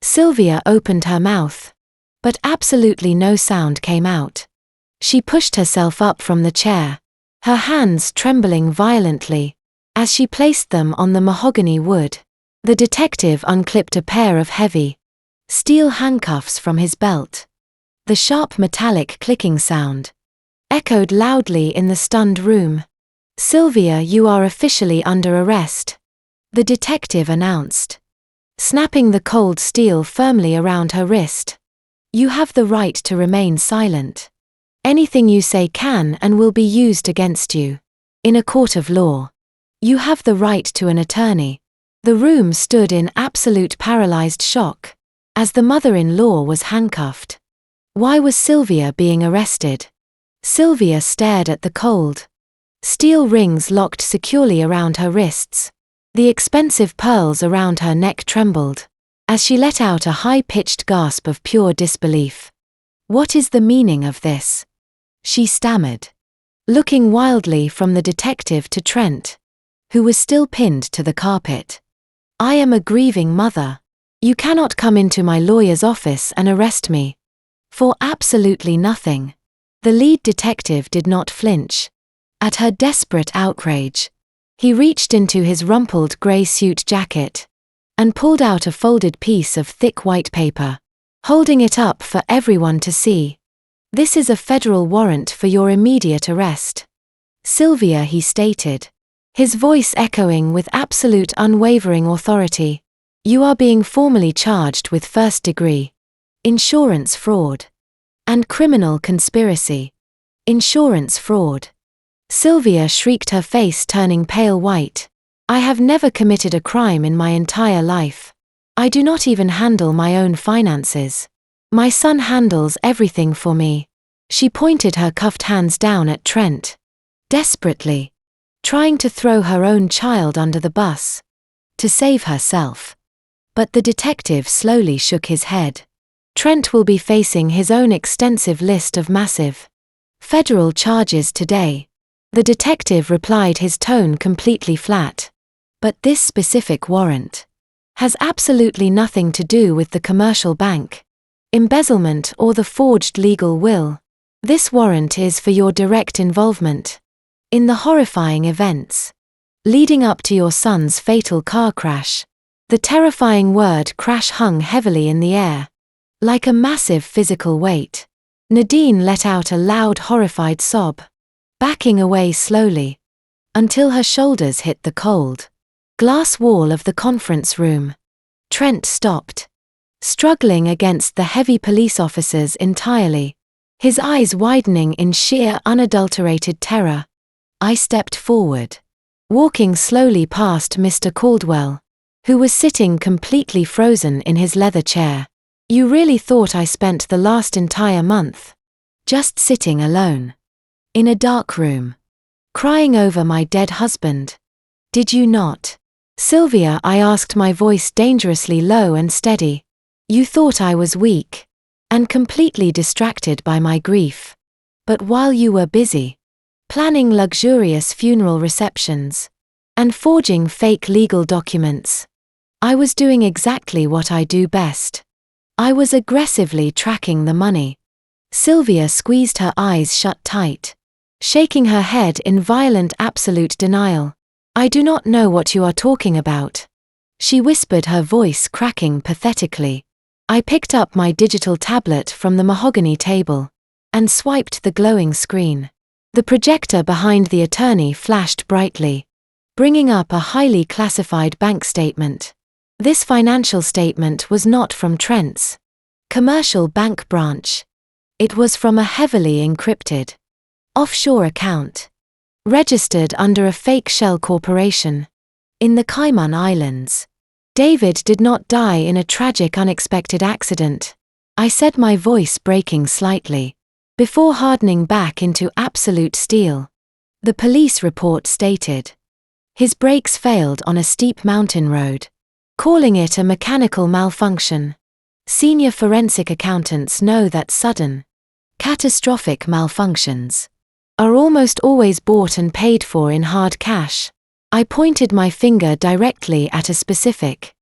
Sylvia opened her mouth, but absolutely no sound came out. She pushed herself up from the chair, her hands trembling violently as she placed them on the mahogany wood. The detective unclipped a pair of heavy steel handcuffs from his belt. The sharp metallic clicking sound echoed loudly in the stunned room. "Sylvia, you are officially under arrest," the detective announced, snapping the cold steel firmly around her wrist. "You have the right to remain silent. Anything you say can and will be used against you in a court of law. You have the right to an attorney." The room stood in absolute paralyzed shock as the mother-in-law was handcuffed. Why was Sylvia being arrested? Sylvia stared at the cold steel rings locked securely around her wrists. The expensive pearls around her neck trembled as she let out a high-pitched gasp of pure disbelief. "What is the meaning of this?" she stammered, looking wildly from the detective to Trent, who was still pinned to the carpet. "I am a grieving mother. You cannot come into my lawyer's office and arrest me for absolutely nothing." The lead detective did not flinch at her desperate outrage. He reached into his rumpled grey suit jacket and pulled out a folded piece of thick white paper, holding it up for everyone to see. "This is a federal warrant for your immediate arrest, Sylvia," he stated, his voice echoing with absolute unwavering authority. "You are being formally charged with first-degree insurance fraud." And criminal conspiracy. Insurance fraud. Sylvia shrieked, her face turning pale white. I have never committed a crime in my entire life. I do not even handle my own finances. My son handles everything for me. She pointed her cuffed hands down at Trent. Desperately. Trying to throw her own child under the bus. To save herself. But the detective slowly shook his head. Trent will be facing his own extensive list of massive federal charges today. The detective replied, his tone completely flat. But this specific warrant has absolutely nothing to do with the commercial bank, embezzlement, or the forged legal will. This warrant is for your direct involvement in the horrifying events leading up to your son's fatal car crash. The terrifying word crash hung heavily in the air, like a massive physical weight. Nadine let out a loud, horrified sob, backing away slowly, until her shoulders hit the cold glass wall of the conference room. Trent stopped, struggling against the heavy police officers entirely, his eyes widening in sheer, unadulterated terror. I stepped forward, walking slowly past Mr. Caldwell, who was sitting completely frozen in his leather chair. You really thought I spent the last entire month just sitting alone in a dark room, crying over my dead husband? Did you not? Sylvia, I asked, my voice dangerously low and steady. You thought I was weak and completely distracted by my grief. But while you were busy planning luxurious funeral receptions and forging fake legal documents, I was doing exactly what I do best. I was aggressively tracking the money. Sylvia squeezed her eyes shut tight, shaking her head in violent, absolute denial. I do not know what you are talking about, she whispered, her voice cracking pathetically. I picked up my digital tablet from the mahogany table and swiped the glowing screen. The projector behind the attorney flashed brightly, bringing up a highly classified bank statement. This financial statement was not from Trent's commercial bank branch. It was from a heavily encrypted offshore account, registered under a fake shell corporation in the Cayman Islands. David did not die in a tragic, unexpected accident, I said, my voice breaking slightly, before hardening back into absolute steel. The police report stated his brakes failed on a steep mountain road, calling it a mechanical malfunction. Senior forensic accountants know that sudden, catastrophic malfunctions are almost always bought and paid for in hard cash. I pointed my finger directly at a specific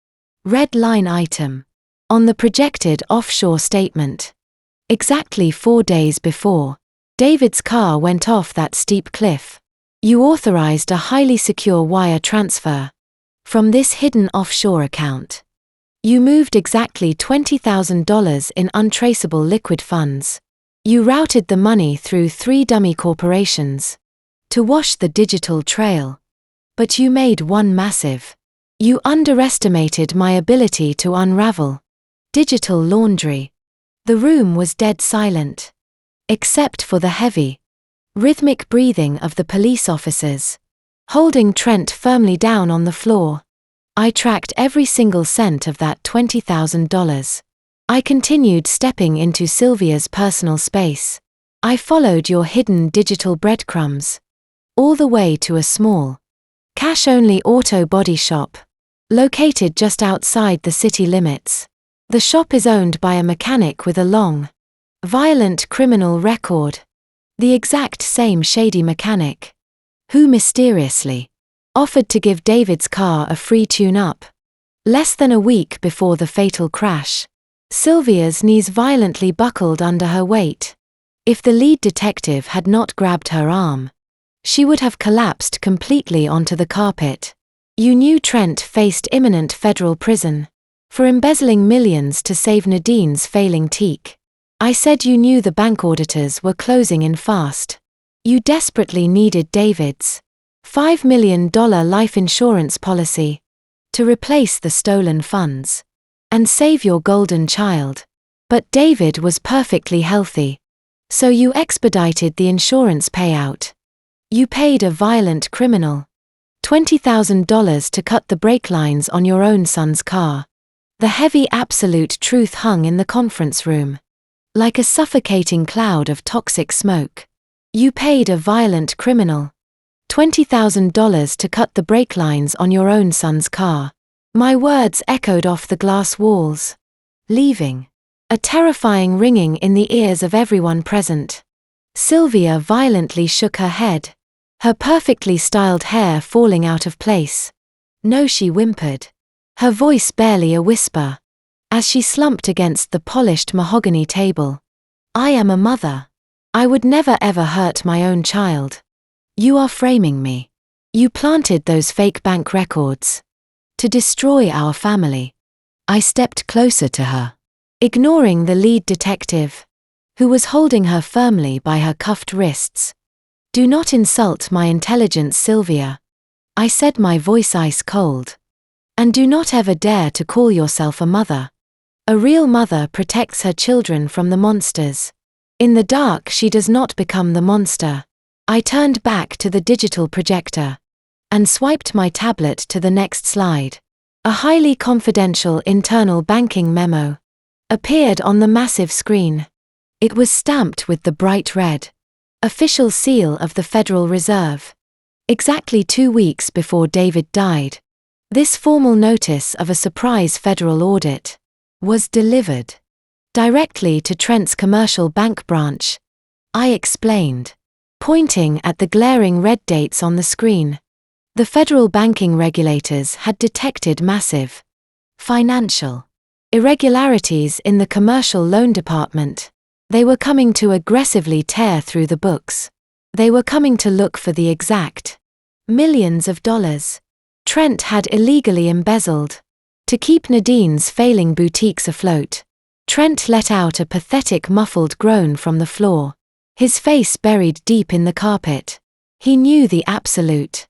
red line item on the projected offshore statement. Exactly 4 days before David's car went off that steep cliff, you authorized a highly secure wire transfer from this hidden offshore account. You moved exactly $20,000 in untraceable liquid funds. You routed the money through 3 dummy corporations to wash the digital trail. But you made one massive. You underestimated my ability to unravel digital laundry. The room was dead silent, except for the heavy, rhythmic breathing of the police officers, holding Trent firmly down on the floor. I tracked every single cent of that $20,000. I continued stepping into Sylvia's personal space. I followed your hidden digital breadcrumbs all the way to a small, cash-only auto body shop, located just outside the city limits. The shop is owned by a mechanic with a long, violent criminal record. The exact same shady mechanic who mysteriously offered to give David's car a free tune-up less than a week before the fatal crash. Sylvia's knees violently buckled under her weight. If the lead detective had not grabbed her arm, she would have collapsed completely onto the carpet. You knew Trent faced imminent federal prison for embezzling millions to save Nadine's failing teak. I said you knew the bank auditors were closing in fast. You desperately needed David's $5 million life insurance policy to replace the stolen funds and save your golden child. But David was perfectly healthy. So you expedited the insurance payout. You paid a violent criminal $20,000 to cut the brake lines on your own son's car. The heavy absolute truth hung in the conference room. Like a suffocating cloud of toxic smoke. You paid a violent criminal $20,000 to cut the brake lines on your own son's car. My words echoed off the glass walls, leaving a terrifying ringing in the ears of everyone present. Sylvia violently shook her head, her perfectly styled hair falling out of place. No, she whimpered, her voice barely a whisper, as she slumped against the polished mahogany table. I am a mother. I would never ever hurt my own child. You are framing me. You planted those fake bank records to destroy our family. I stepped closer to her, ignoring the lead detective, who was holding her firmly by her cuffed wrists. Do not insult my intelligence, Sylvia. I said, my voice ice cold. And do not ever dare to call yourself a mother. A real mother protects her children from the monsters. In the dark, she does not become the monster. I turned back to the digital projector and swiped my tablet to the next slide. A highly confidential internal banking memo appeared on the massive screen. It was stamped with the bright red official seal of the Federal Reserve. Exactly 2 weeks before David died, this formal notice of a surprise federal audit was delivered directly to Trent's commercial bank branch. I explained, pointing at the glaring red dates on the screen. The federal banking regulators had detected massive financial irregularities in the commercial loan department. They were coming to aggressively tear through the books. They were coming to look for the exact millions of dollars Trent had illegally embezzled to keep Nadine's failing boutiques afloat. Trent let out a pathetic muffled groan from the floor, his face buried deep in the carpet. He knew the absolute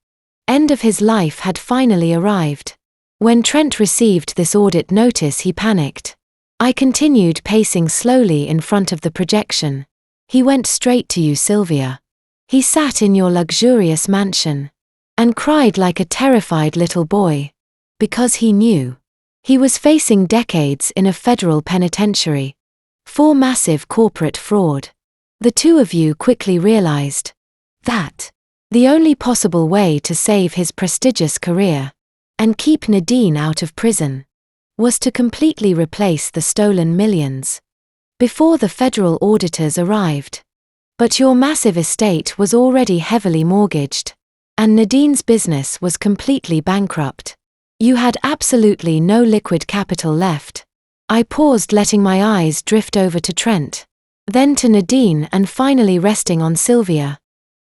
end of his life had finally arrived. When Trent received this audit notice, he panicked. I continued pacing slowly in front of the projection. He went straight to you, Sylvia. He sat in your luxurious mansion and cried like a terrified little boy, because he knew he was facing decades in a federal penitentiary for massive corporate fraud. The two of you quickly realized that the only possible way to save his prestigious career and keep Nadine out of prison was to completely replace the stolen millions before the federal auditors arrived. But your massive estate was already heavily mortgaged, and Nadine's business was completely bankrupt. You had absolutely no liquid capital left. I paused, letting my eyes drift over to Trent, then to Nadine, and finally resting on Sylvia.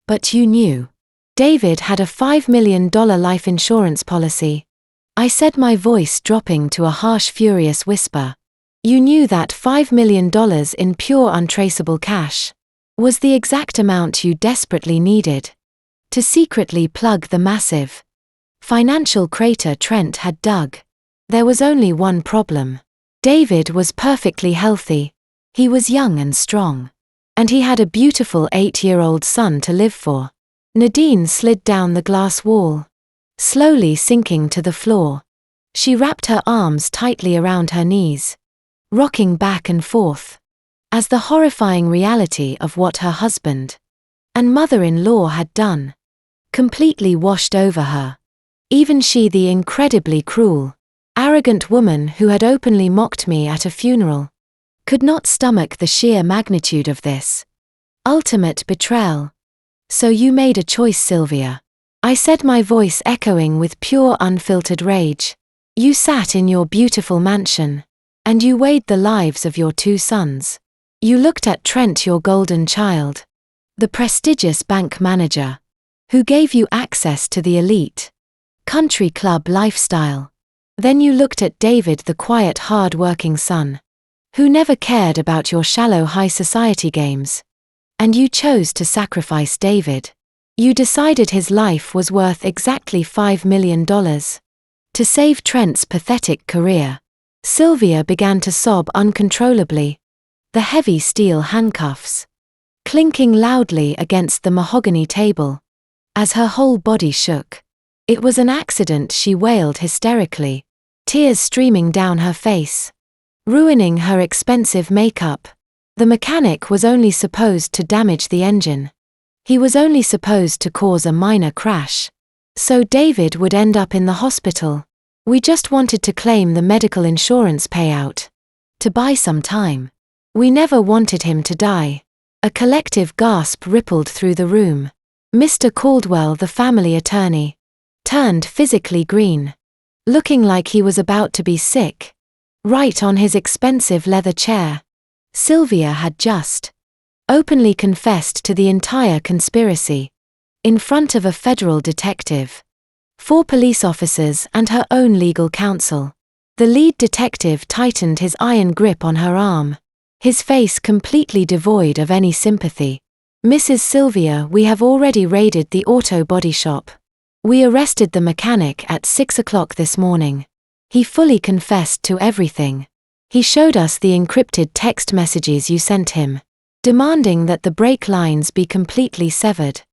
But you knew David had a $5 million life insurance policy. I said, my voice dropping to a harsh, furious whisper. You knew that $5 million in pure untraceable cash was the exact amount you desperately needed to secretly plug the massive financial crater Trent had dug. There was only one problem. David was perfectly healthy. He was young and strong. And he had a beautiful 8-year-old son to live for. Nadine slid down the glass wall, slowly sinking to the floor. She wrapped her arms tightly around her knees, rocking back and forth, as the horrifying reality of what her husband and mother-in-law had done completely washed over her. Even she, the incredibly cruel, arrogant woman who had openly mocked me at a funeral, could not stomach the sheer magnitude of this ultimate betrayal. So you made a choice, Sylvia. I said, my voice echoing with pure unfiltered rage. You sat in your beautiful mansion, and you weighed the lives of your 2 sons. You looked at Trent, your golden child, the prestigious bank manager, who gave you access to the elite country club lifestyle. Then you looked at David, the quiet, hard-working son, who never cared about your shallow high society games. And you chose to sacrifice David. You decided his life was worth exactly $5 million to save Trent's pathetic career. Sylvia began to sob uncontrollably. the heavy steel handcuffs, clinking loudly against the mahogany table, as her whole body shook. "It was an accident," she wailed hysterically, tears streaming down her face, ruining her expensive makeup. The mechanic was only supposed to damage the engine. He was only supposed to cause a minor crash. So David would end up in the hospital. We just wanted to claim the medical insurance payout. To buy some time. We never wanted him to die." A collective gasp rippled through the room. Mr. Caldwell, the family attorney, turned physically green, looking like he was about to be sick. Right on his expensive leather chair, Sylvia had just openly confessed to the entire conspiracy, in front of a federal detective, 4 police officers and her own legal counsel. The lead detective tightened his iron grip on her arm, his face completely devoid of any sympathy. "Mrs. Sylvia, we have already raided the auto body shop. We arrested the mechanic at 6 o'clock this morning. He fully confessed to everything. He showed us the encrypted text messages you sent him, demanding that the brake lines be completely severed.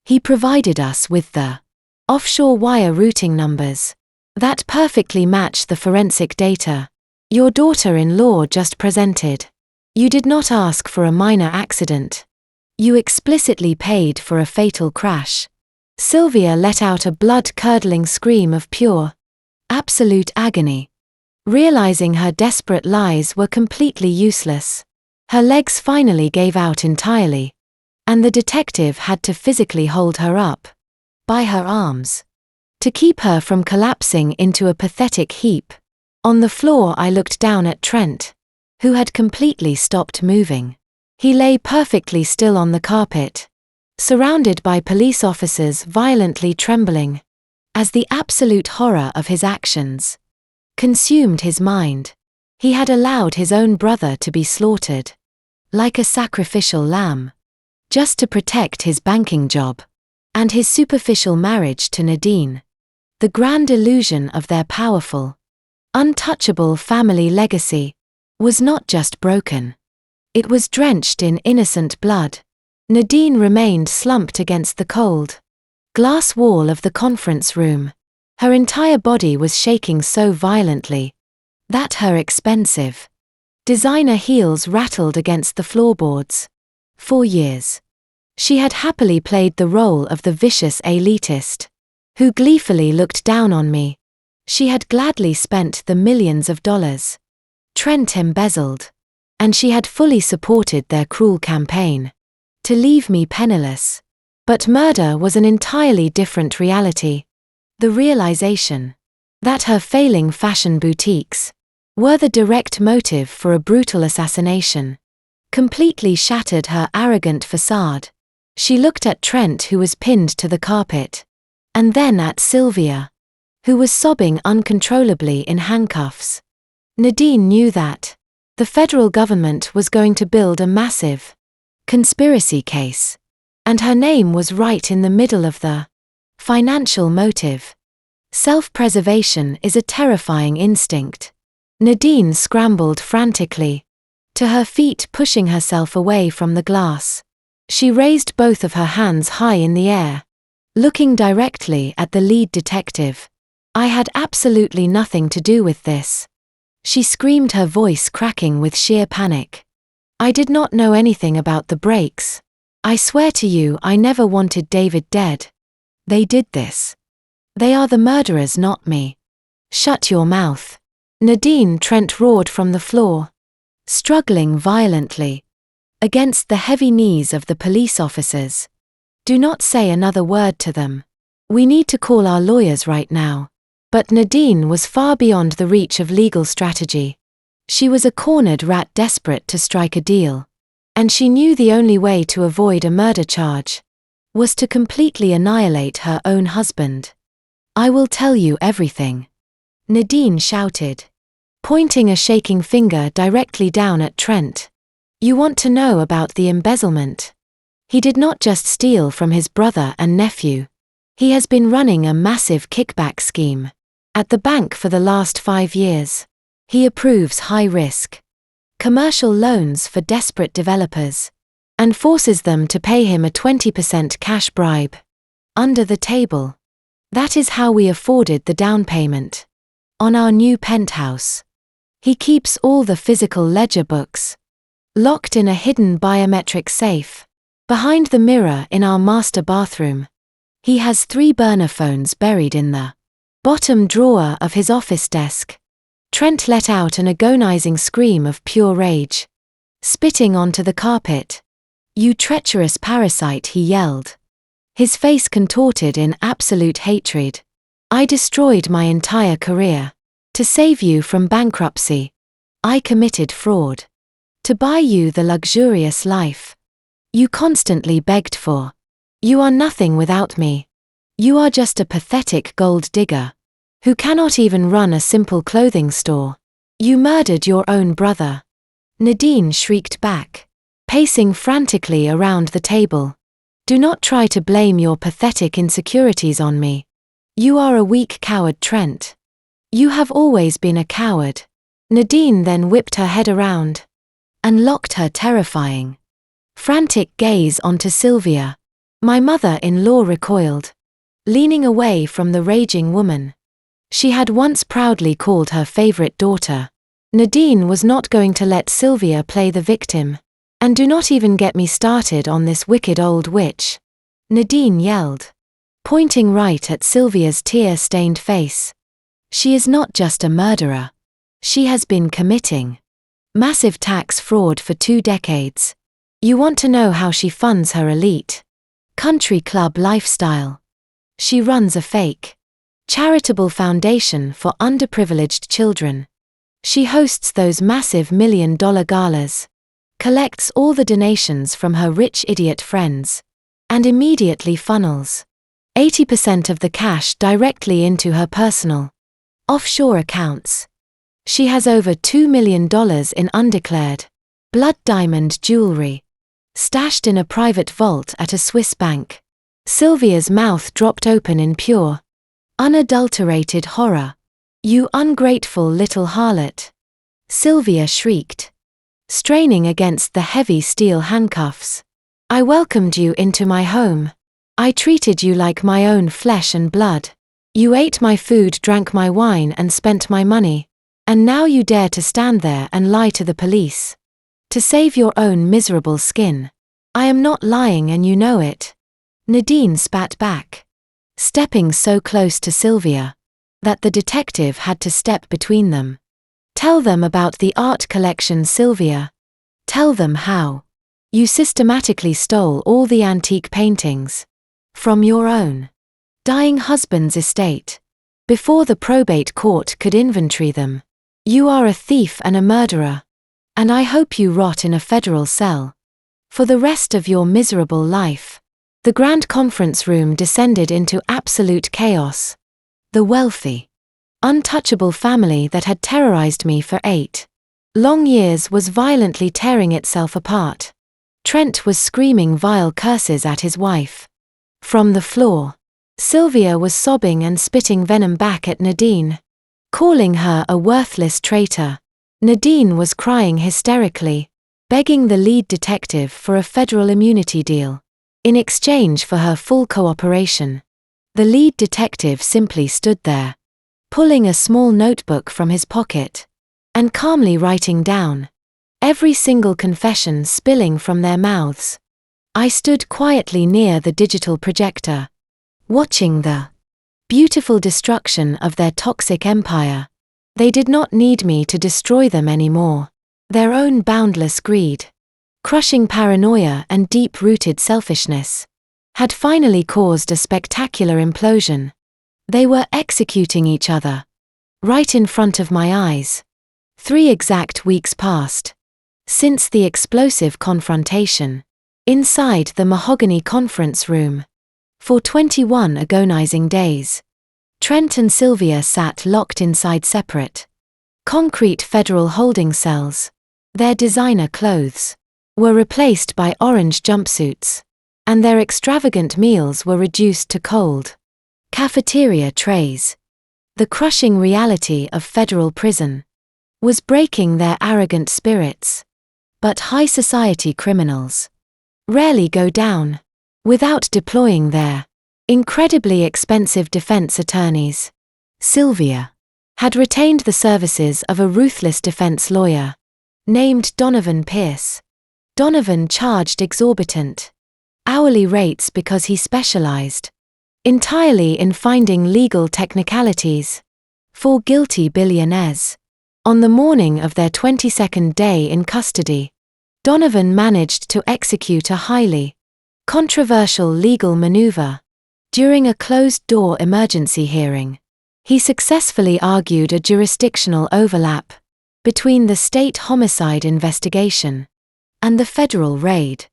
He provided us with the offshore wire routing numbers that perfectly match the forensic data your daughter-in-law just presented. You did not ask for a minor accident. You explicitly paid for a fatal crash." Sylvia let out a blood-curdling scream of pure, absolute agony, realizing her desperate lies were completely useless. Her legs finally gave out entirely, and the detective had to physically hold her up by her arms to keep her from collapsing into a pathetic heap. On the floor, I looked down at Trent, who had completely stopped moving. He lay perfectly still on the carpet, surrounded by police officers violently trembling, as the absolute horror of his actions consumed his mind. He had allowed his own brother to be slaughtered, like a sacrificial lamb, just to protect his banking job and his superficial marriage to Nadine. The grand illusion of their powerful, untouchable family legacy was not just broken. It was drenched in innocent blood. Nadine remained slumped against the cold glass wall of the conference room. Her entire body was shaking so violently that her expensive designer heels rattled against the floorboards. For years, she had happily played the role of the vicious elitist who gleefully looked down on me. She had gladly spent the millions of dollars Trent embezzled, and she had fully supported their cruel campaign to leave me penniless. But murder was an entirely different reality. The realization that her failing fashion boutiques were the direct motive for a brutal assassination completely shattered her arrogant facade. She looked at Trent, who was pinned to the carpet, and then at Sylvia, who was sobbing uncontrollably in handcuffs. Nadine knew that the federal government was going to build a massive conspiracy case, and her name was right in the middle of the financial motive. Self-preservation is a terrifying instinct. Nadine scrambled frantically to her feet, pushing herself away from the glass. She raised both of her hands high in the air, looking directly at the lead detective. "I had absolutely nothing to do with this," she screamed, her voice cracking with sheer panic. "I did not know anything about the brakes. I swear to you, I never wanted David dead. They did this. They are the murderers, not me." "Shut your mouth, Nadine," Trent roared from the floor, struggling violently against the heavy knees of the police officers. "Do not say another word to them. We need to call our lawyers right now." But Nadine was far beyond the reach of legal strategy. She was a cornered rat desperate to strike a deal, and she knew the only way to avoid a murder charge was to completely annihilate her own husband. "I will tell you everything," Nadine shouted, pointing a shaking finger directly down at Trent. "You want to know about the embezzlement? He did not just steal from his brother and nephew. He has been running a massive kickback scheme at the bank for the last 5 years. He approves high-risk commercial loans for desperate developers, and forces them to pay him a 20% cash bribe. Under the table. That is how we afforded the down payment. On our new penthouse. He keeps all the physical ledger books. Locked in a hidden biometric safe. Behind the mirror in our master bathroom. He has 3 burner phones buried in the bottom drawer of his office desk. Trent let out an agonizing scream of pure rage. Spitting onto the carpet. "You treacherous parasite," he yelled. His face contorted in absolute hatred. "I destroyed my entire career. To save you from bankruptcy. I committed fraud. To buy you the luxurious life you constantly begged for. You are nothing without me. You are just a pathetic gold digger who cannot even run a simple clothing store. You murdered your own brother." Nadine shrieked back, pacing frantically around the table. "Do not try to blame your pathetic insecurities on me. You are a weak coward, Trent. You have always been a coward." Nadine then whipped her head around and locked her terrifying, frantic gaze onto Sylvia. My mother-in-law recoiled, leaning away from the raging woman she had once proudly called her favorite daughter. Nadine was not going to let Sylvia play the victim. "And do not even get me started on this wicked old witch," Nadine yelled, pointing right at Sylvia's tear-stained face. "She is not just a murderer. She has been committing massive tax fraud for 2 decades. You want to know how she funds her elite country club lifestyle? She runs a fake charitable foundation for underprivileged children. She hosts those massive $1 million galas, collects all the donations from her rich idiot friends, and immediately funnels 80% of the cash directly into her personal offshore accounts. She has over $2 million in undeclared blood diamond jewelry stashed in a private vault at a Swiss bank." Sylvia's mouth dropped open in pure, unadulterated horror. "You ungrateful little harlot," Sylvia shrieked, straining against the heavy steel handcuffs. "I welcomed you into my home. I treated you like my own flesh and blood. You ate my food, drank my wine, and spent my money. And now you dare to stand there and lie to the police. To save your own miserable skin. I am not lying and you know it." Nadine spat back, stepping so close to Sylvia that the detective had to step between them. "Tell them about the art collection, Sylvia. Tell them how you systematically stole all the antique paintings from your own dying husband's estate before the probate court could inventory them. You are a thief and a murderer, and I hope you rot in a federal cell for the rest of your miserable life." The grand conference room descended into absolute chaos. The wealthy, untouchable family that had terrorized me for 8 long years was violently tearing itself apart. Trent was screaming vile curses at his wife from the floor. Sylvia was sobbing and spitting venom back at Nadine, calling her a worthless traitor. Nadine was crying hysterically, begging the lead detective for a federal immunity deal in exchange for her full cooperation. The lead detective simply stood there, pulling a small notebook from his pocket and calmly writing down every single confession spilling from their mouths. I stood quietly near the digital projector, watching the beautiful destruction of their toxic empire. They did not need me to destroy them anymore. Their own boundless greed, crushing paranoia and deep-rooted selfishness had finally caused a spectacular implosion. They were executing each other right in front of my eyes. 3 exact weeks passed since the explosive confrontation inside the mahogany conference room. For 21 agonizing days, Trent and Sylvia sat locked inside separate, concrete federal holding cells. Their designer clothes were replaced by orange jumpsuits, and their extravagant meals were reduced to cold cafeteria trays. The crushing reality of federal prison was breaking their arrogant spirits. But high society criminals rarely go down without deploying their incredibly expensive defense attorneys. Sylvia had retained the services of a ruthless defense lawyer named Donovan Pierce. Donovan charged exorbitant hourly rates because he specialized entirely in finding legal technicalities for guilty billionaires. On the morning of their 22nd day in custody, Donovan managed to execute a highly controversial legal maneuver. During a closed-door emergency hearing, he successfully argued a jurisdictional overlap between the state homicide investigation and the federal raid.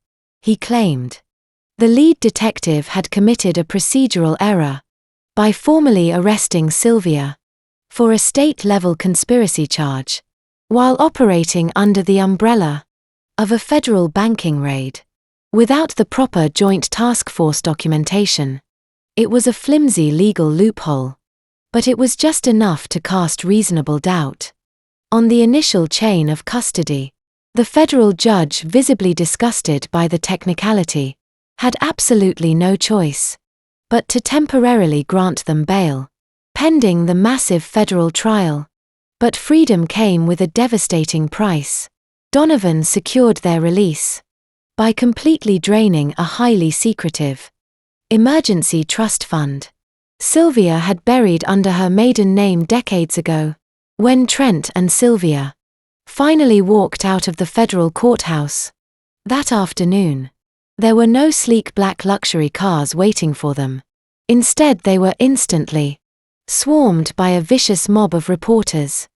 He claimed the lead detective had committed a procedural error by formally arresting Sylvia for a state-level conspiracy charge while operating under the umbrella of a federal banking raid without the proper joint task force documentation. It was a flimsy legal loophole, but it was just enough to cast reasonable doubt on the initial chain of custody. The federal judge, visibly disgusted by the technicality, had absolutely no choice but to temporarily grant them bail, pending the massive federal trial. But freedom came with a devastating price. Donovan secured their release by completely draining a highly secretive emergency trust fund Sylvia had buried under her maiden name decades ago. When Trent and Sylvia finally walked out of the federal courthouse that afternoon, there were no sleek black luxury cars waiting for them. Instead, they were instantly swarmed by a vicious mob of reporters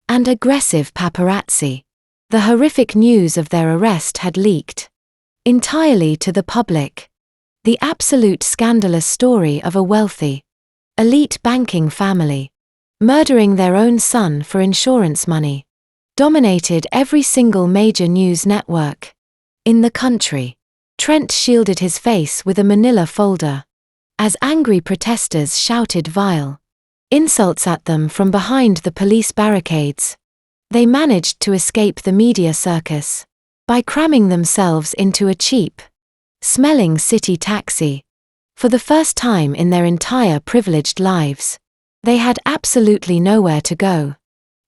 and aggressive paparazzi. The horrific news of their arrest had leaked entirely to the public. The absolute scandalous story of a wealthy, elite banking family murdering their own son for insurance money dominated every single major news network in the country. Trent shielded his face with a manila folder as angry protesters shouted vile insults at them from behind the police barricades. They managed to escape the media circus by cramming themselves into a cheap, smelling city taxi. For the first time in their entire privileged lives, they had absolutely nowhere to go.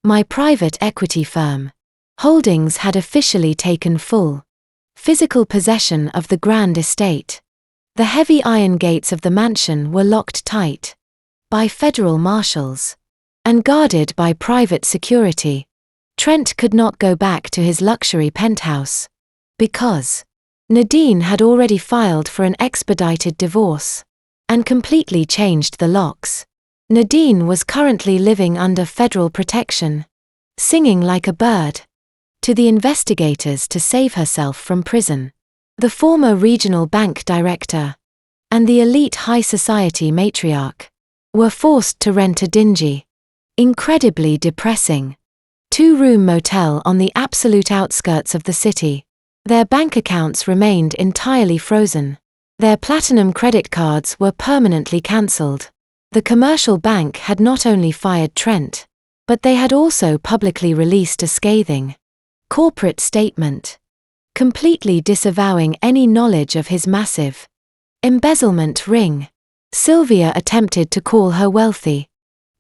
My private equity firm holdings had officially taken full physical possession of the grand estate. The heavy iron gates of the mansion were locked tight by federal marshals and guarded by private security. Trent could not go back to his luxury penthouse because Nadine had already filed for an expedited divorce and completely changed the locks. Nadine was currently living under federal protection, singing like a bird to the investigators to save herself from prison. The former regional bank director and the elite high society matriarch were forced to rent a dingy, incredibly depressing, two-room motel on the absolute outskirts of the city. Their bank accounts remained entirely frozen. Their platinum credit cards were permanently cancelled. The commercial bank had not only fired Trent, but they had also publicly released a scathing corporate statement, completely disavowing any knowledge of his massive embezzlement ring. Sylvia attempted to call her wealthy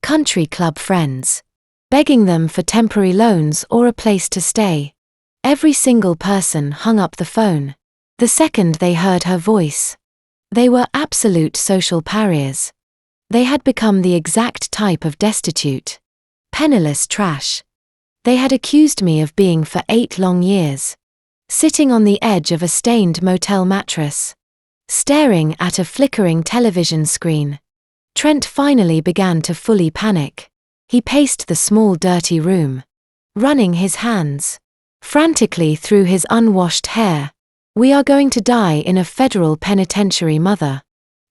country club friends, begging them for temporary loans or a place to stay. Every single person hung up the phone the second they heard her voice. They were absolute social pariahs. They had become the exact type of destitute, penniless trash they had accused me of being for 8 long years, sitting on the edge of a stained motel mattress, staring at a flickering television screen. Trent finally began to fully panic. He paced the small dirty room, running his hands frantically through his unwashed hair. "We are going to die in a federal penitentiary, Mother."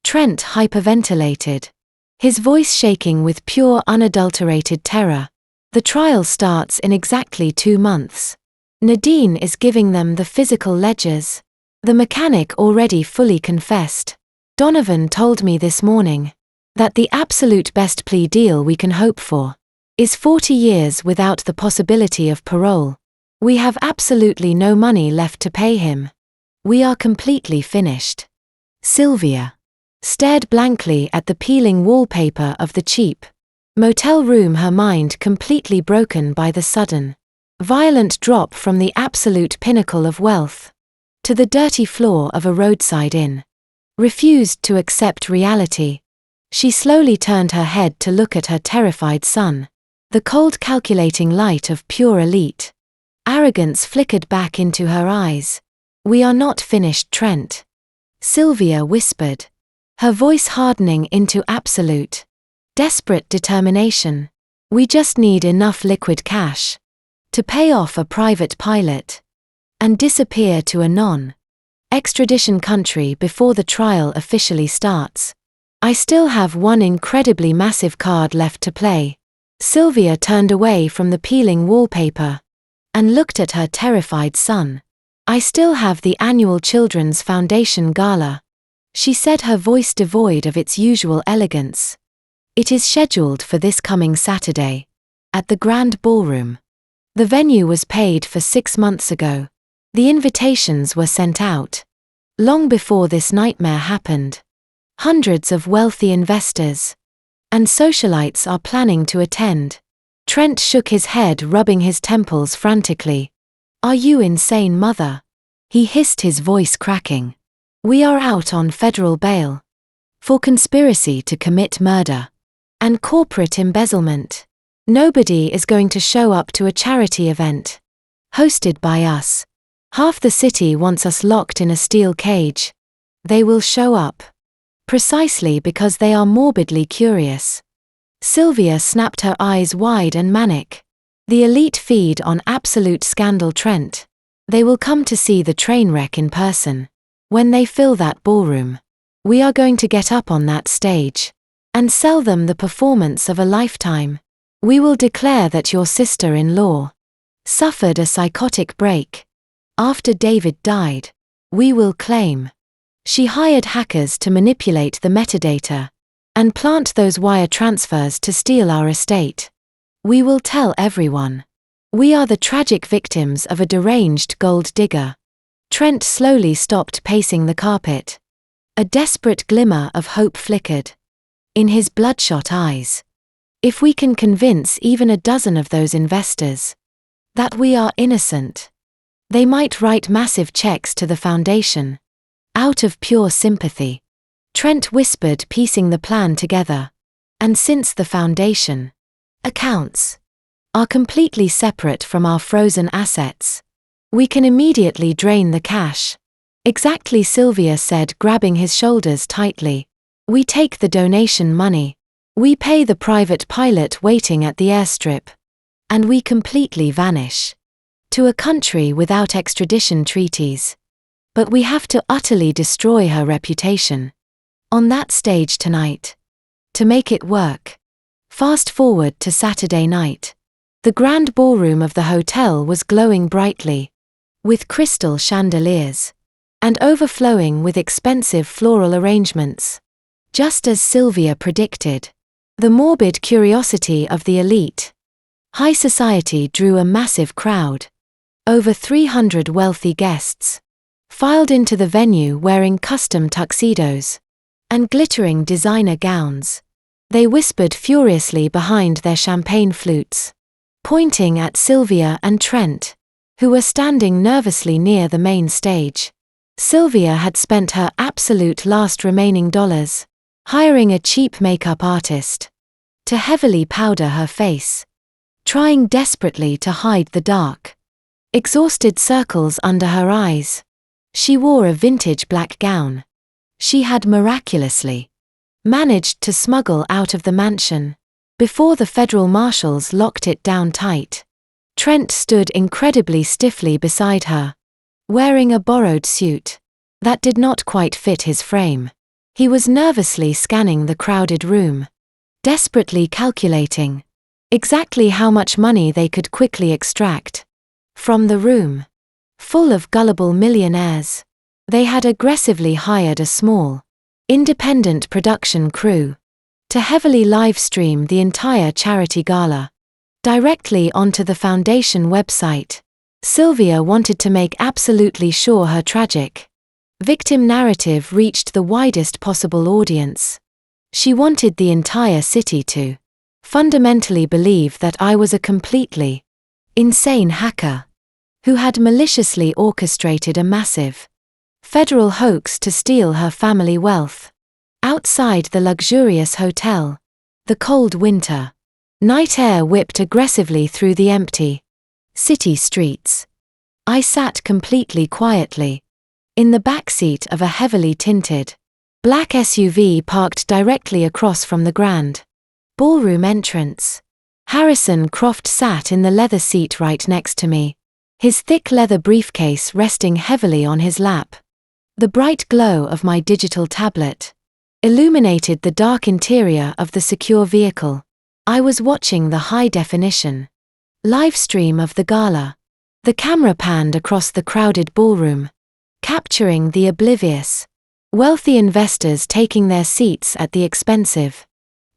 Trent hyperventilated, his voice shaking with pure unadulterated terror. "The trial starts in exactly 2 months. Nadine is giving them the physical ledgers. The mechanic already fully confessed. Donovan told me this morning that the absolute best plea deal we can hope for is 40 years without the possibility of parole. We have absolutely no money left to pay him. We are completely finished. Sylvia stared blankly at the peeling wallpaper of the cheap motel room, her mind completely broken by the sudden, violent drop from the absolute pinnacle of wealth to the dirty floor of a roadside inn. Refused to accept reality. She slowly turned her head to look at her terrified son. The cold calculating light of pure elite arrogance flickered back into her eyes. "We are not finished, Trent," Sylvia whispered, her voice hardening into absolute, desperate determination. "We just need enough liquid cash to pay off a private pilot and disappear to a non-extradition country before the trial officially starts. I still have one incredibly massive card left to play." Sylvia turned away from the peeling wallpaper and looked at her terrified son. "I still have the annual Children's Foundation Gala," she said, her voice devoid of its usual elegance. "It is scheduled for this coming Saturday, at the Grand Ballroom. The venue was paid for 6 months ago. The invitations were sent out long before this nightmare happened. Hundreds of wealthy investors and socialites are planning to attend." Trent shook his head, rubbing his temples frantically. "Are you insane, Mother?" he hissed, his voice cracking. "We are out on federal bail for conspiracy to commit murder and corporate embezzlement. Nobody is going to show up to a charity event hosted by us. Half the city wants us locked in a steel cage. They will show up precisely because they are morbidly curious." Sylvia snapped her eyes wide and manic. "The elite feed on absolute scandal, Trent. They will come to see the train wreck in person. When they fill that ballroom, we are going to get up on that stage and sell them the performance of a lifetime. We will declare that your sister-in-law suffered a psychotic break after David died. We will claim she hired hackers to manipulate the metadata and plant those wire transfers to steal our estate. We will tell everyone we are the tragic victims of a deranged gold digger." Trent slowly stopped pacing the carpet. A desperate glimmer of hope flickered in his bloodshot eyes. "If we can convince even a dozen of those investors that we are innocent, they might write massive checks to the foundation out of pure sympathy," Trent whispered, piecing the plan together. "And since the foundation accounts are completely separate from our frozen assets, we can immediately drain the cash." "Exactly," Sylvia said, grabbing his shoulders tightly. "We take the donation money, we pay the private pilot waiting at the airstrip, and we completely vanish to a country without extradition treaties. But we have to utterly destroy her reputation on that stage tonight to make it work." Fast forward to Saturday night. The grand ballroom of the hotel was glowing brightly with crystal chandeliers and overflowing with expensive floral arrangements. Just as Sylvia predicted, the morbid curiosity of the elite high society drew a massive crowd. Over 300 wealthy guests filed into the venue wearing custom tuxedos and glittering designer gowns. They whispered furiously behind their champagne flutes, pointing at Sylvia and Trent, who were standing nervously near the main stage. Sylvia had spent her absolute last remaining dollars hiring a cheap makeup artist to heavily powder her face, trying desperately to hide the dark, exhausted circles under her eyes. She wore a vintage black gown she had miraculously managed to smuggle out of the mansion before the federal marshals locked it down tight. Trent stood incredibly stiffly beside her, wearing a borrowed suit that did not quite fit his frame. He was nervously scanning the crowded room, desperately calculating exactly how much money they could quickly extract from the room full of gullible millionaires. They had aggressively hired a small, independent production crew to heavily live-stream the entire charity gala. directly onto the foundation website. Sylvia wanted to make absolutely sure her tragic victim narrative reached the widest possible audience. She wanted the entire city to fundamentally believe that I was a completely insane hacker who had maliciously orchestrated a massive federal hoax to steal her family wealth. Outside the luxurious hotel, the cold winter night air whipped aggressively through the empty city streets. I sat completely quietly in the backseat of a heavily tinted black SUV parked directly across from the grand ballroom entrance. Harrison Croft sat in the leather seat right next to me, his thick leather briefcase resting heavily on his lap. The bright glow of my digital tablet illuminated the dark interior of the secure vehicle. I was watching the high-definition live stream of the gala. The camera panned across the crowded ballroom, capturing the oblivious, wealthy investors taking their seats at the expensive,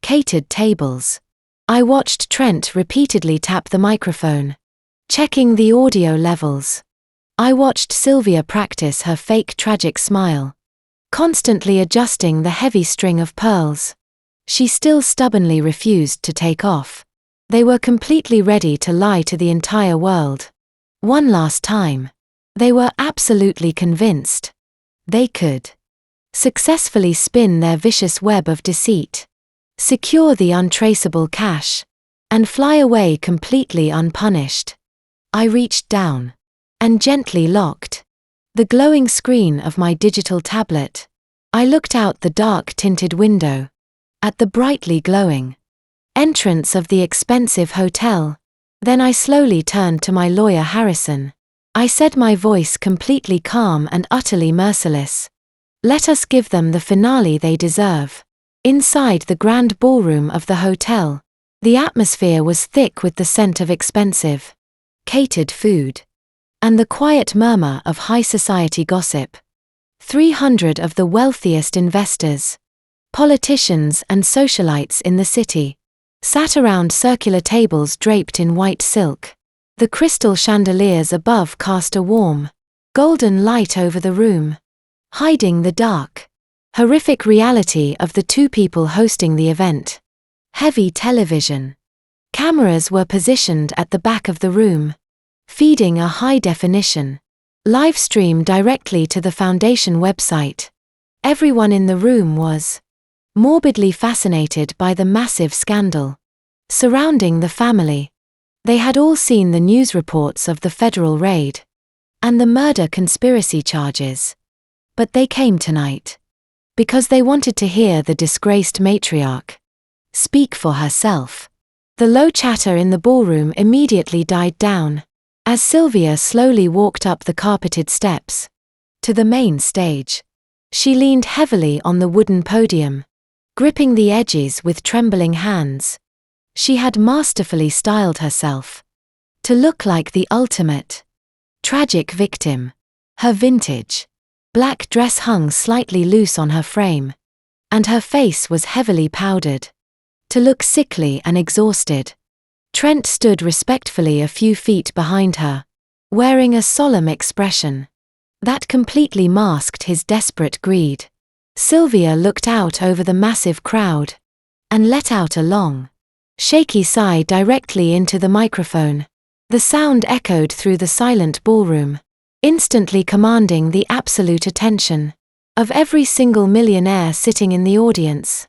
catered tables. I watched Trent repeatedly tap the microphone, checking the audio levels. I watched Sylvia practice her fake tragic smile, constantly adjusting the heavy string of pearls. She still stubbornly refused to take off. They were completely ready to lie to the entire world. One last time. They were absolutely convinced they could successfully spin their vicious web of deceit, secure the untraceable cash, and fly away completely unpunished. I reached down and gently locked the glowing screen of my digital tablet. I looked out the dark-tinted window at the brightly glowing entrance of the expensive hotel. Then I slowly turned to my lawyer Harrison. I said, my voice completely calm and utterly merciless, "Let us give them the finale they deserve." Inside the grand ballroom of the hotel, the atmosphere was thick with the scent of expensive, catered food and the quiet murmur of high society gossip. 300 of the wealthiest investors, politicians and socialites in the city sat around circular tables draped in white silk. The crystal chandeliers above cast a warm, golden light over the room, hiding the dark, horrific reality of the two people hosting the event. Heavy television cameras were positioned at the back of the room, feeding a high-definition live stream directly to the foundation website. Everyone in the room was morbidly fascinated by the massive scandal surrounding the family. They had all seen the news reports of the federal raid and the murder conspiracy charges. But they came tonight because they wanted to hear the disgraced matriarch speak for herself. The low chatter in the ballroom immediately died down as Sylvia slowly walked up the carpeted steps to the main stage. She leaned heavily on the wooden podium, gripping the edges with trembling hands. She had masterfully styled herself to look like the ultimate tragic victim. Her vintage black dress hung slightly loose on her frame, and her face was heavily powdered to look sickly and exhausted. Trent stood respectfully a few feet behind her, wearing a solemn expression that completely masked his desperate greed. Sylvia looked out over the massive crowd and let out a long, shaky sigh directly into the microphone. The sound echoed through the silent ballroom, instantly commanding the absolute attention of every single millionaire sitting in the audience.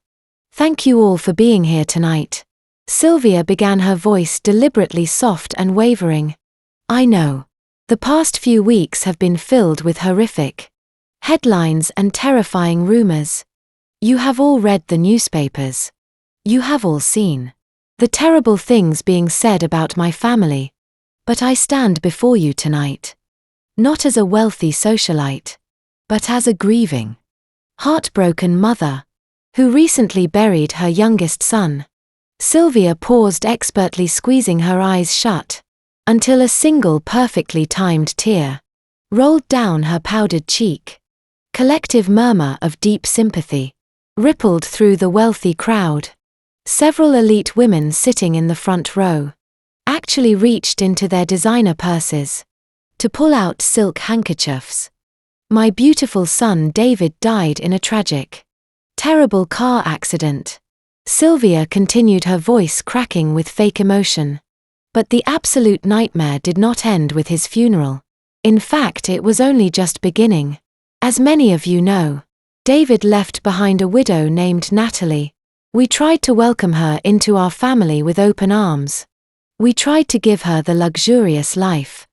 "Thank you all for being here tonight." Sylvia began, her voice deliberately soft and wavering. "I know the past few weeks have been filled with horrific headlines and terrifying rumors. You have all read the newspapers. You have all seen the terrible things being said about my family. But I stand before you tonight, not as a wealthy socialite, but as a grieving, heartbroken mother who recently buried her youngest son." Sylvia paused, expertly squeezing her eyes shut until a single perfectly timed tear rolled down her powdered cheek. Collective murmur of deep sympathy rippled through the wealthy crowd. Several elite women sitting in the front row actually reached into their designer purses to pull out silk handkerchiefs. My beautiful son David died in a tragic, terrible car accident. Sylvia continued, her voice cracking with fake emotion. But the absolute nightmare did not end with his funeral. In fact, it was only just beginning. As many of you know, David left behind a widow named Natalie. We tried to welcome her into our family with open arms. We tried to give her the luxurious life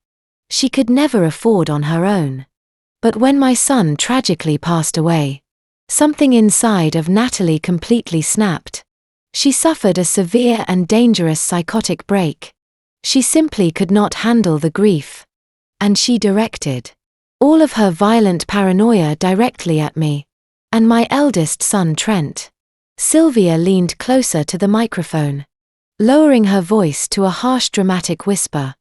she could never afford on her own. But when my son tragically passed away, something inside of Natalie completely snapped. She suffered a severe and dangerous psychotic break. She simply could not handle the grief. And she directed all of her violent paranoia directly at me and my eldest son Trent. Sylvia leaned closer to the microphone, lowering her voice to a harsh dramatic whisper.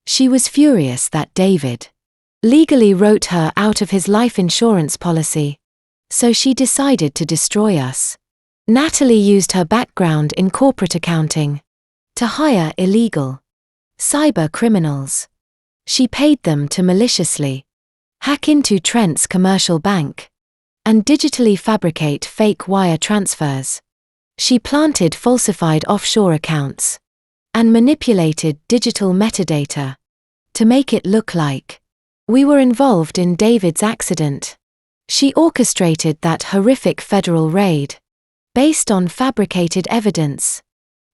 She was furious that David legally wrote her out of his life insurance policy, so she decided to destroy us. Natalie used her background in corporate accounting to hire illegal cyber criminals. She paid them to maliciously hack into Trent's commercial bank and digitally fabricate fake wire transfers. She planted falsified offshore accounts and manipulated digital metadata to make it look like we were involved in David's accident. She orchestrated that horrific federal raid based on fabricated evidence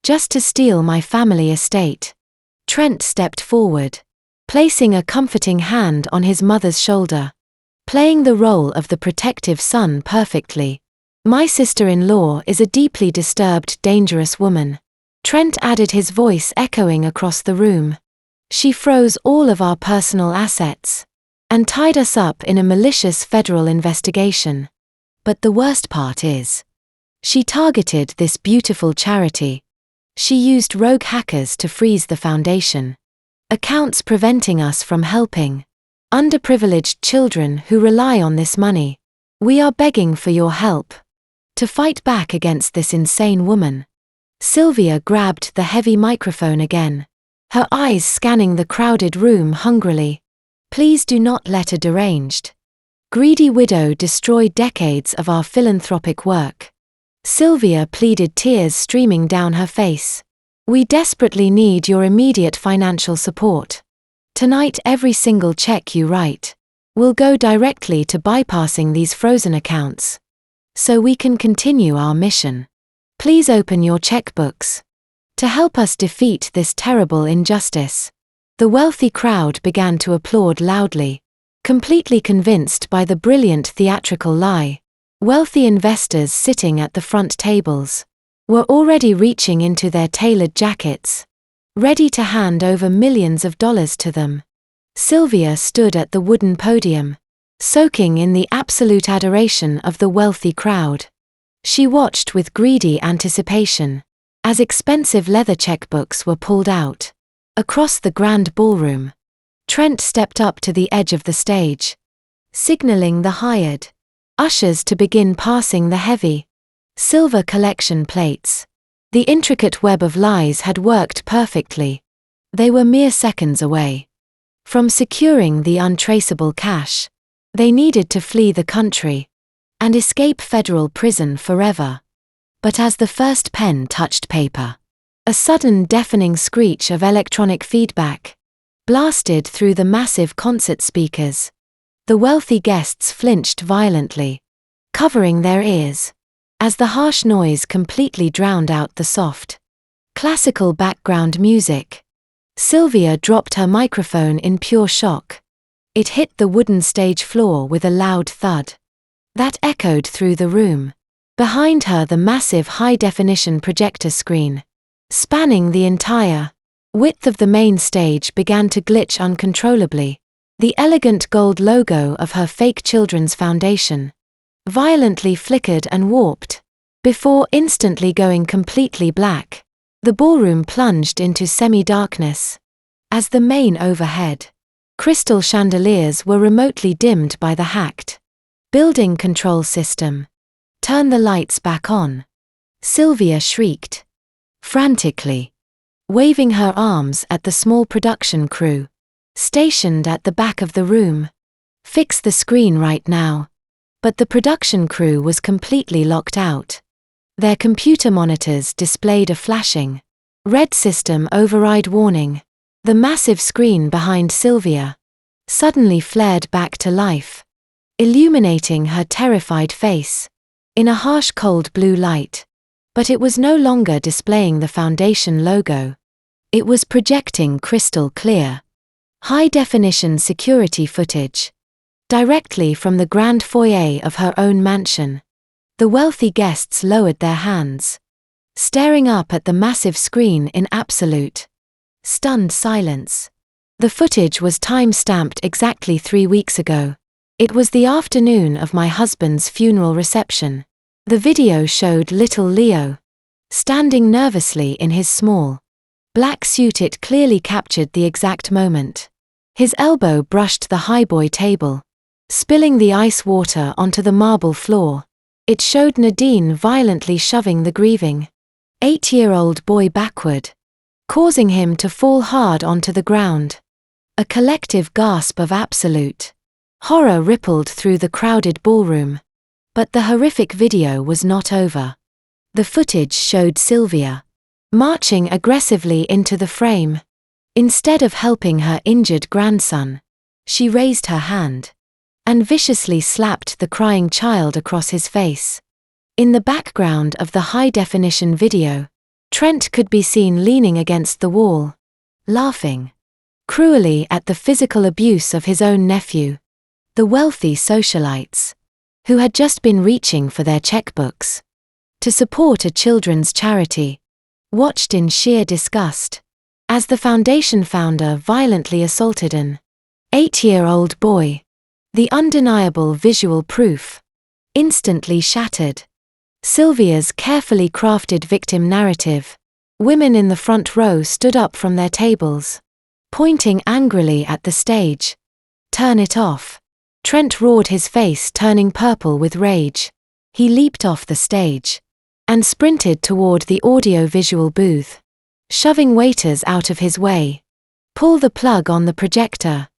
just to steal my family estate. Trent stepped forward, placing a comforting hand on his mother's shoulder, playing the role of the protective son perfectly. My sister-in-law is a deeply disturbed, dangerous woman. Trent added, his voice echoing across the room. She froze all of our personal assets and tied us up in a malicious federal investigation. But the worst part is, she targeted this beautiful charity. She used rogue hackers to freeze the foundation accounts, preventing us from helping underprivileged children who rely on this money. We are begging for your help to fight back against this insane woman. Sylvia grabbed the heavy microphone again, her eyes scanning the crowded room hungrily. Please do not let a deranged, greedy widow destroy decades of our philanthropic work. Sylvia pleaded, tears streaming down her face. We desperately need your immediate financial support. Tonight, every single check you write will go directly to bypassing these frozen accounts, so we can continue our mission. Please open your checkbooks to help us defeat this terrible injustice. The wealthy crowd began to applaud loudly, completely convinced by the brilliant theatrical lie. Wealthy investors sitting at the front tables were already reaching into their tailored jackets, ready to hand over millions of dollars to them. Sylvia stood at the wooden podium, soaking in the absolute adoration of the wealthy crowd. She watched with greedy anticipation as expensive leather checkbooks were pulled out. Across the grand ballroom, Trent stepped up to the edge of the stage, signaling the hired ushers to begin passing the heavy silver collection plates. The intricate web of lies had worked perfectly. They were mere seconds away from securing the untraceable cash. They needed to flee the country and escape federal prison forever. But as the first pen touched paper, a sudden deafening screech of electronic feedback blasted through the massive concert speakers. The wealthy guests flinched violently, covering their ears, as the harsh noise completely drowned out the soft, classical background music. Sylvia dropped her microphone in pure shock. It hit the wooden stage floor with a loud thud that echoed through the room. Behind her, the massive high-definition projector screen, spanning the entire width of the main stage, began to glitch uncontrollably. The elegant gold logo of her fake children's foundation violently flickered and warped, before instantly going completely black. The ballroom plunged into semi-darkness as the main overhead crystal chandeliers were remotely dimmed by the hacked building control system. Turn the lights back on, Sylvia shrieked frantically. waving her arms at the small production crew stationed at the back of the room. "Fix the screen right now." But the production crew was completely locked out. Their computer monitors displayed a flashing red system override warning. The massive screen behind Sylvia suddenly flared back to life, illuminating her terrified face in a harsh cold blue light. But it was no longer displaying the Foundation logo. It was projecting crystal clear, high-definition security footage directly from the grand foyer of her own mansion. The wealthy guests lowered their hands, staring up at the massive screen in absolute, stunned silence. The footage was time-stamped exactly 3 weeks ago. It was the afternoon of my husband's funeral reception. The video showed little Leo standing nervously in his small black suit. It clearly captured the exact moment. His elbow brushed the highboy table, spilling the ice water onto the marble floor. It showed Nadine violently shoving the grieving 8-year-old boy backward, causing him to fall hard onto the ground. A collective gasp of absolute horror rippled through the crowded ballroom. But the horrific video was not over. The footage showed Sylvia marching aggressively into the frame. Instead of helping her injured grandson, she raised her hand and viciously slapped the crying child across his face. In the background of the high-definition video, Trent could be seen leaning against the wall, laughing cruelly at the physical abuse of his own nephew. The wealthy socialites, who had just been reaching for their checkbooks to support a children's charity, watched in sheer disgust as the Foundation founder violently assaulted an 8-year-old boy. The undeniable visual proof instantly shattered Sylvia's carefully crafted victim narrative. Women in the front row stood up from their tables, pointing angrily at the stage. "Turn it off." Trent roared, his face turning purple with rage. He leaped off the stage and sprinted toward the audio-visual booth, shoving waiters out of his way. "Pull the plug on the projector."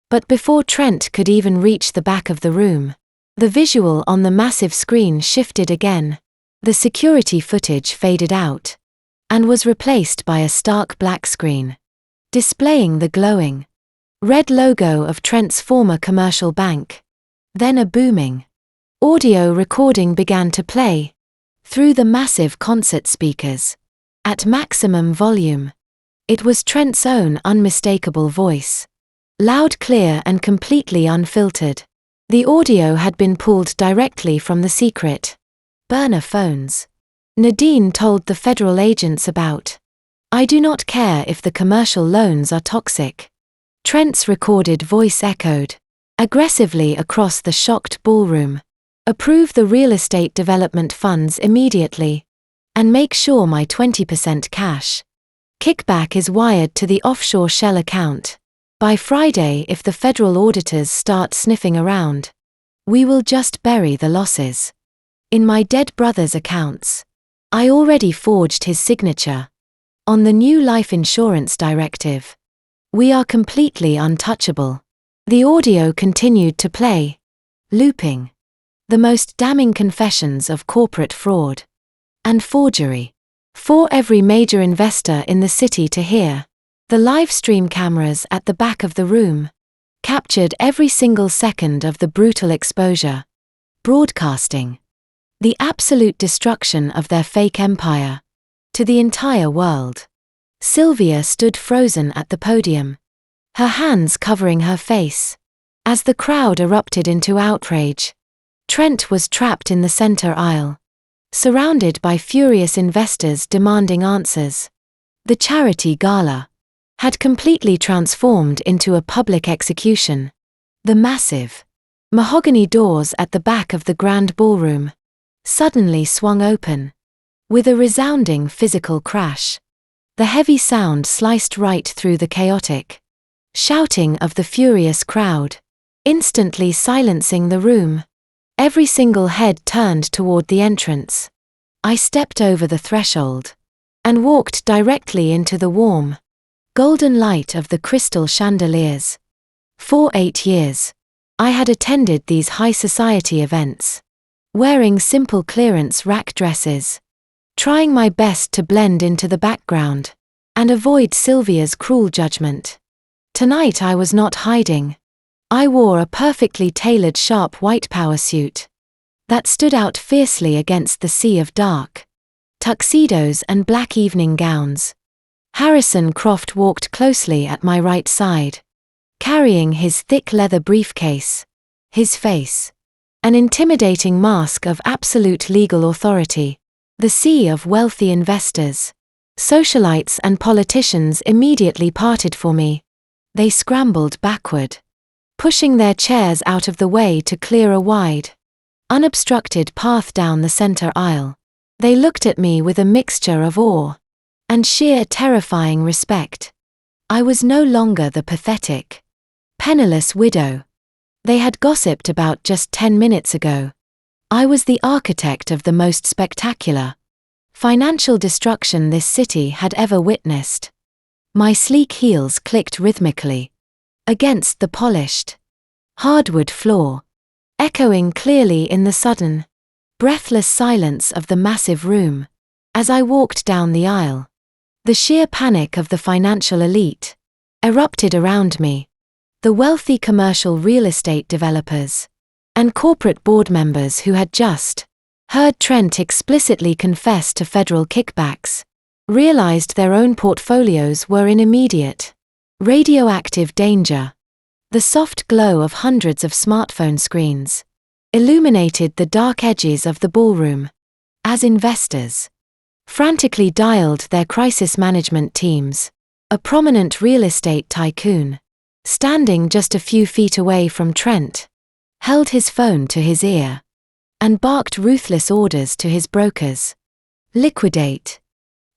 But before Trent could even reach the back of the room, the visual on the massive screen shifted again. The security footage faded out and was replaced by a stark black screen, displaying the glowing red logo of Trent's former commercial bank. Then a booming audio recording began to play through the massive concert speakers at maximum volume. It was Trent's own unmistakable voice, loud, clear, and completely unfiltered. The audio had been pulled directly from the secret burner phones Nadine told the federal agents about. "I do not care if the commercial loans are toxic." Trent's recorded voice echoed aggressively across the shocked ballroom. "Approve the real estate development funds immediately, and make sure my 20% cash kickback is wired to the offshore shell account by Friday. If the federal auditors start sniffing around, we will just bury the losses in my dead brother's accounts." I already forged his signature on the new life insurance directive. We are completely untouchable. The audio continued to play, looping the most damning confessions of corporate fraud and forgery for every major investor in the city to hear. The live stream cameras at the back of the room captured every single second of the brutal exposure, broadcasting the absolute destruction of their fake empire to the entire world. Sylvia stood frozen at the podium, her hands covering her face, as the crowd erupted into outrage. Trent was trapped in the center aisle, surrounded by furious investors demanding answers. The charity gala had completely transformed into a public execution. The massive mahogany doors at the back of the grand ballroom suddenly swung open with a resounding physical crash. The heavy sound sliced right through the chaotic shouting of the furious crowd, instantly silencing the room. Every single head turned toward the entrance. I stepped over the threshold, and walked directly into the warm, golden light of the crystal chandeliers. For 8 years, I had attended these high society events, wearing simple clearance rack dresses, trying my best to blend into the background and avoid Sylvia's cruel judgment. Tonight I was not hiding. I wore a perfectly tailored sharp white power suit that stood out fiercely against the sea of dark tuxedos and black evening gowns. Harrison Croft walked closely at my right side, carrying his thick leather briefcase, his face an intimidating mask of absolute legal authority. The sea of wealthy investors, socialites and politicians immediately parted for me. They scrambled backward, pushing their chairs out of the way to clear a wide, unobstructed path down the center aisle. They looked at me with a mixture of awe and sheer terrifying respect. I was no longer the pathetic, penniless widow they had gossiped about just 10 minutes ago. I was the architect of the most spectacular financial destruction this city had ever witnessed. My sleek heels clicked rhythmically against the polished hardwood floor, echoing clearly in the sudden, breathless silence of the massive room. As I walked down the aisle, the sheer panic of the financial elite erupted around me. The wealthy commercial real estate developers and corporate board members who had just heard Trent explicitly confess to federal kickbacks realized their own portfolios were in immediate radioactive danger. The soft glow of hundreds of smartphone screens illuminated the dark edges of the ballroom as investors frantically dialed their crisis management teams. A prominent real estate tycoon, standing just a few feet away from Trent, held his phone to his ear and barked ruthless orders to his brokers. Liquidate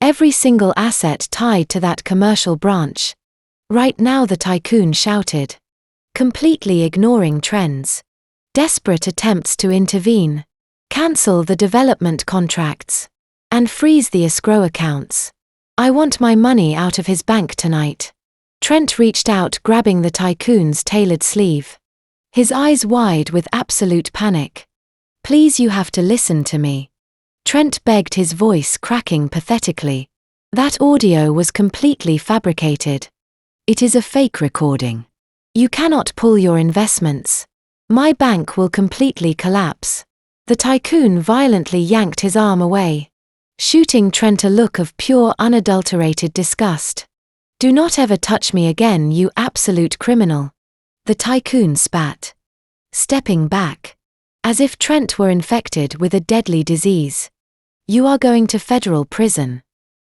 every single asset tied to that commercial branch. Right now, the tycoon shouted, completely ignoring Trent's desperate attempts to intervene, cancel the development contracts, and freeze the escrow accounts. I want my money out of his bank tonight. Trent reached out, grabbing the tycoon's tailored sleeve, his eyes wide with absolute panic. Please, you have to listen to me. Trent begged, his voice cracking pathetically. That audio was completely fabricated. It is a fake recording. You cannot pull your investments. My bank will completely collapse. The tycoon violently yanked his arm away, shooting Trent a look of pure unadulterated disgust. Do not ever touch me again, you absolute criminal. The tycoon spat, stepping back, as if Trent were infected with a deadly disease. You are going to federal prison,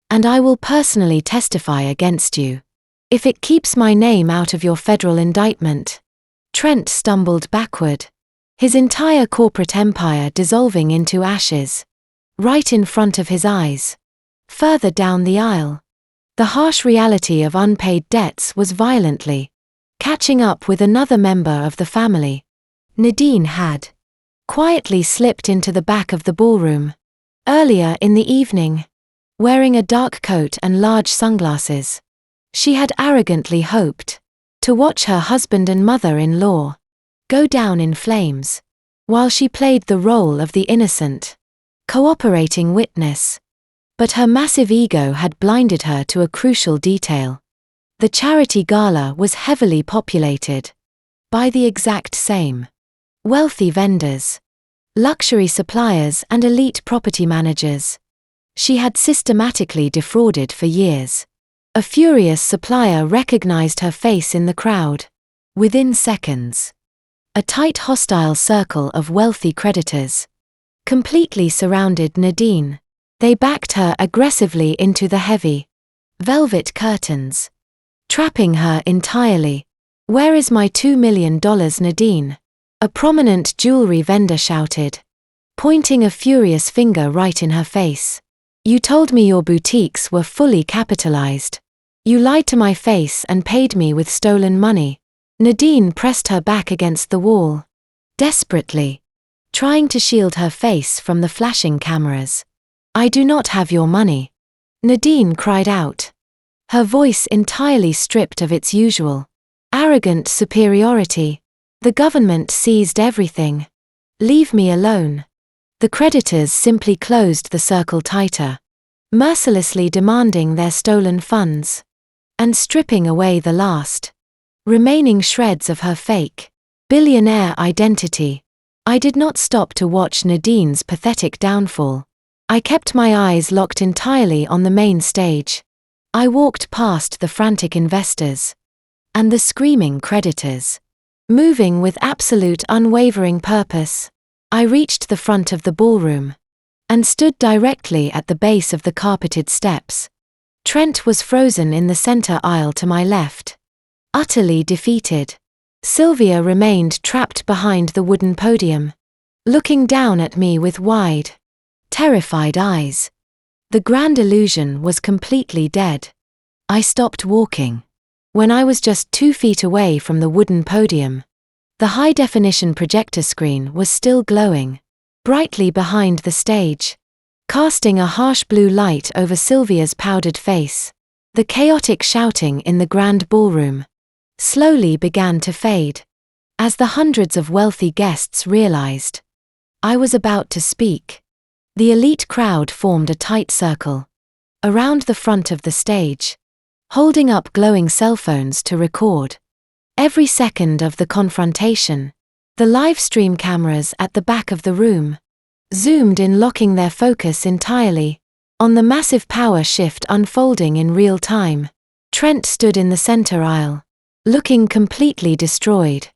and I will personally testify against you if it keeps my name out of your federal indictment. Trent stumbled backward, his entire corporate empire dissolving into ashes, right in front of his eyes. Further down the aisle, the harsh reality of unpaid debts was violently catching up with another member of the family. Nadine had quietly slipped into the back of the ballroom earlier in the evening, wearing a dark coat and large sunglasses. She had arrogantly hoped to watch her husband and mother-in-law go down in flames, while she played the role of the innocent, cooperating witness. But her massive ego had blinded her to a crucial detail. The charity gala was heavily populated by the exact same wealthy vendors, luxury suppliers and elite property managers she had systematically defrauded for years. A furious supplier recognized her face in the crowd. Within seconds, a tight hostile circle of wealthy creditors completely surrounded Nadine. They backed her aggressively into the heavy velvet curtains, trapping her entirely. Where is my $2 million, Nadine? A prominent jewelry vendor shouted, pointing a furious finger right in her face. You told me your boutiques were fully capitalized. You lied to my face and paid me with stolen money. Nadine pressed her back against the wall, desperately trying to shield her face from the flashing cameras. I do not have your money. Nadine cried out, her voice entirely stripped of its usual arrogant superiority. The government seized everything. Leave me alone. The creditors simply closed the circle tighter, mercilessly demanding their stolen funds and stripping away the last remaining shreds of her fake billionaire identity. I did not stop to watch Nadine's pathetic downfall. I kept my eyes locked entirely on the main stage. I walked past the frantic investors and the screaming creditors, moving with absolute unwavering purpose. I reached the front of the ballroom and stood directly at the base of the carpeted steps. Trent was frozen in the center aisle to my left, utterly defeated. Sylvia remained trapped behind the wooden podium, looking down at me with wide, terrified eyes. The grand illusion was completely dead. I stopped walking when I was just 2 feet away from the wooden podium. The high-definition projector screen was still glowing brightly behind the stage, casting a harsh blue light over Sylvia's powdered face. The chaotic shouting in the grand ballroom slowly began to fade as the hundreds of wealthy guests realized I was about to speak. The elite crowd formed a tight circle around the front of the stage, holding up glowing cell phones to record every second of the confrontation. The live stream cameras at the back of the room zoomed in, locking their focus entirely on the massive power shift unfolding in real time. Trent stood in the center aisle, looking completely destroyed.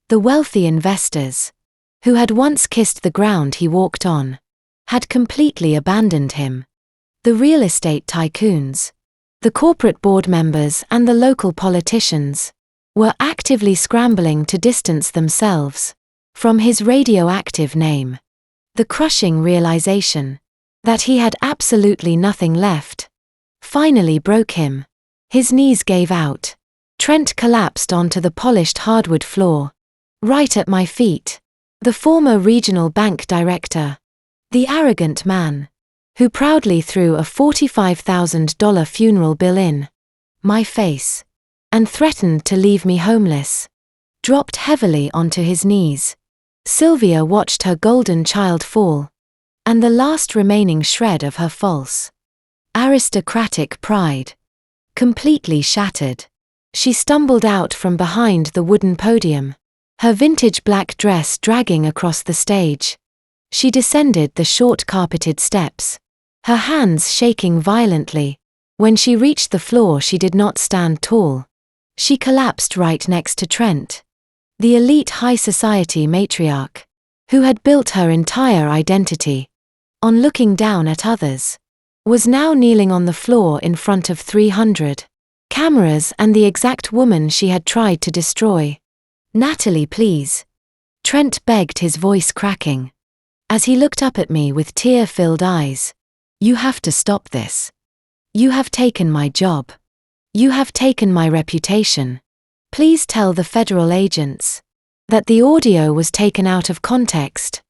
The wealthy investors, who had once kissed the ground he walked on, had completely abandoned him. The real estate tycoons, the corporate board members and the local politicians were actively scrambling to distance themselves from his radioactive name. The crushing realization that he had absolutely nothing left finally broke him. His knees gave out. Trent collapsed onto the polished hardwood floor, right at my feet. The former regional bank director, the arrogant man who proudly threw a $45,000 funeral bill in my face and threatened to leave me homeless, dropped heavily onto his knees. Sylvia watched her golden child fall, and the last remaining shred of her false aristocratic pride completely shattered. She stumbled out from behind the wooden podium, her vintage black dress dragging across the stage. She descended the short carpeted steps, her hands shaking violently. When she reached the floor, she did not stand tall. She collapsed right next to Trent, the elite high society matriarch, who had built her entire identity on looking down at others, was now kneeling on the floor in front of 300 cameras and the exact woman she had tried to destroy. "Natalie, please," Trent begged, his voice cracking as he looked up at me with tear-filled eyes. "You have to stop this. You have taken my job. You have taken my reputation. Please tell the federal agents that the audio was taken out of context.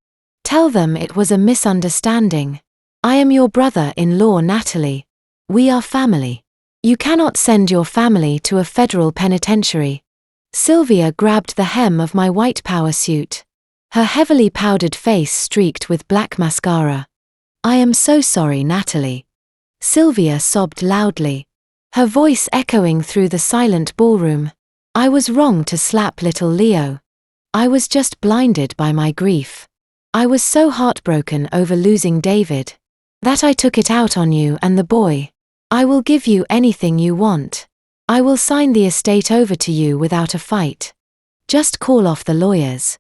Tell them it was a misunderstanding. I am your brother-in-law, Natalie. We are family. You cannot send your family to a federal penitentiary." Sylvia grabbed the hem of my white power suit, her heavily powdered face streaked with black mascara. "I am so sorry, Natalie." Sylvia sobbed loudly, her voice echoing through the silent ballroom. "I was wrong to slap little Leo. I was just blinded by my grief. I was so heartbroken over losing David that I took it out on you and the boy. I will give you anything you want. I will sign the estate over to you without a fight. Just call off the lawyers.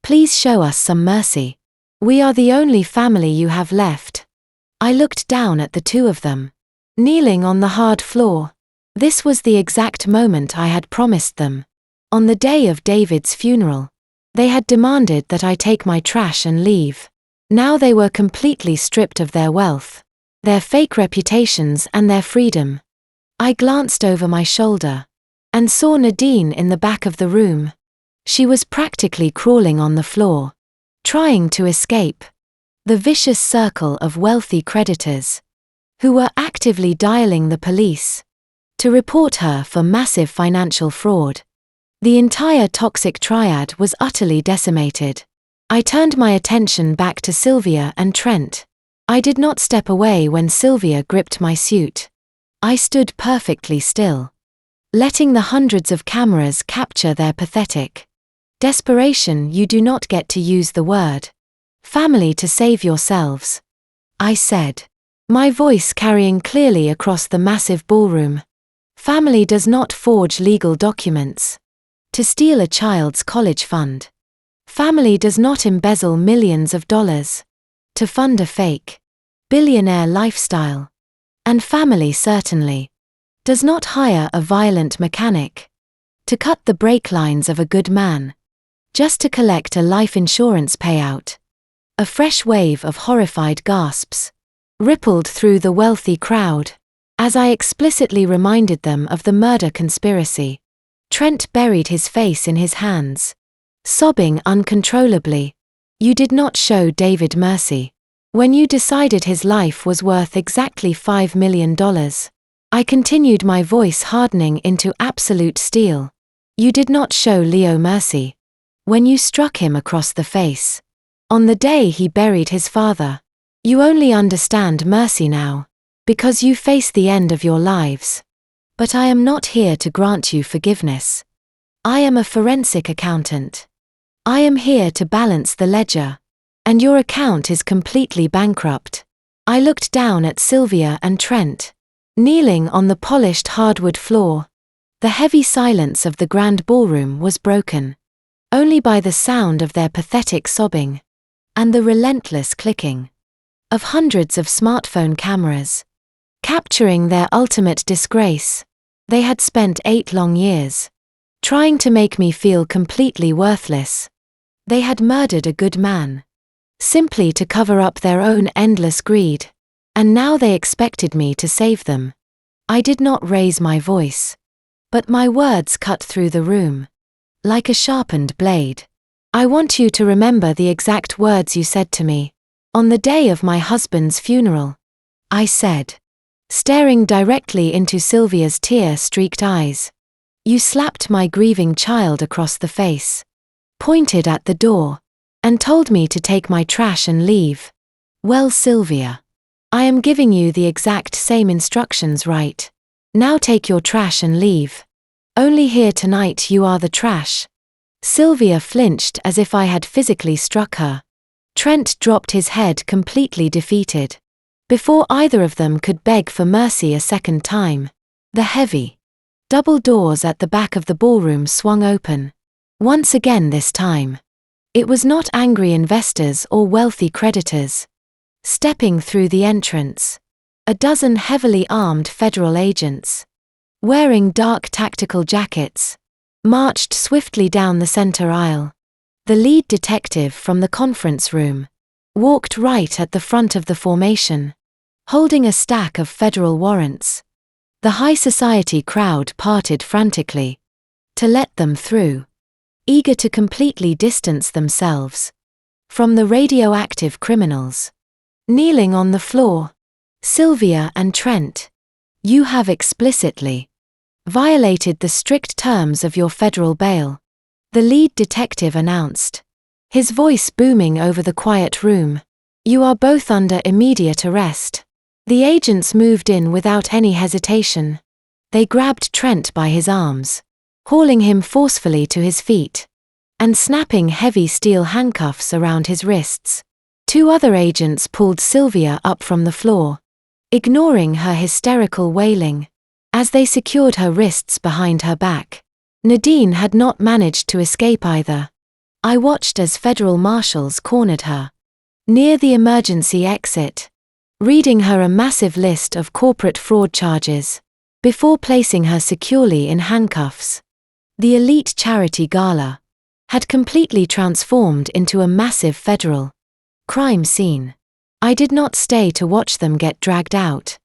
Please show us some mercy. We are the only family you have left." I looked down at the two of them, kneeling on the hard floor. This was the exact moment I had promised them. On the day of David's funeral, they had demanded that I take my trash and leave. Now they were completely stripped of their wealth, their fake reputations and their freedom. I glanced over my shoulder and saw Nadine in the back of the room. She was practically crawling on the floor, trying to escape the vicious circle of wealthy creditors who were actively dialing the police to report her for massive financial fraud. The entire toxic triad was utterly decimated. I turned my attention back to Sylvia and Trent. I did not step away when Sylvia gripped my suit. I stood perfectly still, letting the hundreds of cameras capture their pathetic desperation. You do not get to use the word family to save yourselves, I said, my voice carrying clearly across the massive ballroom. Family does not forge legal documents to steal a child's college fund. Family does not embezzle millions of dollars to fund a fake billionaire lifestyle. And family certainly does not hire a violent mechanic to cut the brake lines of a good man just to collect a life insurance payout. A fresh wave of horrified gasps rippled through the wealthy crowd as I explicitly reminded them of the murder conspiracy. Trent buried his face in his hands, sobbing uncontrollably. You did not show David mercy when you decided his life was worth exactly $5 million. I continued, my voice hardening into absolute steel. You did not show Leo mercy when you struck him across the face on the day he buried his father. You only understand mercy now because you face the end of your lives. But I am not here to grant you forgiveness. I am a forensic accountant. I am here to balance the ledger. And your account is completely bankrupt. I looked down at Sylvia and Trent, kneeling on the polished hardwood floor. The heavy silence of the grand ballroom was broken only by the sound of their pathetic sobbing and the relentless clicking of hundreds of smartphone cameras, capturing their ultimate disgrace. They had spent 8 long years trying to make me feel completely worthless. They had murdered a good man simply to cover up their own endless greed, and now they expected me to save them. I did not raise my voice, but my words cut through the room like a sharpened blade. I want you to remember the exact words you said to me on the day of my husband's funeral, I said, staring directly into Sylvia's tear-streaked eyes. You slapped my grieving child across the face, pointed at the door, and told me to take my trash and leave. Well, Sylvia, I am giving you the exact same instructions right now. Take your trash and leave. Only here tonight you are the trash. Sylvia flinched as if I had physically struck her. Trent dropped his head completely defeated. Before either of them could beg for mercy a second time, the heavy double doors at the back of the ballroom swung open. Once again this time, it was not angry investors or wealthy creditors. Stepping through the entrance, a dozen heavily armed federal agents, wearing dark tactical jackets, marched swiftly down the center aisle. The lead detective from the conference room walked right at the front of the formation, holding a stack of federal warrants. The high society crowd parted frantically to let them through, eager to completely distance themselves from the radioactive criminals. Kneeling on the floor, Sylvia and Trent, you have explicitly violated the strict terms of your federal bail, the lead detective announced, his voice booming over the quiet room. You are both under immediate arrest. The agents moved in without any hesitation. They grabbed Trent by his arms, hauling him forcefully to his feet, and snapping heavy steel handcuffs around his wrists. 2 other agents pulled Sylvia up from the floor, ignoring her hysterical wailing, as they secured her wrists behind her back. Nadine had not managed to escape either. I watched as federal marshals cornered her near the emergency exit, reading her a massive list of corporate fraud charges before placing her securely in handcuffs. The elite charity gala had completely transformed into a massive federal crime scene. I did not stay to watch them get dragged out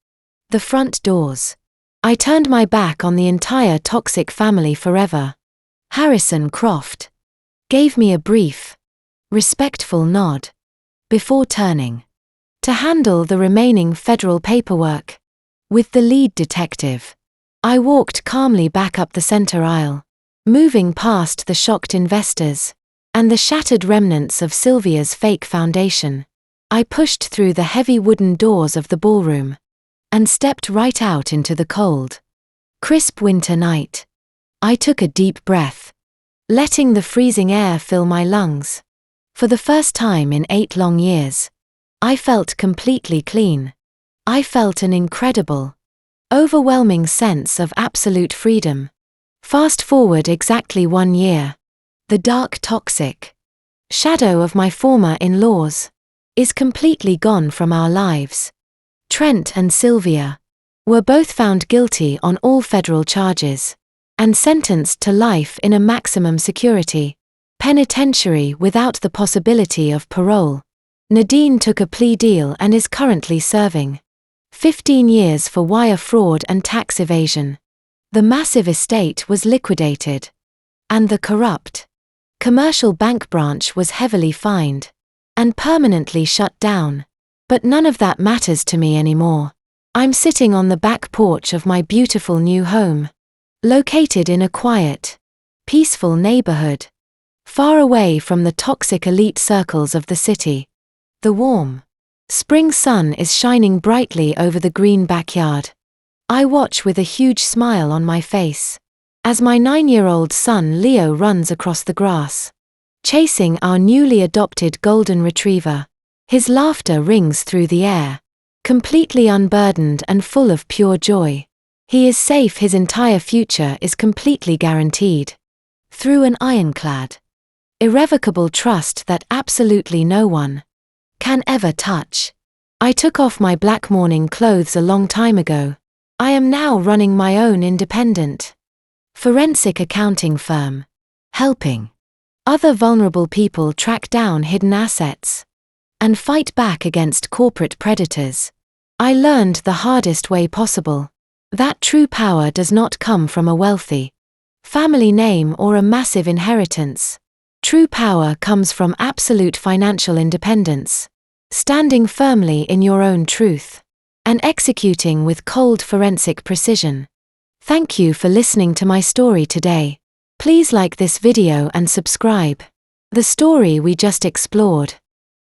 the front doors. I turned my back on the entire toxic family forever. Harrison Croft gave me a brief, respectful nod before turning to to handle the remaining federal paperwork. With the lead detective, I walked calmly back up the center aisle, moving past the shocked investors and the shattered remnants of Sylvia's fake foundation. I pushed through the heavy wooden doors of the ballroom and stepped right out into the cold, crisp winter night. I took a deep breath, letting the freezing air fill my lungs. For the first time in 8 long years, I felt completely clean. I felt an incredible, overwhelming sense of absolute freedom. Fast forward exactly 1 year. The dark, toxic shadow of my former in-laws is completely gone from our lives. Trent and Sylvia were both found guilty on all federal charges and sentenced to life in a maximum security penitentiary without the possibility of parole. Nadine took a plea deal and is currently serving 15 years for wire fraud and tax evasion. The massive estate was liquidated, and the corrupt commercial bank branch was heavily fined and permanently shut down. But none of that matters to me anymore. I'm sitting on the back porch of my beautiful new home, located in a quiet, peaceful neighborhood, far away from the toxic elite circles of the city. The warm spring sun is shining brightly over the green backyard. I watch with a huge smile on my face as my 9-year-old son Leo runs across the grass, chasing our newly adopted golden retriever. His laughter rings through the air, completely unburdened and full of pure joy. He is safe. His entire future is completely guaranteed through an ironclad, irrevocable trust that absolutely no one can ever touch. I took off my black mourning clothes a long time ago. I am now running my own independent forensic accounting firm, helping other vulnerable people track down hidden assets and fight back against corporate predators. I learned the hardest way possible that true power does not come from a wealthy family name or a massive inheritance. True power comes from absolute financial independence, standing firmly in your own truth, and executing with cold forensic precision. Thank you for listening to my story today. Please like this video and subscribe. The story we just explored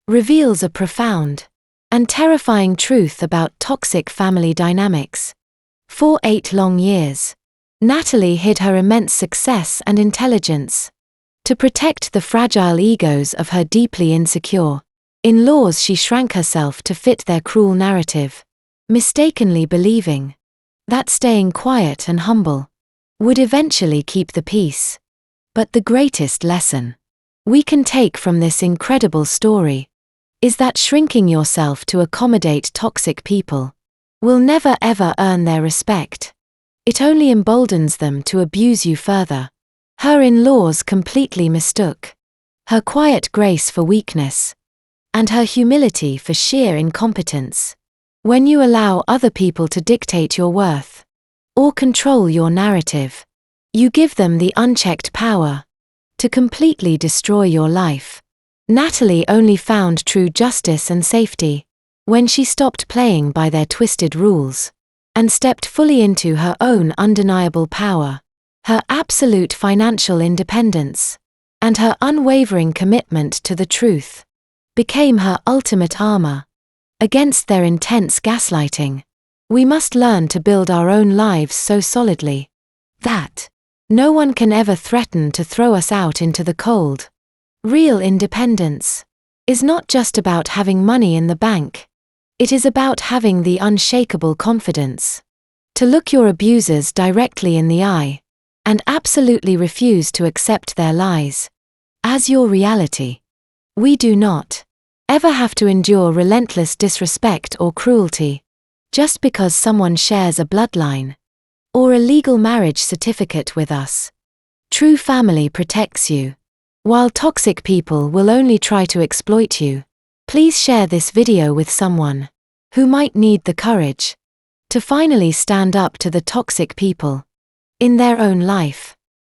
reveals a profound and terrifying truth about toxic family dynamics. For 8 long years, Natalie hid her immense success and intelligence to protect the fragile egos of her deeply insecure in-laws. She shrank herself to fit their cruel narrative, mistakenly believing that staying quiet and humble would eventually keep the peace. But the greatest lesson we can take from this incredible story is that shrinking yourself to accommodate toxic people will never ever earn their respect. It only emboldens them to abuse you further. Her in-laws completely mistook her quiet grace for weakness and her humility for sheer incompetence. When you allow other people to dictate your worth or control your narrative, you give them the unchecked power to completely destroy your life. Natalie only found true justice and safety when she stopped playing by their twisted rules and stepped fully into her own undeniable power. Her absolute financial independence and her unwavering commitment to the truth became her ultimate armor against their intense gaslighting. We must learn to build our own lives so solidly that no one can ever threaten to throw us out into the cold. Real independence is not just about having money in the bank. It is about having the unshakable confidence to look your abusers directly in the eye and absolutely refuse to accept their lies as your reality. We do not ever have to endure relentless disrespect or cruelty just because someone shares a bloodline or a legal marriage certificate with us. True family protects you, while toxic people will only try to exploit you. Please share this video with someone who might need the courage to finally stand up to the toxic people in their own life.